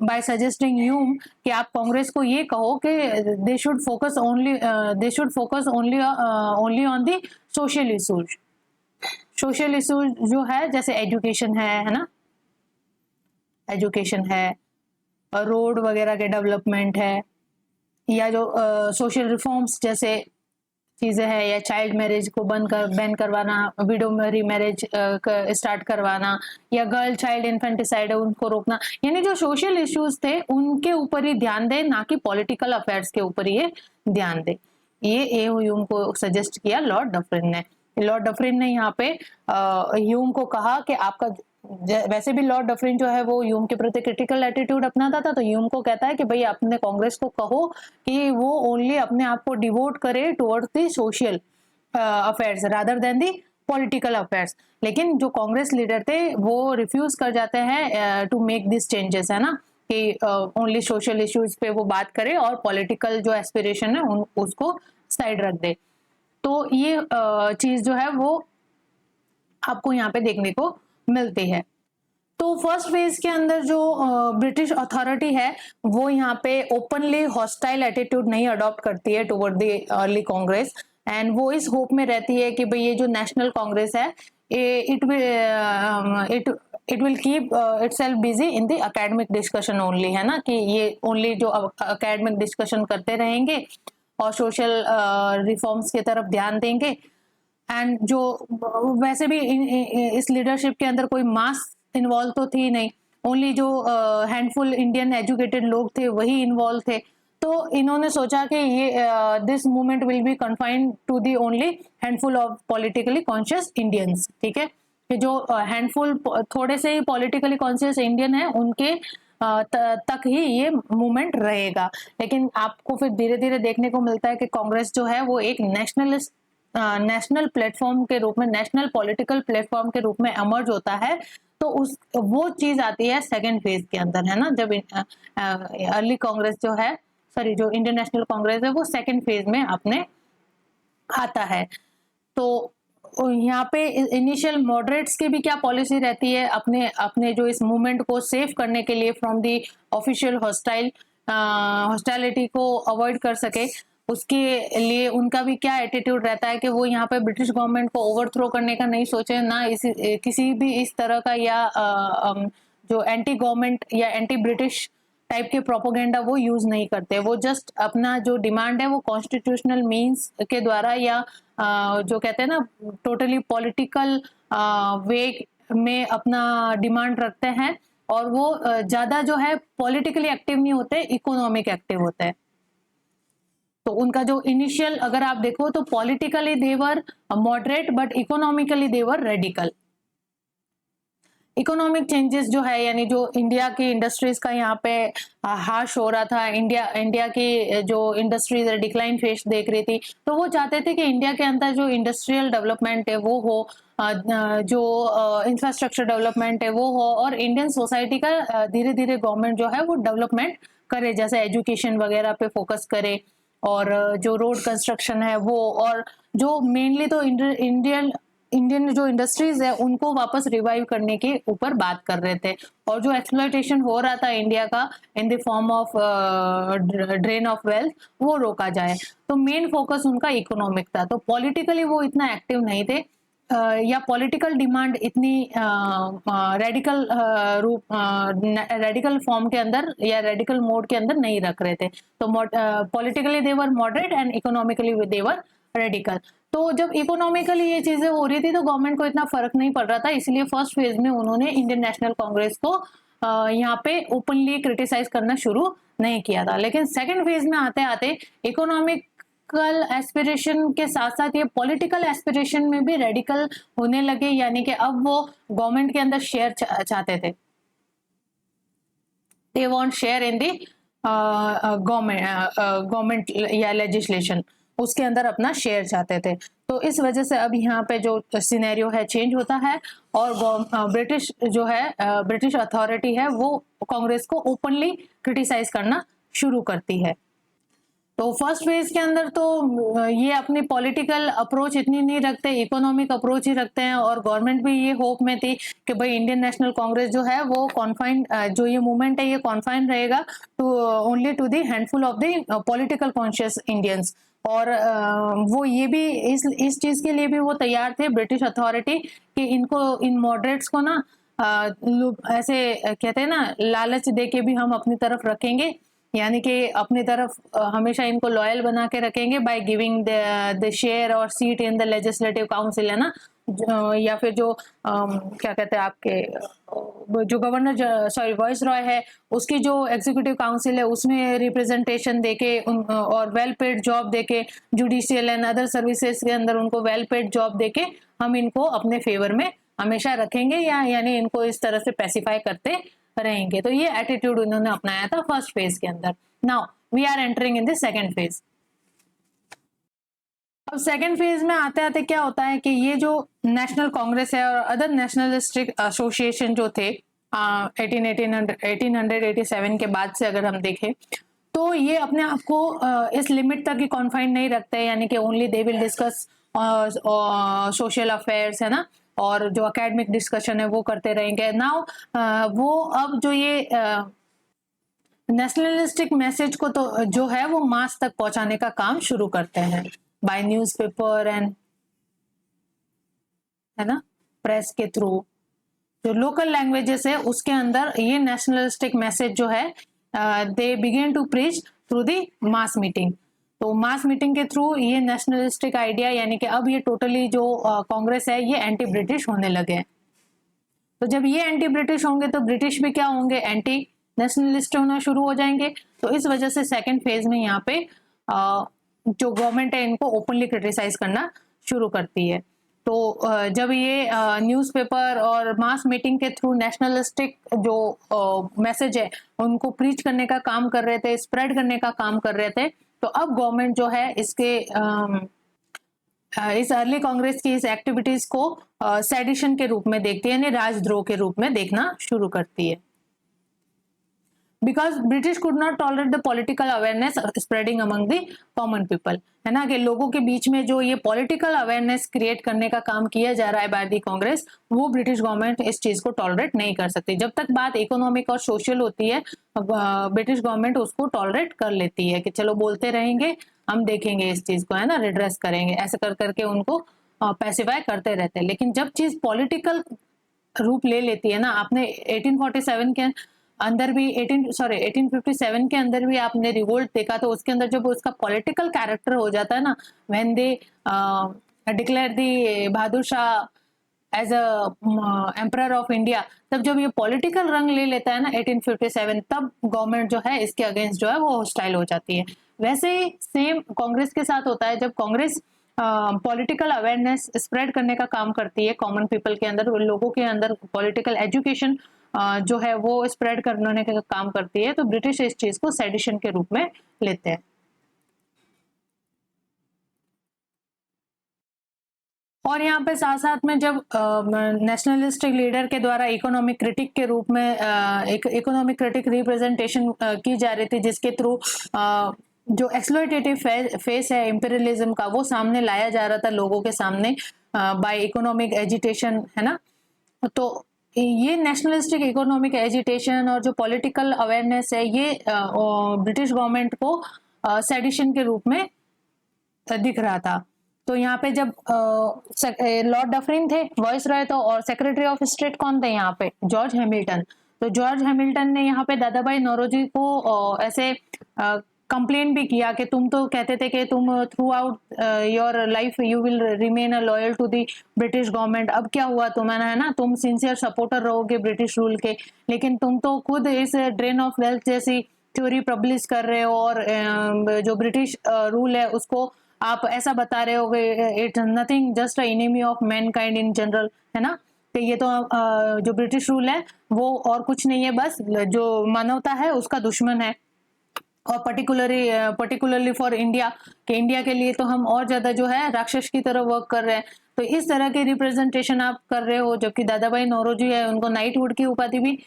बाय सजेस्टिंग ह्यूम कि आप कांग्रेस को ये कहो कि they should focus only on the social issues. Social issues जो है जैसे एजुकेशन है ना, एजुकेशन है, रोड वगैरह के डेवलपमेंट है, या जो सोशल रिफॉर्म्स जैसे चीजें हैं, या चाइल्ड मैरिज को बैन करवाना, विडो रीमैरिज स्टार्ट करवाना, या गर्ल चाइल्ड इन्फेंटिसाइड है उनको रोकना, यानी जो सोशल इश्यूज थे उनके ऊपर ही ध्यान दे, ना कि पॉलिटिकल अफेयर्स के ऊपर ये ध्यान दे। ये ह्यूम को सजेस्ट किया लॉर्ड डफरिन ने। लॉर्ड डफरिन ने यहाँ पे ह्यूम को कहा कि आपका, वैसे भी लॉर्ड डफरिन जो है वो ह्यूम के प्रति क्रिटिकल एटीट्यूड अपनाता था, तो ह्यूम को कहता है कि भाई अपने कांग्रेस को कहो कि वो ओनली अपने आप को डिवोट करे towards the social affairs rather than the political affairs. लेकिन जो कांग्रेस लीडर थे वो रिफ्यूज कर जाते हैं टू मेक दिस चेंजेस, है ना, कि ओनली सोशल इश्यूज पे वो बात करे और पॉलिटिकल जो एस्पिरेशन है उसको साइड रख दे। तो ये चीज जो है वो आपको यहाँ पे देखने को मिलती है। तो फर्स्ट फेज के अंदर जो ब्रिटिश अथॉरिटी है वो यहाँ पे ओपनली हॉस्टाइल एटीट्यूड नहीं अडॉप्ट करती है toward the early Congress, and वो इस होप में रहती है कि भाई ये जो नेशनल कांग्रेस है it will keep itself busy in the academic discussion only, है ना, कि ये ओनली जो एकेडमिक डिस्कशन करते रहेंगे और सोशल रिफॉर्म्स की तरफ ध्यान देंगे। एंड जो वैसे भी इस लीडरशिप के अंदर कोई मास इन्वॉल्व तो थी नहीं, ओनली जो हैंडफुल इंडियन एजुकेटेड लोग थे वही इन्वॉल्व थे। तो इन्होंने सोचा कि ये this movement will be confined to the only handful of politically conscious Indians, ठीक है, कि जो हैंडफुल थोड़े से ही पॉलिटिकली कॉन्शियस इंडियन है उनके तक ही ये मूवमेंट रहेगा। लेकिन आपको फिर धीरे धीरे देखने को मिलता है कि कांग्रेस जो है वो एक नेशनल प्लेटफॉर्म के रूप में, नेशनल पॉलिटिकल प्लेटफॉर्म के रूप में एमर्ज होता है। तो वो चीज आती है सेकेंड फेज के अंदर, है ना, जब अर्ली कांग्रेस जो है, सॉरी, जो इंडियन नेशनल कांग्रेस है वो सेकेंड फेज में अपने आता है। तो यहाँ पे इनिशियल मॉडरेट्स की भी क्या पॉलिसी रहती है अपने जो इस मूवमेंट को सेव करने के लिए फ्रॉम दी ऑफिशियल हॉस्टाइलिटी को अवॉइड कर सके, उसके लिए उनका भी क्या एटीट्यूड रहता है कि वो यहाँ पे ब्रिटिश गवर्नमेंट को ओवरथ्रो करने का नहीं सोचे, ना किसी भी इस तरह का या जो एंटी गवर्नमेंट या एंटी ब्रिटिश टाइप के प्रोपोगेंडा वो यूज नहीं करते। वो जस्ट अपना जो डिमांड है वो कॉन्स्टिट्यूशनल मींस के द्वारा या जो कहते हैं ना टोटली पॉलिटिकल वे में अपना डिमांड रखते हैं, और वो ज्यादा जो है पॉलिटिकली एक्टिव नहीं होते, इकोनॉमिक एक्टिव होते हैं। तो उनका जो इनिशियल अगर आप देखो तो politically they were moderate but economically they were radical. Economic changes जो है, यानी जो इंडिया की इंडस्ट्रीज का यहाँ पे हाश हो रहा था, इंडिया की जो इंडस्ट्रीज डिक्लाइन फेस देख रही थी, तो वो चाहते थे कि इंडिया के अंदर जो इंडस्ट्रियल डेवलपमेंट है वो हो, जो इंफ्रास्ट्रक्चर डेवलपमेंट है वो हो, और इंडियन सोसाइटी का धीरे धीरे गवर्नमेंट जो है वो डेवलपमेंट करे, जैसे एजुकेशन वगैरह पे फोकस करे, और जो रोड कंस्ट्रक्शन है वो, और जो मेनली तो इंडियन जो इंडस्ट्रीज है उनको वापस रिवाइव करने के ऊपर बात कर रहे थे। और जो एक्सप्लॉयटेशन हो रहा था इंडिया का in the form of drain of wealth वो रोका जाए। तो मेन फोकस उनका इकोनॉमिक था। तो पॉलिटिकली वो इतना एक्टिव नहीं थे, या पॉलिटिकल डिमांड इतनी रेडिकल रेडिकल फॉर्म के अंदर या रेडिकल मोड के अंदर नहीं रख रहे थे। तो politically they were moderate and economically they were radical. तो जब इकोनॉमिकली ये चीजें हो रही थी तो गवर्नमेंट को इतना फर्क नहीं पड़ रहा था, इसलिए फर्स्ट फेज में उन्होंने इंडियन नेशनल कांग्रेस को यहाँ पे ओपनली क्रिटिसाइज करना शुरू नहीं किया था। लेकिन सेकेंड फेज में आते आते इकोनॉमिकल एस्पिरेशन के साथ साथ ये पॉलिटिकल एस्पिरेशन में भी रेडिकल होने लगे, यानी कि अब वो गवर्नमेंट के अंदर शेयर चाहते थे। They want share in the government या लेजिस्लेशन, उसके अंदर अपना शेयर चाहते थे। तो इस वजह से अब यहाँ पे जो सिनेरियो है चेंज होता है, और ब्रिटिश जो है ब्रिटिश अथॉरिटी है वो कांग्रेस को ओपनली क्रिटिसाइज करना शुरू करती है। तो फर्स्ट फेज के अंदर तो ये अपनी पॉलिटिकल अप्रोच इतनी नहीं रखते, इकोनॉमिक अप्रोच ही रखते हैं, और गवर्नमेंट भी ये होप में थी कि भाई इंडियन नेशनल कांग्रेस जो है वो कॉन्फाइंड, जो ये मूवमेंट है ये कॉन्फाइंड रहेगा to only to the handful of the political conscious Indians. और वो ये भी इस चीज के लिए भी वो तैयार थे ब्रिटिश अथॉरिटी कि इनको, इन मॉडरेट्स को ना ऐसे कहते हैं ना लालच दे के भी हम अपनी तरफ रखेंगे, यानी कि अपनी तरफ हमेशा इनको लॉयल बना के रखेंगे बाय गिविंग द शेयर और seat in the legislative council, है ना। या फिर जो क्या कहते हैं आपके जो गवर्नर सॉरी वॉइस रॉय है उसकी जो एग्जीक्यूटिव काउंसिल है उसमें रिप्रेजेंटेशन देके और वेल पेड जॉब देके, जुडिशियल एंड अदर सर्विसेज के अंदर उनको वेल पेड जॉब देके हम इनको अपने फेवर में हमेशा रखेंगे, या यानी इनको इस तरह से पैसिफाई करते रहेंगे। तो ये एटीट्यूड उन्होंने अपनाया था फर्स्ट फेज के अंदर। Now we are entering in the second phase. अब सेकंड फेज में आते आते क्या होता है कि ये जो नेशनल कांग्रेस है और अदर नेशनलिस्टिक एसोसिएशन जो थे 1887 के बाद से अगर हम देखें तो ये अपने आप को इस लिमिट तक ही कॉन्फाइंड नहीं रखते, यानी कि only they will discuss social affairs, है ना, और जो एकेडमिक डिस्कशन है वो करते रहेंगे। नाउ वो अब जो ये नेशनलिस्टिक मैसेज को तो जो है वो मास तक पहुंचाने का काम शुरू करते हैं बाय न्यूज़पेपर एंड, है ना, प्रेस के थ्रू। जो लोकल लैंग्वेजेस है उसके अंदर ये नेशनलिस्टिक मैसेज जो है they begin to preach through the mass meeting. तो मास मीटिंग के थ्रू ये नेशनलिस्टिक आइडिया, यानी कि अब ये टोटली जो कांग्रेस है ये एंटी ब्रिटिश होने लगे। तो जब ये एंटी ब्रिटिश होंगे तो ब्रिटिश भी क्या होंगे, एंटी नेशनलिस्ट होना शुरू हो जाएंगे। तो इस वजह से सेकंड फेज में यहाँ पे जो गवर्नमेंट है इनको ओपनली क्रिटिसाइज करना शुरू करती है। तो जब ये न्यूज़पेपर और मास मीटिंग के थ्रू नेशनलिस्टिक जो मैसेज है उनको प्रीच करने का काम कर रहे थे, स्प्रेड करने का काम कर रहे थे, तो अब गवर्नमेंट जो है इसके इस अर्ली कांग्रेस की इस एक्टिविटीज को सेडिशन के रूप में देखती है, यानी राजद्रोह के रूप में देखना शुरू करती है। Because British could not tolerate the political awareness spreading among the common people, है ना, कि लोगों के बीच में जो ये पॉलिटिकल अवेयरनेस क्रिएट करने का काम किया जा रहा है बाय द कांग्रेस, वो ब्रिटिश गवर्नमेंट इस चीज को टॉलरेट नहीं कर सकती। जब तक बात इकोनॉमिक और सोशल होती है ब्रिटिश गवर्नमेंट उसको टॉलरेट कर लेती है कि चलो बोलते रहेंगे, हम देखेंगे इस चीज को, है ना, रिड्रेस करेंगे, ऐसे कर करके उनको पैसिफाई करते रहते हैं। लेकिन जब चीज पॉलिटिकल रूप ले लेती है ना, आपने 1847 के अंदर भी 1857 के अंदर भी आपने रिवोल्ट देखा, तो उसके अंदर जब उसका पॉलिटिकल कैरेक्टर हो जाता है ना, when they declare the Bahadur Shah as a emperor of India, तब जब ये पॉलिटिकल रंग ले लेता है ना 1857, तब गवर्नमेंट जो है इसके अगेंस्ट जो है वो हॉस्टाइल हो जाती है। वैसे ही सेम कांग्रेस के साथ होता है। जब कांग्रेस पॉलिटिकल अवेयरनेस स्प्रेड करने का काम करती है कॉमन पीपल के अंदर, लोगों के अंदर पॉलिटिकल एजुकेशन जो है वो स्प्रेड करने का काम करती है, तो ब्रिटिश इस चीज को सेडिशन के रूप में लेते हैं। और यहाँ पे साथ साथ में जब नेशनलिस्टिक लीडर के द्वारा इकोनॉमिक क्रिटिक के रूप में इकोनॉमिक क्रिटिक रिप्रेजेंटेशन की जा रही थी, जिसके थ्रू जो एक्सप्लॉयटेटिव फेस है इंपीरियलिज्म का वो सामने लाया जा रहा था लोगों के सामने बाय इकोनॉमिक एजिटेशन, है ना। तो ये नेशनलिस्टिक इकोनॉमिक एजिटेशन और जो पॉलिटिकल अवेयरनेस है ये ब्रिटिश गवर्नमेंट को सेडिशन के रूप में दिख रहा था। तो यहाँ पे जब लॉर्ड डफरिन थे वॉइस रॉय, तो और सेक्रेटरी ऑफ स्टेट कौन थे यहाँ पे, जॉर्ज हैमिल्टन। तो जॉर्ज हैमिल्टन ने यहाँ पे दादाभाई नौरोजी को ऐसे कंप्लेन भी किया कि तुम तो कहते थे कि तुम throughout your life you will remain a loyal to the British government, अब क्या हुआ तुम्हें, है ना, तुम सिंसियर सपोर्टर रहोगे ब्रिटिश रूल के, लेकिन तुम तो खुद इस ड्रेन ऑफ वेल्थ जैसी थ्योरी पब्लिश कर रहे हो और जो ब्रिटिश रूल है उसको आप ऐसा बता रहे हो कि it nothing just a enemy of Mankind in general, है ना, कि ये तो जो ब्रिटिश रूल है वो और कुछ नहीं है, बस जो मानवता है उसका दुश्मन है, और पर्टिकुलरली फॉर इंडिया, कि इंडिया के लिए तो हम और ज्यादा जो है राक्षस की तरह वर्क कर रहे हैं। तो इस तरह के रिप्रेजेंटेशन आप कर रहे हो, जबकि दादाभाई नौरोजी है उनको नाइटहुड की उपाधि भी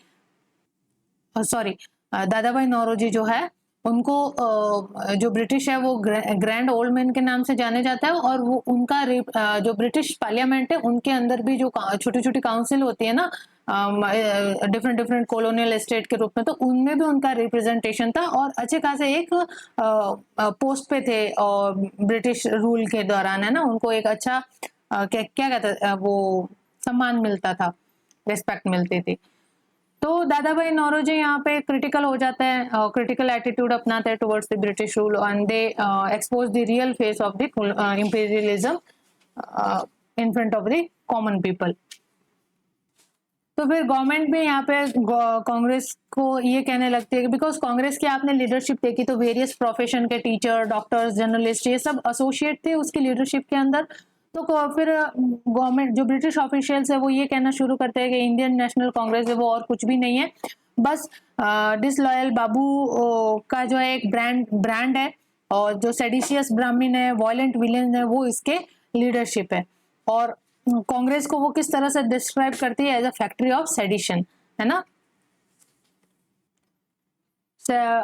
दादाभाई नौरोजी जो है उनको जो ब्रिटिश है वो ग्रैंड ओल्ड मैन के नाम से जाने जाता है, और वो उनका जो ब्रिटिश पार्लियामेंट है उनके अंदर भी जो छोटी छोटी काउंसिल होती है ना डिफरेंट कॉलोनियल स्टेट के रूप में, तो उनमें भी उनका रिप्रेजेंटेशन था और अच्छे खासे एक पोस्ट पे थे और ब्रिटिश रूल के दौरान, है ना, उनको एक अच्छा क्या कहते वो सम्मान मिलता था, रिस्पेक्ट मिलती थी। तो दादा भाई नौरोजी यहाँ पे क्रिटिकल हो जाते हैं, क्रिटिकल एटीट्यूड अपनाते हैं towards the British rule and they expose the real face of the imperialism in front of the common people. तो फिर गवर्नमेंट भी यहाँ पे कांग्रेस को ये कहने लगती है कि बिकॉज कांग्रेस की आपने लीडरशिप देखी तो वेरियस प्रोफेशन के टीचर, डॉक्टर्स, जर्नलिस्ट ये सब एसोसिएट थे उसकी लीडरशिप के अंदर। तो फिर गवर्नमेंट जो ब्रिटिश ऑफिशियल्स है वो ये कहना शुरू करते हैं कि इंडियन नेशनल कांग्रेस है वो और कुछ भी नहीं है, बस डिसलॉयल बाबू का जो है एक ब्रांड है, और जो सेडिशियस ब्राह्मण है, वायलेंट विलेन है, वो इसके लीडरशिप है। और कांग्रेस को वो किस तरह से डिस्क्राइब करती है, as a factory of sedition, है ना।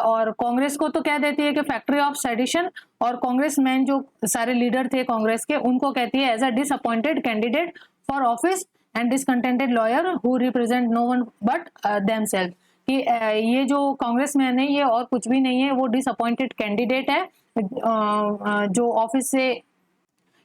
और कांग्रेस को तो कह देती है कि फैक्ट्री ऑफ सेडिशन, और कांग्रेस मैन जो सारे लीडर थे कांग्रेस के उनको कहती है as a disappointed candidate for office and discontented lawyer who represent no one but themselves, कि ये जो कांग्रेस मैन है ये और कुछ भी नहीं है, वो डिसअपॉइंटेड कैंडिडेट है जो ऑफिस से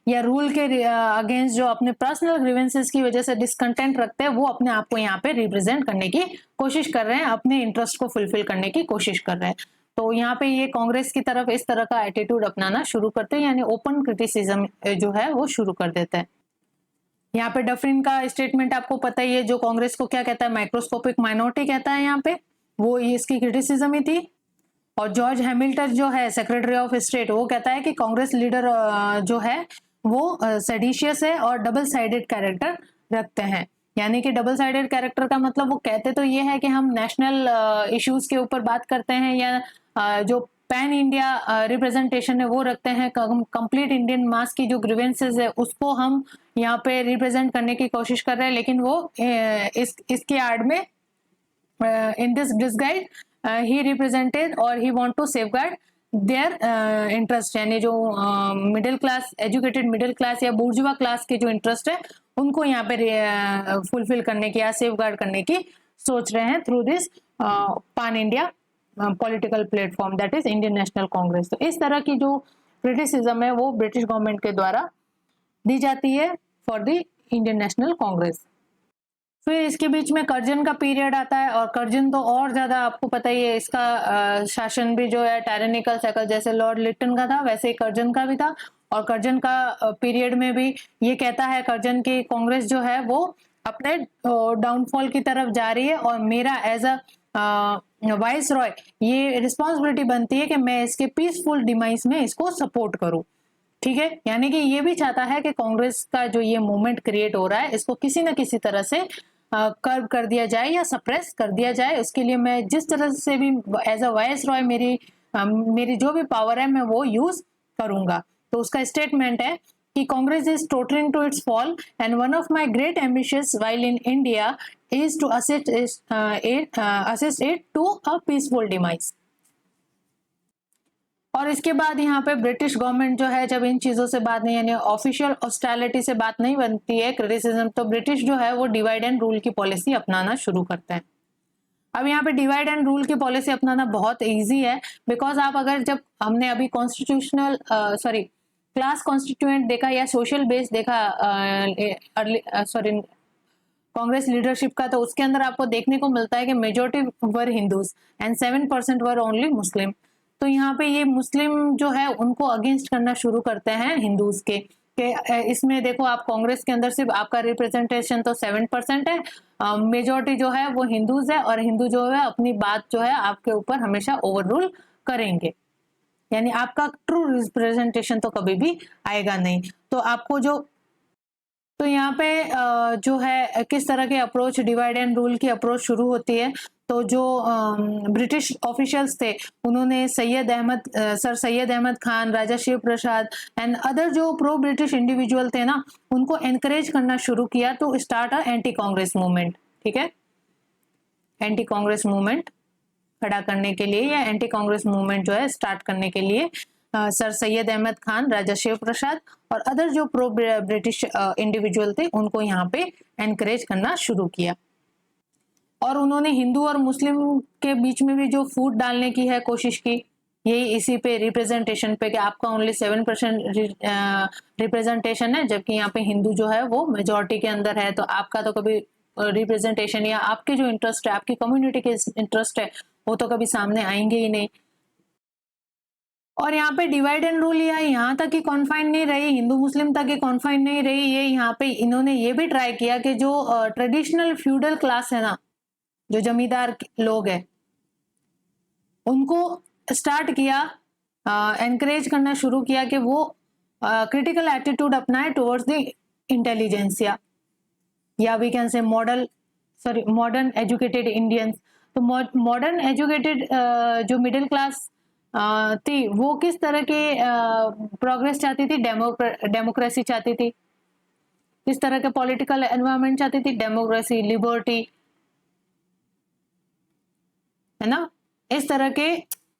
या रूल के अगेंस्ट जो अपने पर्सनल ग्रीवेंसेस की वजह से डिसकंटेंट रखते हैं, वो अपने आप को यहाँ पे रिप्रेजेंट करने की कोशिश कर रहे हैं, अपने इंटरेस्ट को फुलफिल करने की कोशिश कर रहे हैं। तो यहाँ पे ये कांग्रेस की तरफ इस तरह का एटीट्यूड अपनाना शुरू करते हैं, यानी ओपन क्रिटिसिज्म जो है वो शुरू कर देते हैं। यहाँ पे डफरिन का स्टेटमेंट आपको पता ही है, जो कांग्रेस को क्या कहता है, माइक्रोस्कोपिक माइनॉरिटी कहता है यहाँ पे, वो इसकी क्रिटिसिज्म ही थी। और जॉर्ज हैमिल्टन जो है सेक्रेटरी ऑफ स्टेट, वो कहता है कि कांग्रेस लीडर जो है वो सेडिशियस है और डबल साइडेड कैरेक्टर रखते हैं। यानी कि डबल साइडेड कैरेक्टर का मतलब वो कहते तो ये है कि हम नेशनल इश्यूज के ऊपर बात करते हैं, या जो पैन इंडिया रिप्रेजेंटेशन है वो रखते हैं, कंप्लीट इंडियन मास की जो ग्रीवेंसेस है उसको हम यहाँ पे रिप्रेजेंट करने की कोशिश कर रहे हैं, लेकिन वो इसके आड़ में in this disguise he represented or he want to safeguard their interest, यानी जो middle class, educated middle class या बुर्जुआ क्लास के जो इंटरेस्ट है उनको यहाँ पे फुलफिल करने की या सेफगार्ड करने की सोच रहे हैं थ्रू दिस पान India political platform that is Indian National Congress. तो इस तरह की जो क्रिटिसिज्म है वो ब्रिटिश गवर्नमेंट के द्वारा दी जाती है for the Indian National Congress. फिर इसके बीच में कर्जन का पीरियड आता है, और कर्जन तो और ज्यादा आपको पता ही है, इसका शासन भी जो है टायरेनिकल साइकिल, जैसे लॉर्ड लिटन का था वैसे ही कर्जन का भी था। और कर्जन का पीरियड में भी ये कहता है कर्जन की कांग्रेस जो है वो अपने डाउनफॉल की तरफ जा रही है, और मेरा एज अ वाइस रॉय ये रिस्पॉन्सिबिलिटी बनती है कि मैं इसके पीसफुल डिमाइस में इसको सपोर्ट करूं। ठीक है, यानी कि ये भी चाहता है कि कांग्रेस का जो ये मूवमेंट क्रिएट हो रहा है इसको किसी न किसी तरह से कर्व कर दिया जाए या सप्रेस कर दिया जाए। उसके लिए मैं जिस तरह से भी एज अ वाइस रॉय मेरी जो भी पावर है मैं वो यूज करूंगा। तो उसका स्टेटमेंट है कि Congress is tottering to its fall and one of my great ambitions while in India is to assist it to a peaceful demise. और इसके बाद यहाँ पे ब्रिटिश गवर्नमेंट जो है जब इन चीजों से बात नहीं, यानी ऑफिशियल ऑस्टेलिटी से बात नहीं बनती है क्रिटिसिज्म, तो ब्रिटिश जो है वो डिवाइड एंड रूल की पॉलिसी अपनाना शुरू करते हैं। अब यहाँ पे डिवाइड एंड रूल की पॉलिसी अपनाना बहुत इजी है, बिकॉज आप अगर जब हमने अभी कॉन्स्टिट्यूशनल क्लास कॉन्स्टिट्यूएंट देखा या सोशल बेस देखा कांग्रेस लीडरशिप का, तो उसके अंदर आपको देखने को मिलता है कि majority were Hindus and 7% were only Muslim. तो यहाँ पे ये मुस्लिम जो है उनको अगेंस्ट करना शुरू करते हैं हिंदूज के इसमें देखो आप कांग्रेस के अंदर सिर्फ आपका रिप्रेजेंटेशन तो 7% है, मेजोरिटी जो है वो हिंदूज है, और हिंदू जो है अपनी बात जो है आपके ऊपर हमेशा ओवर रूल करेंगे, यानी आपका ट्रू रिप्रेजेंटेशन तो कभी भी आएगा नहीं। तो आपको तो यहाँ पे जो है किस तरह के अप्रोच, डिवाइड एंड रूल की अप्रोच शुरू होती है। तो जो ब्रिटिश ऑफिशियल्स थे उन्होंने sir Syed Ahmad Khan, Raja Shiv Prasad and other जो प्रो ब्रिटिश इंडिविजुअल थे ना, उनको एनकरेज करना शुरू किया to start a anti Congress movement. ठीक है, एंटी कांग्रेस मूवमेंट खड़ा करने के लिए या एंटी कांग्रेस मूवमेंट जो है स्टार्ट करने के लिए सर सैयद अहमद खान, राजा शिव प्रसाद और अदर जो प्रो ब्रिटिश इंडिविजुअल थे उनको यहाँ पे एनकरेज करना शुरू किया। और उन्होंने हिंदू और मुस्लिम के बीच में भी जो फूट डालने की है कोशिश की, यही इसी पे रिप्रेजेंटेशन पे कि आपका ओनली 7% रिप्रेजेंटेशन है, जबकि यहाँ पे हिंदू जो है वो मेजोरिटी के अंदर है, तो आपका तो कभी रिप्रेजेंटेशन या आपके जो इंटरेस्ट है, आपकी कम्युनिटी के इंटरेस्ट है, वो तो कभी सामने आएंगे ही नहीं। और यहाँ पे डिवाइड एंड रूल या यहाँ तक ही कॉन्फाइन नहीं रही, हिंदू मुस्लिम तक ही कॉन्फाइन नहीं रही, ये यहाँ पे इन्होंने ये भी ट्राई किया कि जो ट्रेडिशनल फ्यूडल क्लास है ना, जो जमींदार लोग हैं, उनको स्टार्ट किया, एनकरेज करना शुरू किया कि वो क्रिटिकल एटीट्यूड अपनाए टुवर्ड्स द इंटेलिजेंसिया, या we can say modern educated Indians. तो मॉडर्न एजुकेटेड जो मिडिल क्लास थी, वो किस तरह के प्रोग्रेस चाहती थी? डेमोक्रेसी चाहती थी। किस तरह के पॉलिटिकल एनवायरनमेंट चाहती थी? डेमोक्रेसी, लिबर्टी, है ना। इस तरह के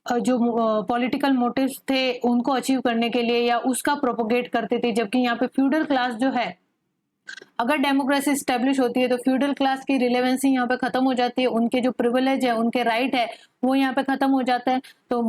जो पॉलिटिकल मोटिव्स थे उनको अचीव करने के लिए या उसका प्रोपोगेट करते थे। जबकि यहाँ पे फ्यूडल क्लास जो है, अगर डेमोक्रेसी स्टेब्लिश होती है तो फ्यूडल क्लास की रिलेवेंसी यहाँ पे खत्म हो जाती है, उनके जो प्रिविलेज है, उनके राइट है, वो यहाँ पे खत्म हो जाता है। तो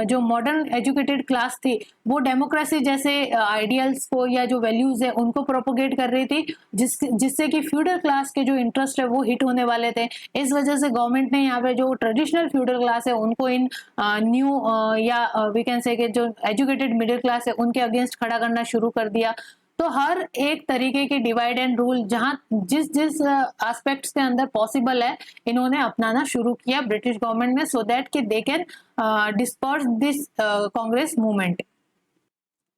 जो मॉडर्न एजुकेटेड क्लास थी, वो डेमोक्रेसी जैसे आइडियल्स को या जो वैल्यूज है उनको प्रोपोगेट कर रही थी, जिससे कि फ्यूडल क्लास के जो इंटरेस्ट है वो हिट होने वाले थे। इस वजह से गवर्नमेंट ने यहाँ पे जो ट्रेडिशनल फ्यूडल क्लास है उनको इन न्यू या वी कैन से कि जो एजुकेटेड मिडिल क्लास है उनके अगेंस्ट खड़ा करना शुरू कर दिया। तो हर एक तरीके के डिवाइड एंड रूल जहां जिस जिस एस्पेक्ट्स के अंदर पॉसिबल है, इन्होंने अपनाना शुरू किया ब्रिटिश गवर्नमेंट ने, सो दैट कि they can disperse this Congress movement.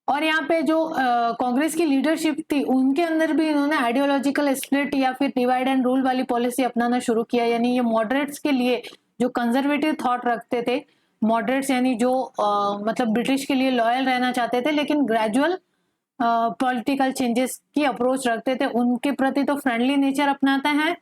और यहाँ पे जो कांग्रेस की लीडरशिप थी, उनके अंदर भी इन्होंने आइडियोलॉजिकल स्प्लिट या फिर डिवाइड एंड रूल वाली पॉलिसी अपनाना शुरू किया। यानी ये मॉडरेट्स के लिए जो कंजर्वेटिव थॉट रखते थे, मॉडरेट्स यानी जो मतलब ब्रिटिश के लिए लॉयल रहना चाहते थे लेकिन ग्रेजुअल पॉलिटिकल चेंजेस की अप्रोच रखते थे, उनके प्रति तो फ्रेंडली नेचर अपनाते हैं।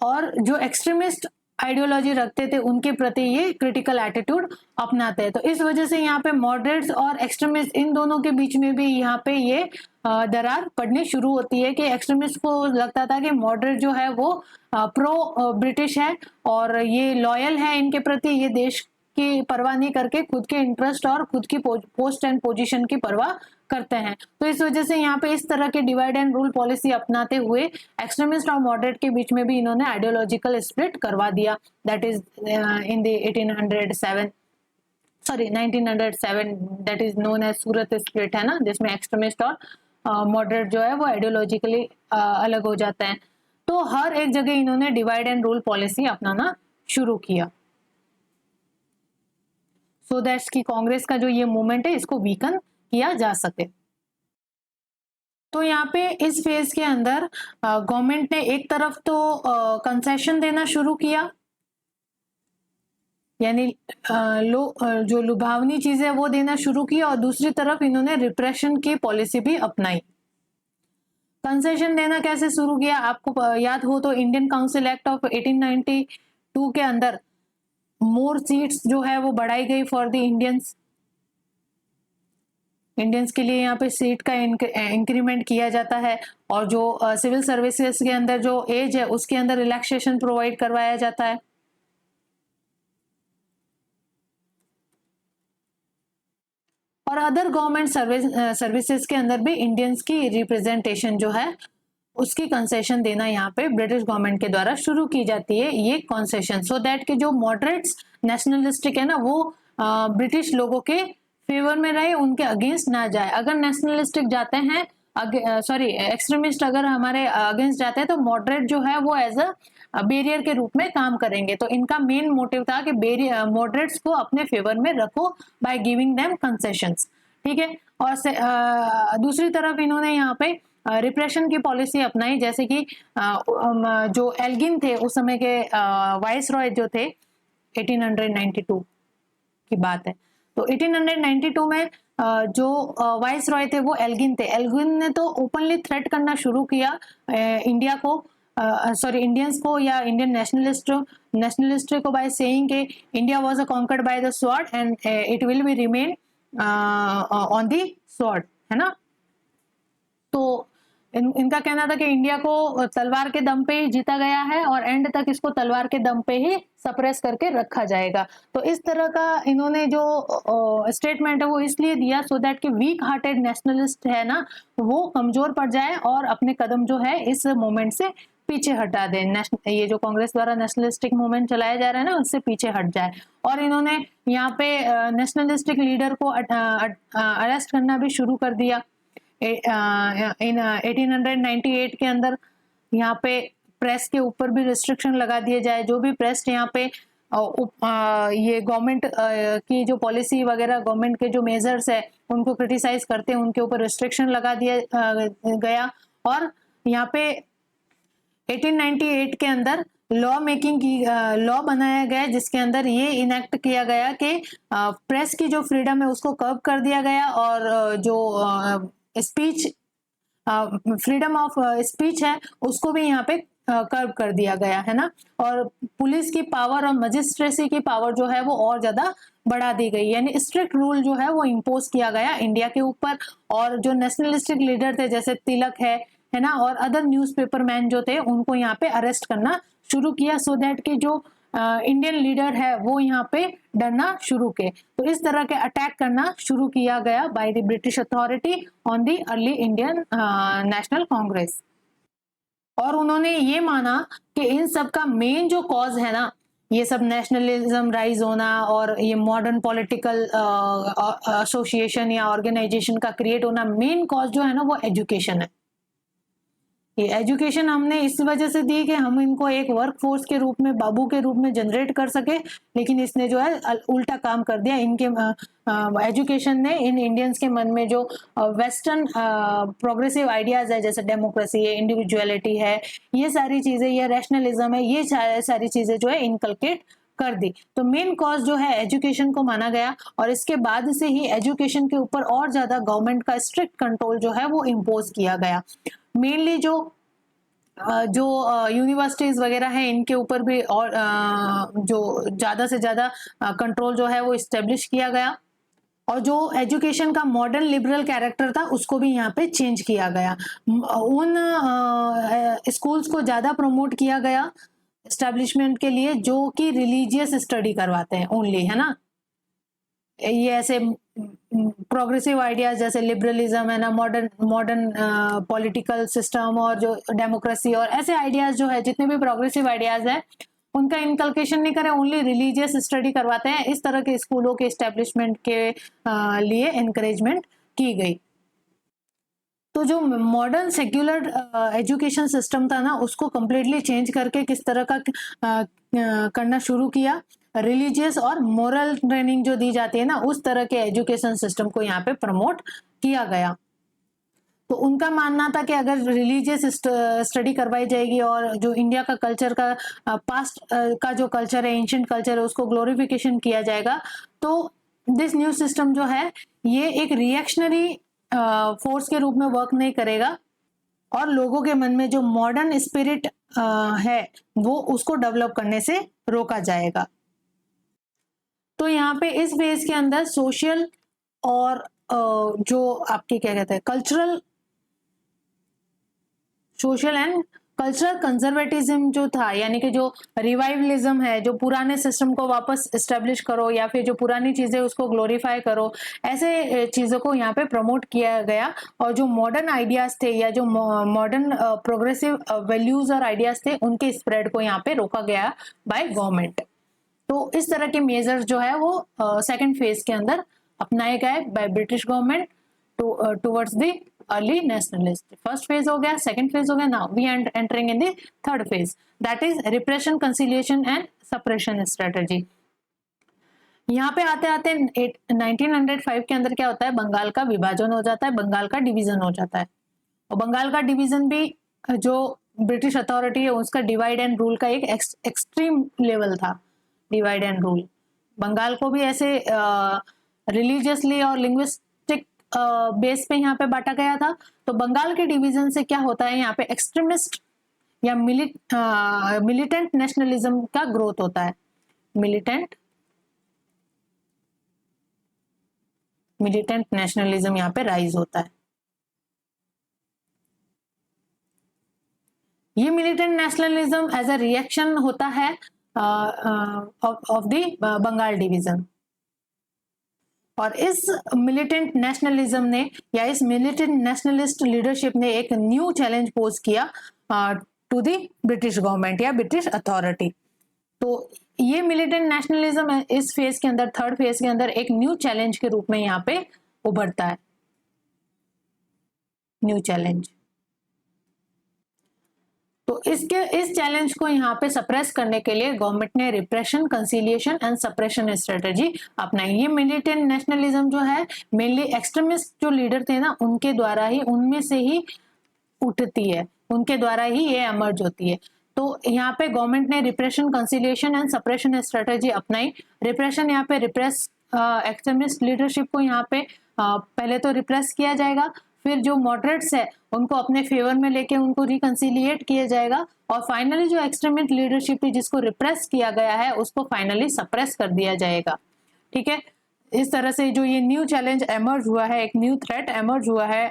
और जो एक्सट्रीमिस्ट आइडियोलॉजी रखते थे उनके प्रति ये क्रिटिकल एटीट्यूड अपनाते हैं। तो इस वजह से यहाँ पे मॉडरेट्स और एक्सट्रीमिस्ट इन दोनों के बीच में भी यहाँ पे ये दरार पड़नी शुरू होती है कि एक्सट्रीमिस्ट को लगता था कि मॉडरेट जो है वो प्रो ब्रिटिश है और ये लॉयल है इनके प्रति, ये देश की परवाह नहीं करके खुद के इंटरेस्ट और खुद की पोस्ट एंड पोजीशन की परवाह करते हैं। तो इस वजह से यहाँ पे इस तरह के डिवाइड एंड रूल पॉलिसी अपनाते हुए एक्सट्रीमिस्ट और मॉडरेट के बीच में भी इन्होंने आइडियोलॉजिकल स्प्लिट करवा दिया। That is in the 1907 that is known as Surat split, है ना, जिसमें एक्सट्रीमिस्ट और मॉडरेट जो है वो आइडियोलॉजिकली अलग हो जाते हैं। तो हर एक जगह इन्होंने डिवाइड एंड रूल पॉलिसी अपनाना शुरू किया, सो दैट्स कि कांग्रेस का जो ये मूवमेंट है इसको वीकन किया जा सके। तो यहाँ पे इस फेज के अंदर गवर्नमेंट ने एक तरफ तो कंसेशन देना शुरू किया, यानी जो लुभावनी चीजें वो देना शुरू किया, और दूसरी तरफ इन्होंने रिप्रेशन की पॉलिसी भी अपनाई। कंसेशन देना कैसे शुरू किया? आपको याद हो तो इंडियन काउंसिल एक्ट ऑफ 1892 के अंदर मोर सीट्स जो है वो बढ़ाई गई फॉर द इंडियंस के लिए यहाँ पे सीट का इंक्रीमेंट किया जाता है, और जो सिविल सर्विसेज के अंदर जो एज है उसके अंदर रिलैक्सेशन प्रोवाइड करवाया जाता है। और अदर गवर्नमेंट सर्विसेज के अंदर भी इंडियंस की रिप्रेजेंटेशन जो है उसकी कंसेशन देना यहाँ पे ब्रिटिश गवर्नमेंट के द्वारा शुरू की जाती है, ये कंसेशन, सो दैट कि जो मॉडरेट्स नेशनलिस्टिक है ना वो ब्रिटिश लोगों के फेवर में रहे, उनके अगेंस्ट ना जाए। अगर नेशनलिस्टिक जाते हैं, एक्सट्रीमिस्ट अगर हमारे अगेंस्ट जाते हैं, तो मॉडरेट जो है वो एज अ बैरियर के रूप में काम करेंगे। तो इनका मेन मोटिव था कि मॉडरेट्स को अपने फेवर में रखो बाय गिविंग देम कंसेशंस, ठीक है। और दूसरी तरफ इन्होंने यहाँ पे रिप्रेशन की पॉलिसी अपनाई, जैसे कि जो एल्गिन थे उस समय के वाइस रॉय जो थे, 1892 की बात है, तो 1892 में जो वाइस रॉय थे वो एल्गिन थे। एल्गिन ने तो ओपनली थ्रेट करना शुरू किया इंडिया को, इंडियंस को या इंडियन नेशनलिस्ट को, बाय सेइंग कि India was conquered by the sword and it will be remain on the sword, है ना। तो इनका कहना था कि इंडिया को तलवार के दम पे ही जीता गया है और एंड तक इसको तलवार के दम पे ही सप्रेस करके रखा जाएगा। तो इस तरह का इन्होंने जो स्टेटमेंट है वो इसलिए दिया सो दैट कि वीक हार्टेड नेशनलिस्ट है ना वो कमजोर पड़ जाए और अपने कदम जो है इस मूवमेंट से पीछे हटा दे। ये जो कांग्रेस द्वारा नेशनलिस्टिक मूवमेंट चलाया जा रहा है ना उससे पीछे हट जाए। और इन्होंने यहाँ पे नेशनलिस्टिक लीडर को अरेस्ट करना भी शुरू कर दिया। इन 1898 के अंदर यहाँ पे प्रेस के ऊपर भी रिस्ट्रिक्शन लगा दिए जाए। जो भी प्रेस यहाँ पे ये गवर्नमेंट की जो पॉलिसी वगैरह गवर्नमेंट के जो मेजर्स है उनको क्रिटिसाइज करते हैं उनके ऊपर रिस्ट्रिक्शन लगा दिया गया। और यहाँ पे 1898 के अंदर लॉ मेकिंग की लॉ बनाया गया जिसके अंदर ये इनेक्ट किया गया कि प्रेस की जो फ्रीडम है उसको कर्ब कर दिया गया और जो स्पीच फ्रीडम ऑफ स्पीच है उसको भी यहाँ पे कर्ब कर दिया गया है ना। और पुलिस की पावर और मजिस्ट्रेसी की पावर जो है वो और ज्यादा बढ़ा दी गई, यानी स्ट्रिक्ट रूल जो है वो इम्पोज किया गया इंडिया के ऊपर। और जो नेशनलिस्टिक लीडर थे जैसे तिलक है ना, और अदर न्यूज़पेपर मैन जो थे उनको यहाँ पे अरेस्ट करना शुरू किया सो दैट कि जो इंडियन लीडर है वो यहाँ पे डरना शुरू के। तो इस तरह के अटैक करना शुरू किया गया bye the British authority on the early Indian National Congress. और उन्होंने ये माना कि इन सब का मेन जो कॉज है ना ये सब नेशनलिज्म राइज होना और ये मॉडर्न पॉलिटिकल एसोसिएशन या ऑर्गेनाइजेशन का क्रिएट होना, मेन कॉज जो है ना वो एजुकेशन है। ये एजुकेशन हमने इस वजह से दी कि हम इनको एक वर्क फोर्स के रूप में बाबू के रूप में जनरेट कर सके, लेकिन इसने जो है उल्टा काम कर दिया। इनके एजुकेशन ने इन इंडियंस के मन में जो वेस्टर्न प्रोग्रेसिव आइडियाज है जैसे डेमोक्रेसी है, इंडिविजुअलिटी है, ये सारी चीजें, ये रैशनलिज्म है, ये सारी चीजें जो है इनकलकेट कर दी। तो मेन कॉज जो है एजुकेशन को माना गया और इसके बाद से ही एजुकेशन के ऊपर और ज्यादा गवर्नमेंट का स्ट्रिक्ट कंट्रोल जो है वो इम्पोज किया गया। मेनली जो यूनिवर्सिटीज वगैरह हैं इनके ऊपर भी और जो ज्यादा से ज्यादा कंट्रोल जो है वो इस्टेब्लिश किया गया। और जो एजुकेशन का मॉडर्न लिबरल कैरेक्टर था उसको भी यहाँ पे चेंज किया गया। उन स्कूल्स को ज्यादा प्रमोट किया गया एस्टेब्लिशमेंट के लिए जो कि रिलीजियस स्टडी करवाते हैं ओनली, है ना। ये ऐसे प्रोग्रेसिव आइडियाज जैसे लिबरलिज्म है ना, मॉडर्न पॉलिटिकल सिस्टम और जो डेमोक्रेसी और ऐसे आइडियाज जो है जितने भी प्रोग्रेसिव आइडियाज है उनका इनकलकेशन नहीं करें, ओनली रिलीजियस स्टडी करवाते हैं। इस तरह के स्कूलों के एस्टेब्लिशमेंट के लिए एनकरेजमेंट की गई। तो जो मॉडर्न सेक्युलर एजुकेशन सिस्टम था ना उसको कम्प्लीटली चेंज करके किस तरह का करना शुरू किया, रिलीजियस और मोरल ट्रेनिंग जो दी जाती है ना उस तरह के एजुकेशन सिस्टम को यहाँ पे प्रमोट किया गया। तो उनका मानना था कि अगर रिलीजियस स्टडी करवाई जाएगी और जो इंडिया का कल्चर का पास्ट का जो कल्चर है, एंशिएंट कल्चर है, उसको ग्लोरिफिकेशन किया जाएगा, तो दिस न्यू सिस्टम जो है ये एक रिएक्शनरी फोर्स के रूप में वर्क नहीं करेगा और लोगों के मन में जो मॉडर्न स्पिरिट है वो उसको डेवलप करने से रोका जाएगा। तो यहाँ पे इस फेज के अंदर सोशल और जो आपके क्या कहते हैं cultural, social and cultural conservatism जो था, यानी कि जो रिवाइवलिज्म है, जो पुराने सिस्टम को वापस एस्टेब्लिश करो या फिर जो पुरानी चीजें उसको ग्लोरीफाई करो, ऐसे चीजों को यहाँ पे प्रमोट किया गया। और जो मॉडर्न आइडियाज थे या जो मॉडर्न प्रोग्रेसिव वैल्यूज और आइडियाज थे उनके स्प्रेड को यहाँ पे रोका गया बाय गवर्नमेंट। तो इस तरह के मेजर्स जो है वो सेकेंड फेज के अंदर अपनाए गए by British government towards the early nationalist. First phase हो गया, सेकंड फेज हो गया, now we are entering in the third phase, that is repression, conciliation and suppression strategy. यहाँ पे आते आते 1905 के अंदर क्या होता है, बंगाल का विभाजन हो जाता है, बंगाल का डिवीजन हो जाता है। और बंगाल का डिवीजन भी जो ब्रिटिश अथॉरिटी है उसका डिवाइड एंड रूल का एक एक्सट्रीम लेवल था। डिवाइड एंड रूल बंगाल को भी ऐसे रिलीजियसली और लिंग्विस्टिक बेस पे यहाँ पे बांटा गया था। तो बंगाल के डिवीजन से क्या होता है, यहाँ पे एक्सट्रीमिस्ट या मिलिटेंट नेशनलिज्म का ग्रोथ होता है। मिलिटेंट नेशनलिज्म यहाँ पे राइज होता है। ये militant nationalism as a reaction होता है ऑफ द बंगाल डिवीजन। और इस मिलिटेंट नेशनलिज्म ने या इस मिलिटेंट नेशनलिस्ट लीडरशिप ने एक न्यू चैलेंज पोज किया टू द ब्रिटिश गवर्नमेंट या ब्रिटिश अथॉरिटी। तो ये मिलिटेंट नेशनलिज्म इस फेज के अंदर, थर्ड फेज के अंदर एक न्यू चैलेंज के रूप में यहाँ पे उभरता है, न्यू चैलेंज। तो इस चैलेंज को यहाँ पे सप्रेस करने के लिए गवर्नमेंट ने repression, conciliation and suppression strategy अपनाई। ये मिलिटेंट नेशनलिज्म जो है मेनली एक्सट्रीमिस्ट जो लीडर थे ना उनके द्वारा ही, उनमें से ही उठती है, उनके द्वारा ही ये एमर्ज होती है। तो यहाँ पे गवर्नमेंट ने repression, conciliation and suppression strategy अपनाई। रिप्रेशन, यहाँ पे रिप्रेस एक्सट्रीमिस्ट लीडरशिप को यहाँ पे पहले तो रिप्रेस किया जाएगा, फिर जो मॉडरेट्स है उनको अपने फेवर में लेके उनको रिकंसिलिएट किया जाएगा, और फाइनली जो एक्सट्रीमिस्ट लीडरशिप जिसको रिप्रेस किया गया है उसको फाइनली सप्रेस कर दिया जाएगा। ठीक है, इस तरह से जो ये न्यू चैलेंज एमर्ज हुआ है, एक न्यू थ्रेट एमर्ज हुआ है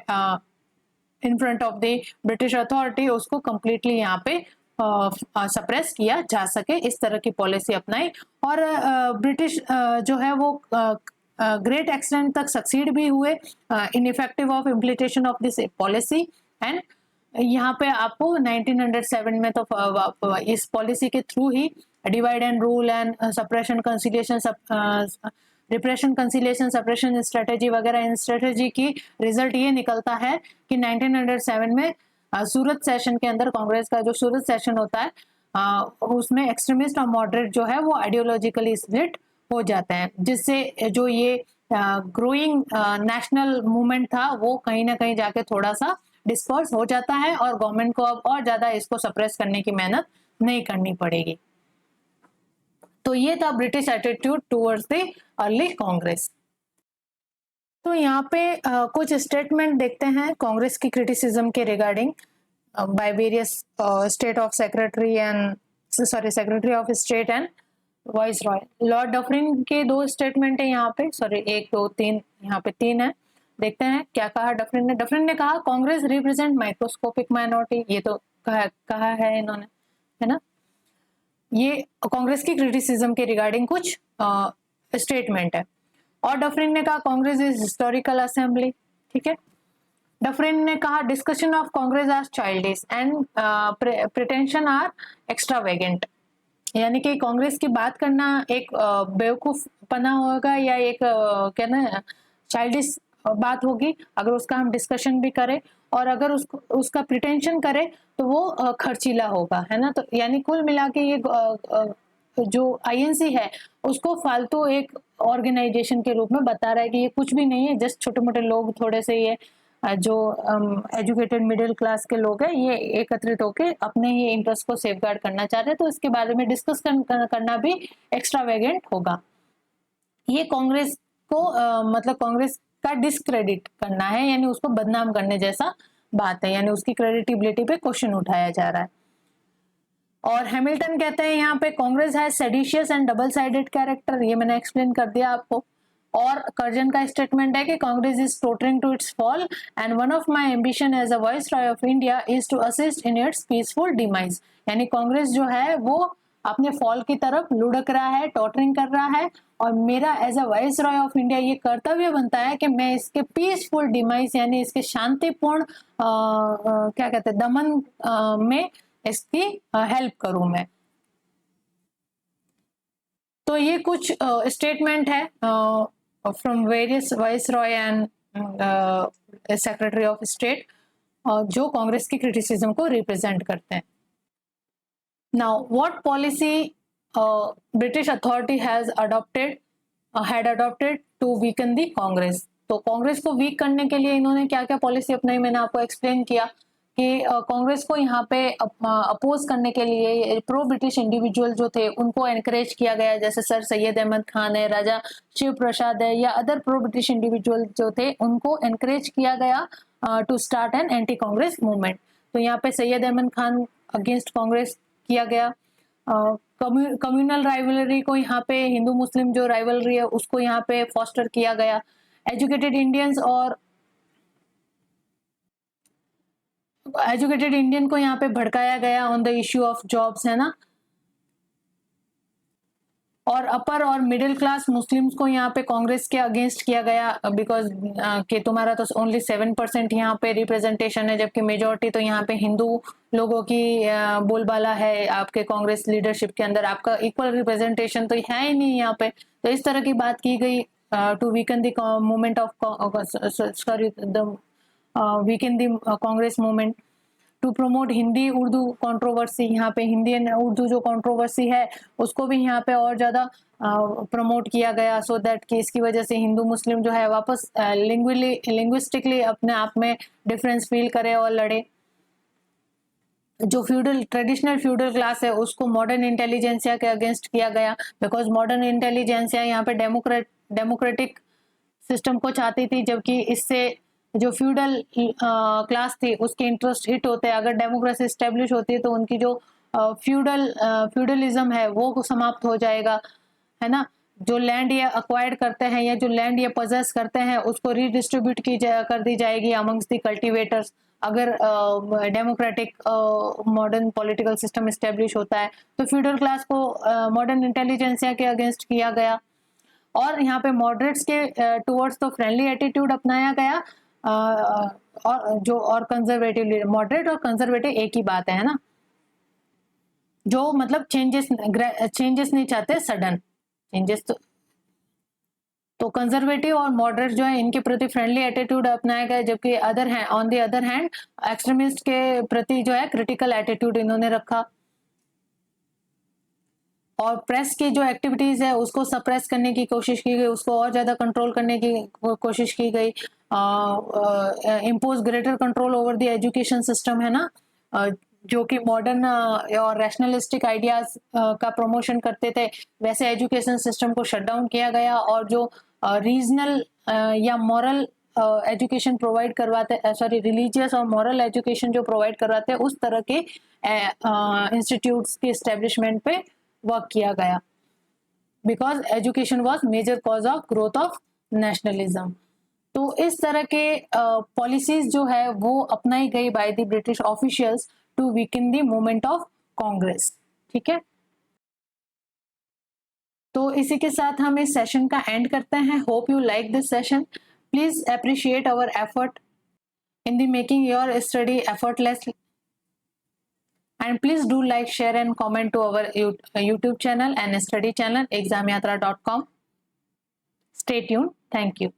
इन front of the British authority, उसको कंप्लीटली यहाँ पे सप्रेस किया जा सके, इस तरह की पॉलिसी अपनाई। और ब्रिटिश जो है वो ग्रेट एक्सटेंट तक सक्सीड भी हुए in effective of implementation of this policy. And यहाँ पे आपको 1907 में तो इस पॉलिसी के through he divide and rule and suppression, conciliation, repression, conciliation, suppression strategy वगैरह, इन स्ट्रेटेजी की रिजल्ट ये निकलता है कि 1907 में सूरत सेशन के अंदर, कांग्रेस का जो सूरत सेशन होता है उसमें एक्सट्रीमिस्ट और मॉडरेट जो है वो आइडियोलॉजिकली स्प्लिट हो जाते हैं, जिससे जो ये ग्रोइंग नेशनल मूवमेंट था वो कहीं ना कहीं जाके थोड़ा सा डिस्पर्स हो जाता है, और गवर्नमेंट को अब और ज्यादा इसको सप्रेस करने की मेहनत नहीं करनी पड़ेगी। तो ये था British attitude towards the early Congress. तो यहाँ पे कुछ स्टेटमेंट देखते हैं कांग्रेस की क्रिटिसिज्म के regarding by various state of secretary and secretary of state and vice Roy. Lord Dufferin के 2 स्टेटमेंट है यहाँ पे, सॉरी 1 2 3, यहाँ पे 3 है। देखते हैं क्या कहा डफरिन ने। डफरिन ने कहा कांग्रेस रिप्रेजेंट माइक्रोस्कोपिक माइनॉरिटी, ये तो कहा है इन्होंने, है ना। ये कांग्रेस की क्रिटिसिज्म के रिगार्डिंग कुछ स्टेटमेंट है। और डफरिन ने कहा कांग्रेस इज हिस्टोरिकल असेंबली। ठीक है, डफरिन ने कहा discussion of Congress are childish and pretension are extravagant, यानी कि कांग्रेस की बात करना एक बेवकूफ पना होगा या एक कहना चाइल्डिश बात होगी अगर उसका हम डिस्कशन भी करें, और अगर उसका प्रिटेंशन करें तो वो खर्चीला होगा, है ना। तो यानी कुल मिला के ये जो आईएनसी है उसको फालतू एक ऑर्गेनाइजेशन के रूप में बता रहा है कि ये कुछ भी नहीं है, जस्ट छोटे मोटे लोग, थोड़े से ये जो एजुकेटेड मिडिल क्लास के लोग हैं ये एकत्रित होकर अपने ही इंटरेस्ट को सेफगार्ड करना चाह रहे हैं, तो इसके बारे में डिस्कस करना भी एक्स्ट्रावेगेंट होगा। ये कांग्रेस को मतलब कांग्रेस का डिस्क्रेडिट करना है, यानी उसको बदनाम करने जैसा बात है, यानी उसकी क्रेडिटेबिलिटी पे क्वेश्चन उठाया जा रहा है। और हैमिल्टन कहते हैं यहाँ पे कांग्रेस है seditious and double sided character, ये मैंने एक्सप्लेन कर दिया आपको। और कर्जन का स्टेटमेंट है कि Congress is tottering to its fall and one of my ambition as a viceroy of India is to assist in its peaceful demise, यानी कांग्रेस जो है वो अपने फॉल की तरफ लुढ़क रहा है, टोटरिंग कर रहा है, और मेरा as a viceroy of India ये कर्तव्य बनता है कि मैं इसके पीसफुल डिमाइज यानी इसके शांतिपूर्ण क्या कहते हैं दमन में इसकी हेल्प करूं मैं। तो ये कुछ स्टेटमेंट है from various viceroy and secretary of state जो कांग्रेस की क्रिटिसिज्म को रिप्रेजेंट करते हैं। Now what policy British authority had adopted to weaken the Congress. तो कांग्रेस को वीक करने के लिए इन्होंने क्या क्या पॉलिसी अपनाई, मैंने आपको एक्सप्लेन किया कि कांग्रेस को यहाँ पे अपोज करने के लिए प्रो ब्रिटिश इंडिविजुअल जो थे उनको एनकरेज किया गया, जैसे सर सैयद अहमद खान है, राजा शिव प्रसाद है, या अदर प्रो ब्रिटिश इंडिविजुअल जो थे उनको एनकरेज किया गया to start an anti Congress movement. तो यहाँ पे सैयद अहमद खान अगेंस्ट कांग्रेस किया गया। कम्युनल राइवलरी को यहाँ पे, हिंदू मुस्लिम जो राइवलरी है उसको यहाँ पे फॉस्टर किया गया। एजुकेटेड इंडियंस और एजुकेटेड इंडियन को यहाँ पे भड़काया गया on the issue of jobs, है ना। और अपर और मिडिल क्लास मुस्लिम्स को यहाँ पे कांग्रेस के अगेंस्ट किया गया, बिकॉज कि तुम्हारा तो ओनली 7% यहाँ पे रिप्रेजेंटेशन है, जबकि मेजोरिटी तो यहाँ पे हिंदू लोगों की बोलबाला है आपके कांग्रेस लीडरशिप के अंदर, आपका इक्वल रिप्रेजेंटेशन तो है ही नहीं यहाँ पे। तो इस तरह की बात की गई to weaken the movement of sorry the weaken the Congress movement, to promote Hindi Urdu controversy. यहाँ पे हिंदी एंड उर्दू जो कंट्रोवर्सी है उसको भी यहाँ पे और ज़्यादा प्रमोट किया गया, सो दैट कि इसकी वजह से हिंदू मुस्लिम जो है वापस लिंग्विस्टिकली अपने आप में डिफरेंस फील करे और लड़े। जो ट्रेडिशनल फ्यूडल क्लास है उसको मॉडर्न इंटेलिजेंसिया के अगेंस्ट किया गया, बिकॉज मॉडर्न इंटेलिजेंसिया यहाँ पे डेमोक्रेटिक सिस्टम को चाहती थी, जबकि इससे जो फ्यूडल क्लास थी उसके इंटरेस्ट हिट होते हैं। अगर डेमोक्रेसी स्टेब्लिश होती है तो उनकी जो फ्यूडलिज्म है वो समाप्त हो जाएगा, है ना। जो लैंड ये अक्वायर्ड करते हैं या जो लैंड ये पजेस करते हैं उसको रीडिस्ट्रीब्यूट कर दी जाएगी अमंग्स द कल्टीवेटर्स, अगर democratic modern political system establish होता है। तो फ्यूडल क्लास को मॉडर्न इंटेलिजेंसिया के अगेंस्ट किया गया, और यहाँ पे मॉडरेट्स के टुवर्ड्स तो फ्रेंडली एटीट्यूड अपनाया गया, और जो और कंजर्वेटिव, मॉडरेट और कंजर्वेटिव एक ही बात है ना, जो मतलब चेंजेस नहीं चाहते सडन चेंजेस। तो कंजर्वेटिव और मॉडरेट जो है इनके प्रति फ्रेंडली एटीट्यूड अपनाया गया, जबकि on the other hand extremist के प्रति जो है क्रिटिकल एटीट्यूड इन्होंने रखा। और प्रेस की जो एक्टिविटीज है उसको सप्रेस करने की कोशिश की गई, उसको और ज्यादा कंट्रोल करने की कोशिश की गई। Impose greater control over the education system, है ना, जो कि मॉडर्न और रैशनलिस्टिक आइडियाज का प्रमोशन करते थे, वैसे एजुकेशन सिस्टम को शट डाउन किया गया। और जो रीजनल या मॉरल एजुकेशन प्रोवाइड करवाते, सॉरी रिलीजियस और मॉरल एजुकेशन जो प्रोवाइड करवाते, उस तरह के इंस्टीट्यूट्स के एस्टेब्लिशमेंट पे वर्क किया गया, because education was major cause of growth of nationalism. तो इस तरह के पॉलिसीज जो है वो अपनाई गई by the British officials to weaken the movement of Congress. ठीक है, तो इसी के साथ हम इस सेशन का एंड करते हैं। Hope you like this session. Please appreciate our effort in the making your study effortlessly, and please do like, share and comment to our YouTube channel and study channel examyatra.com. Stay tuned. Thank you.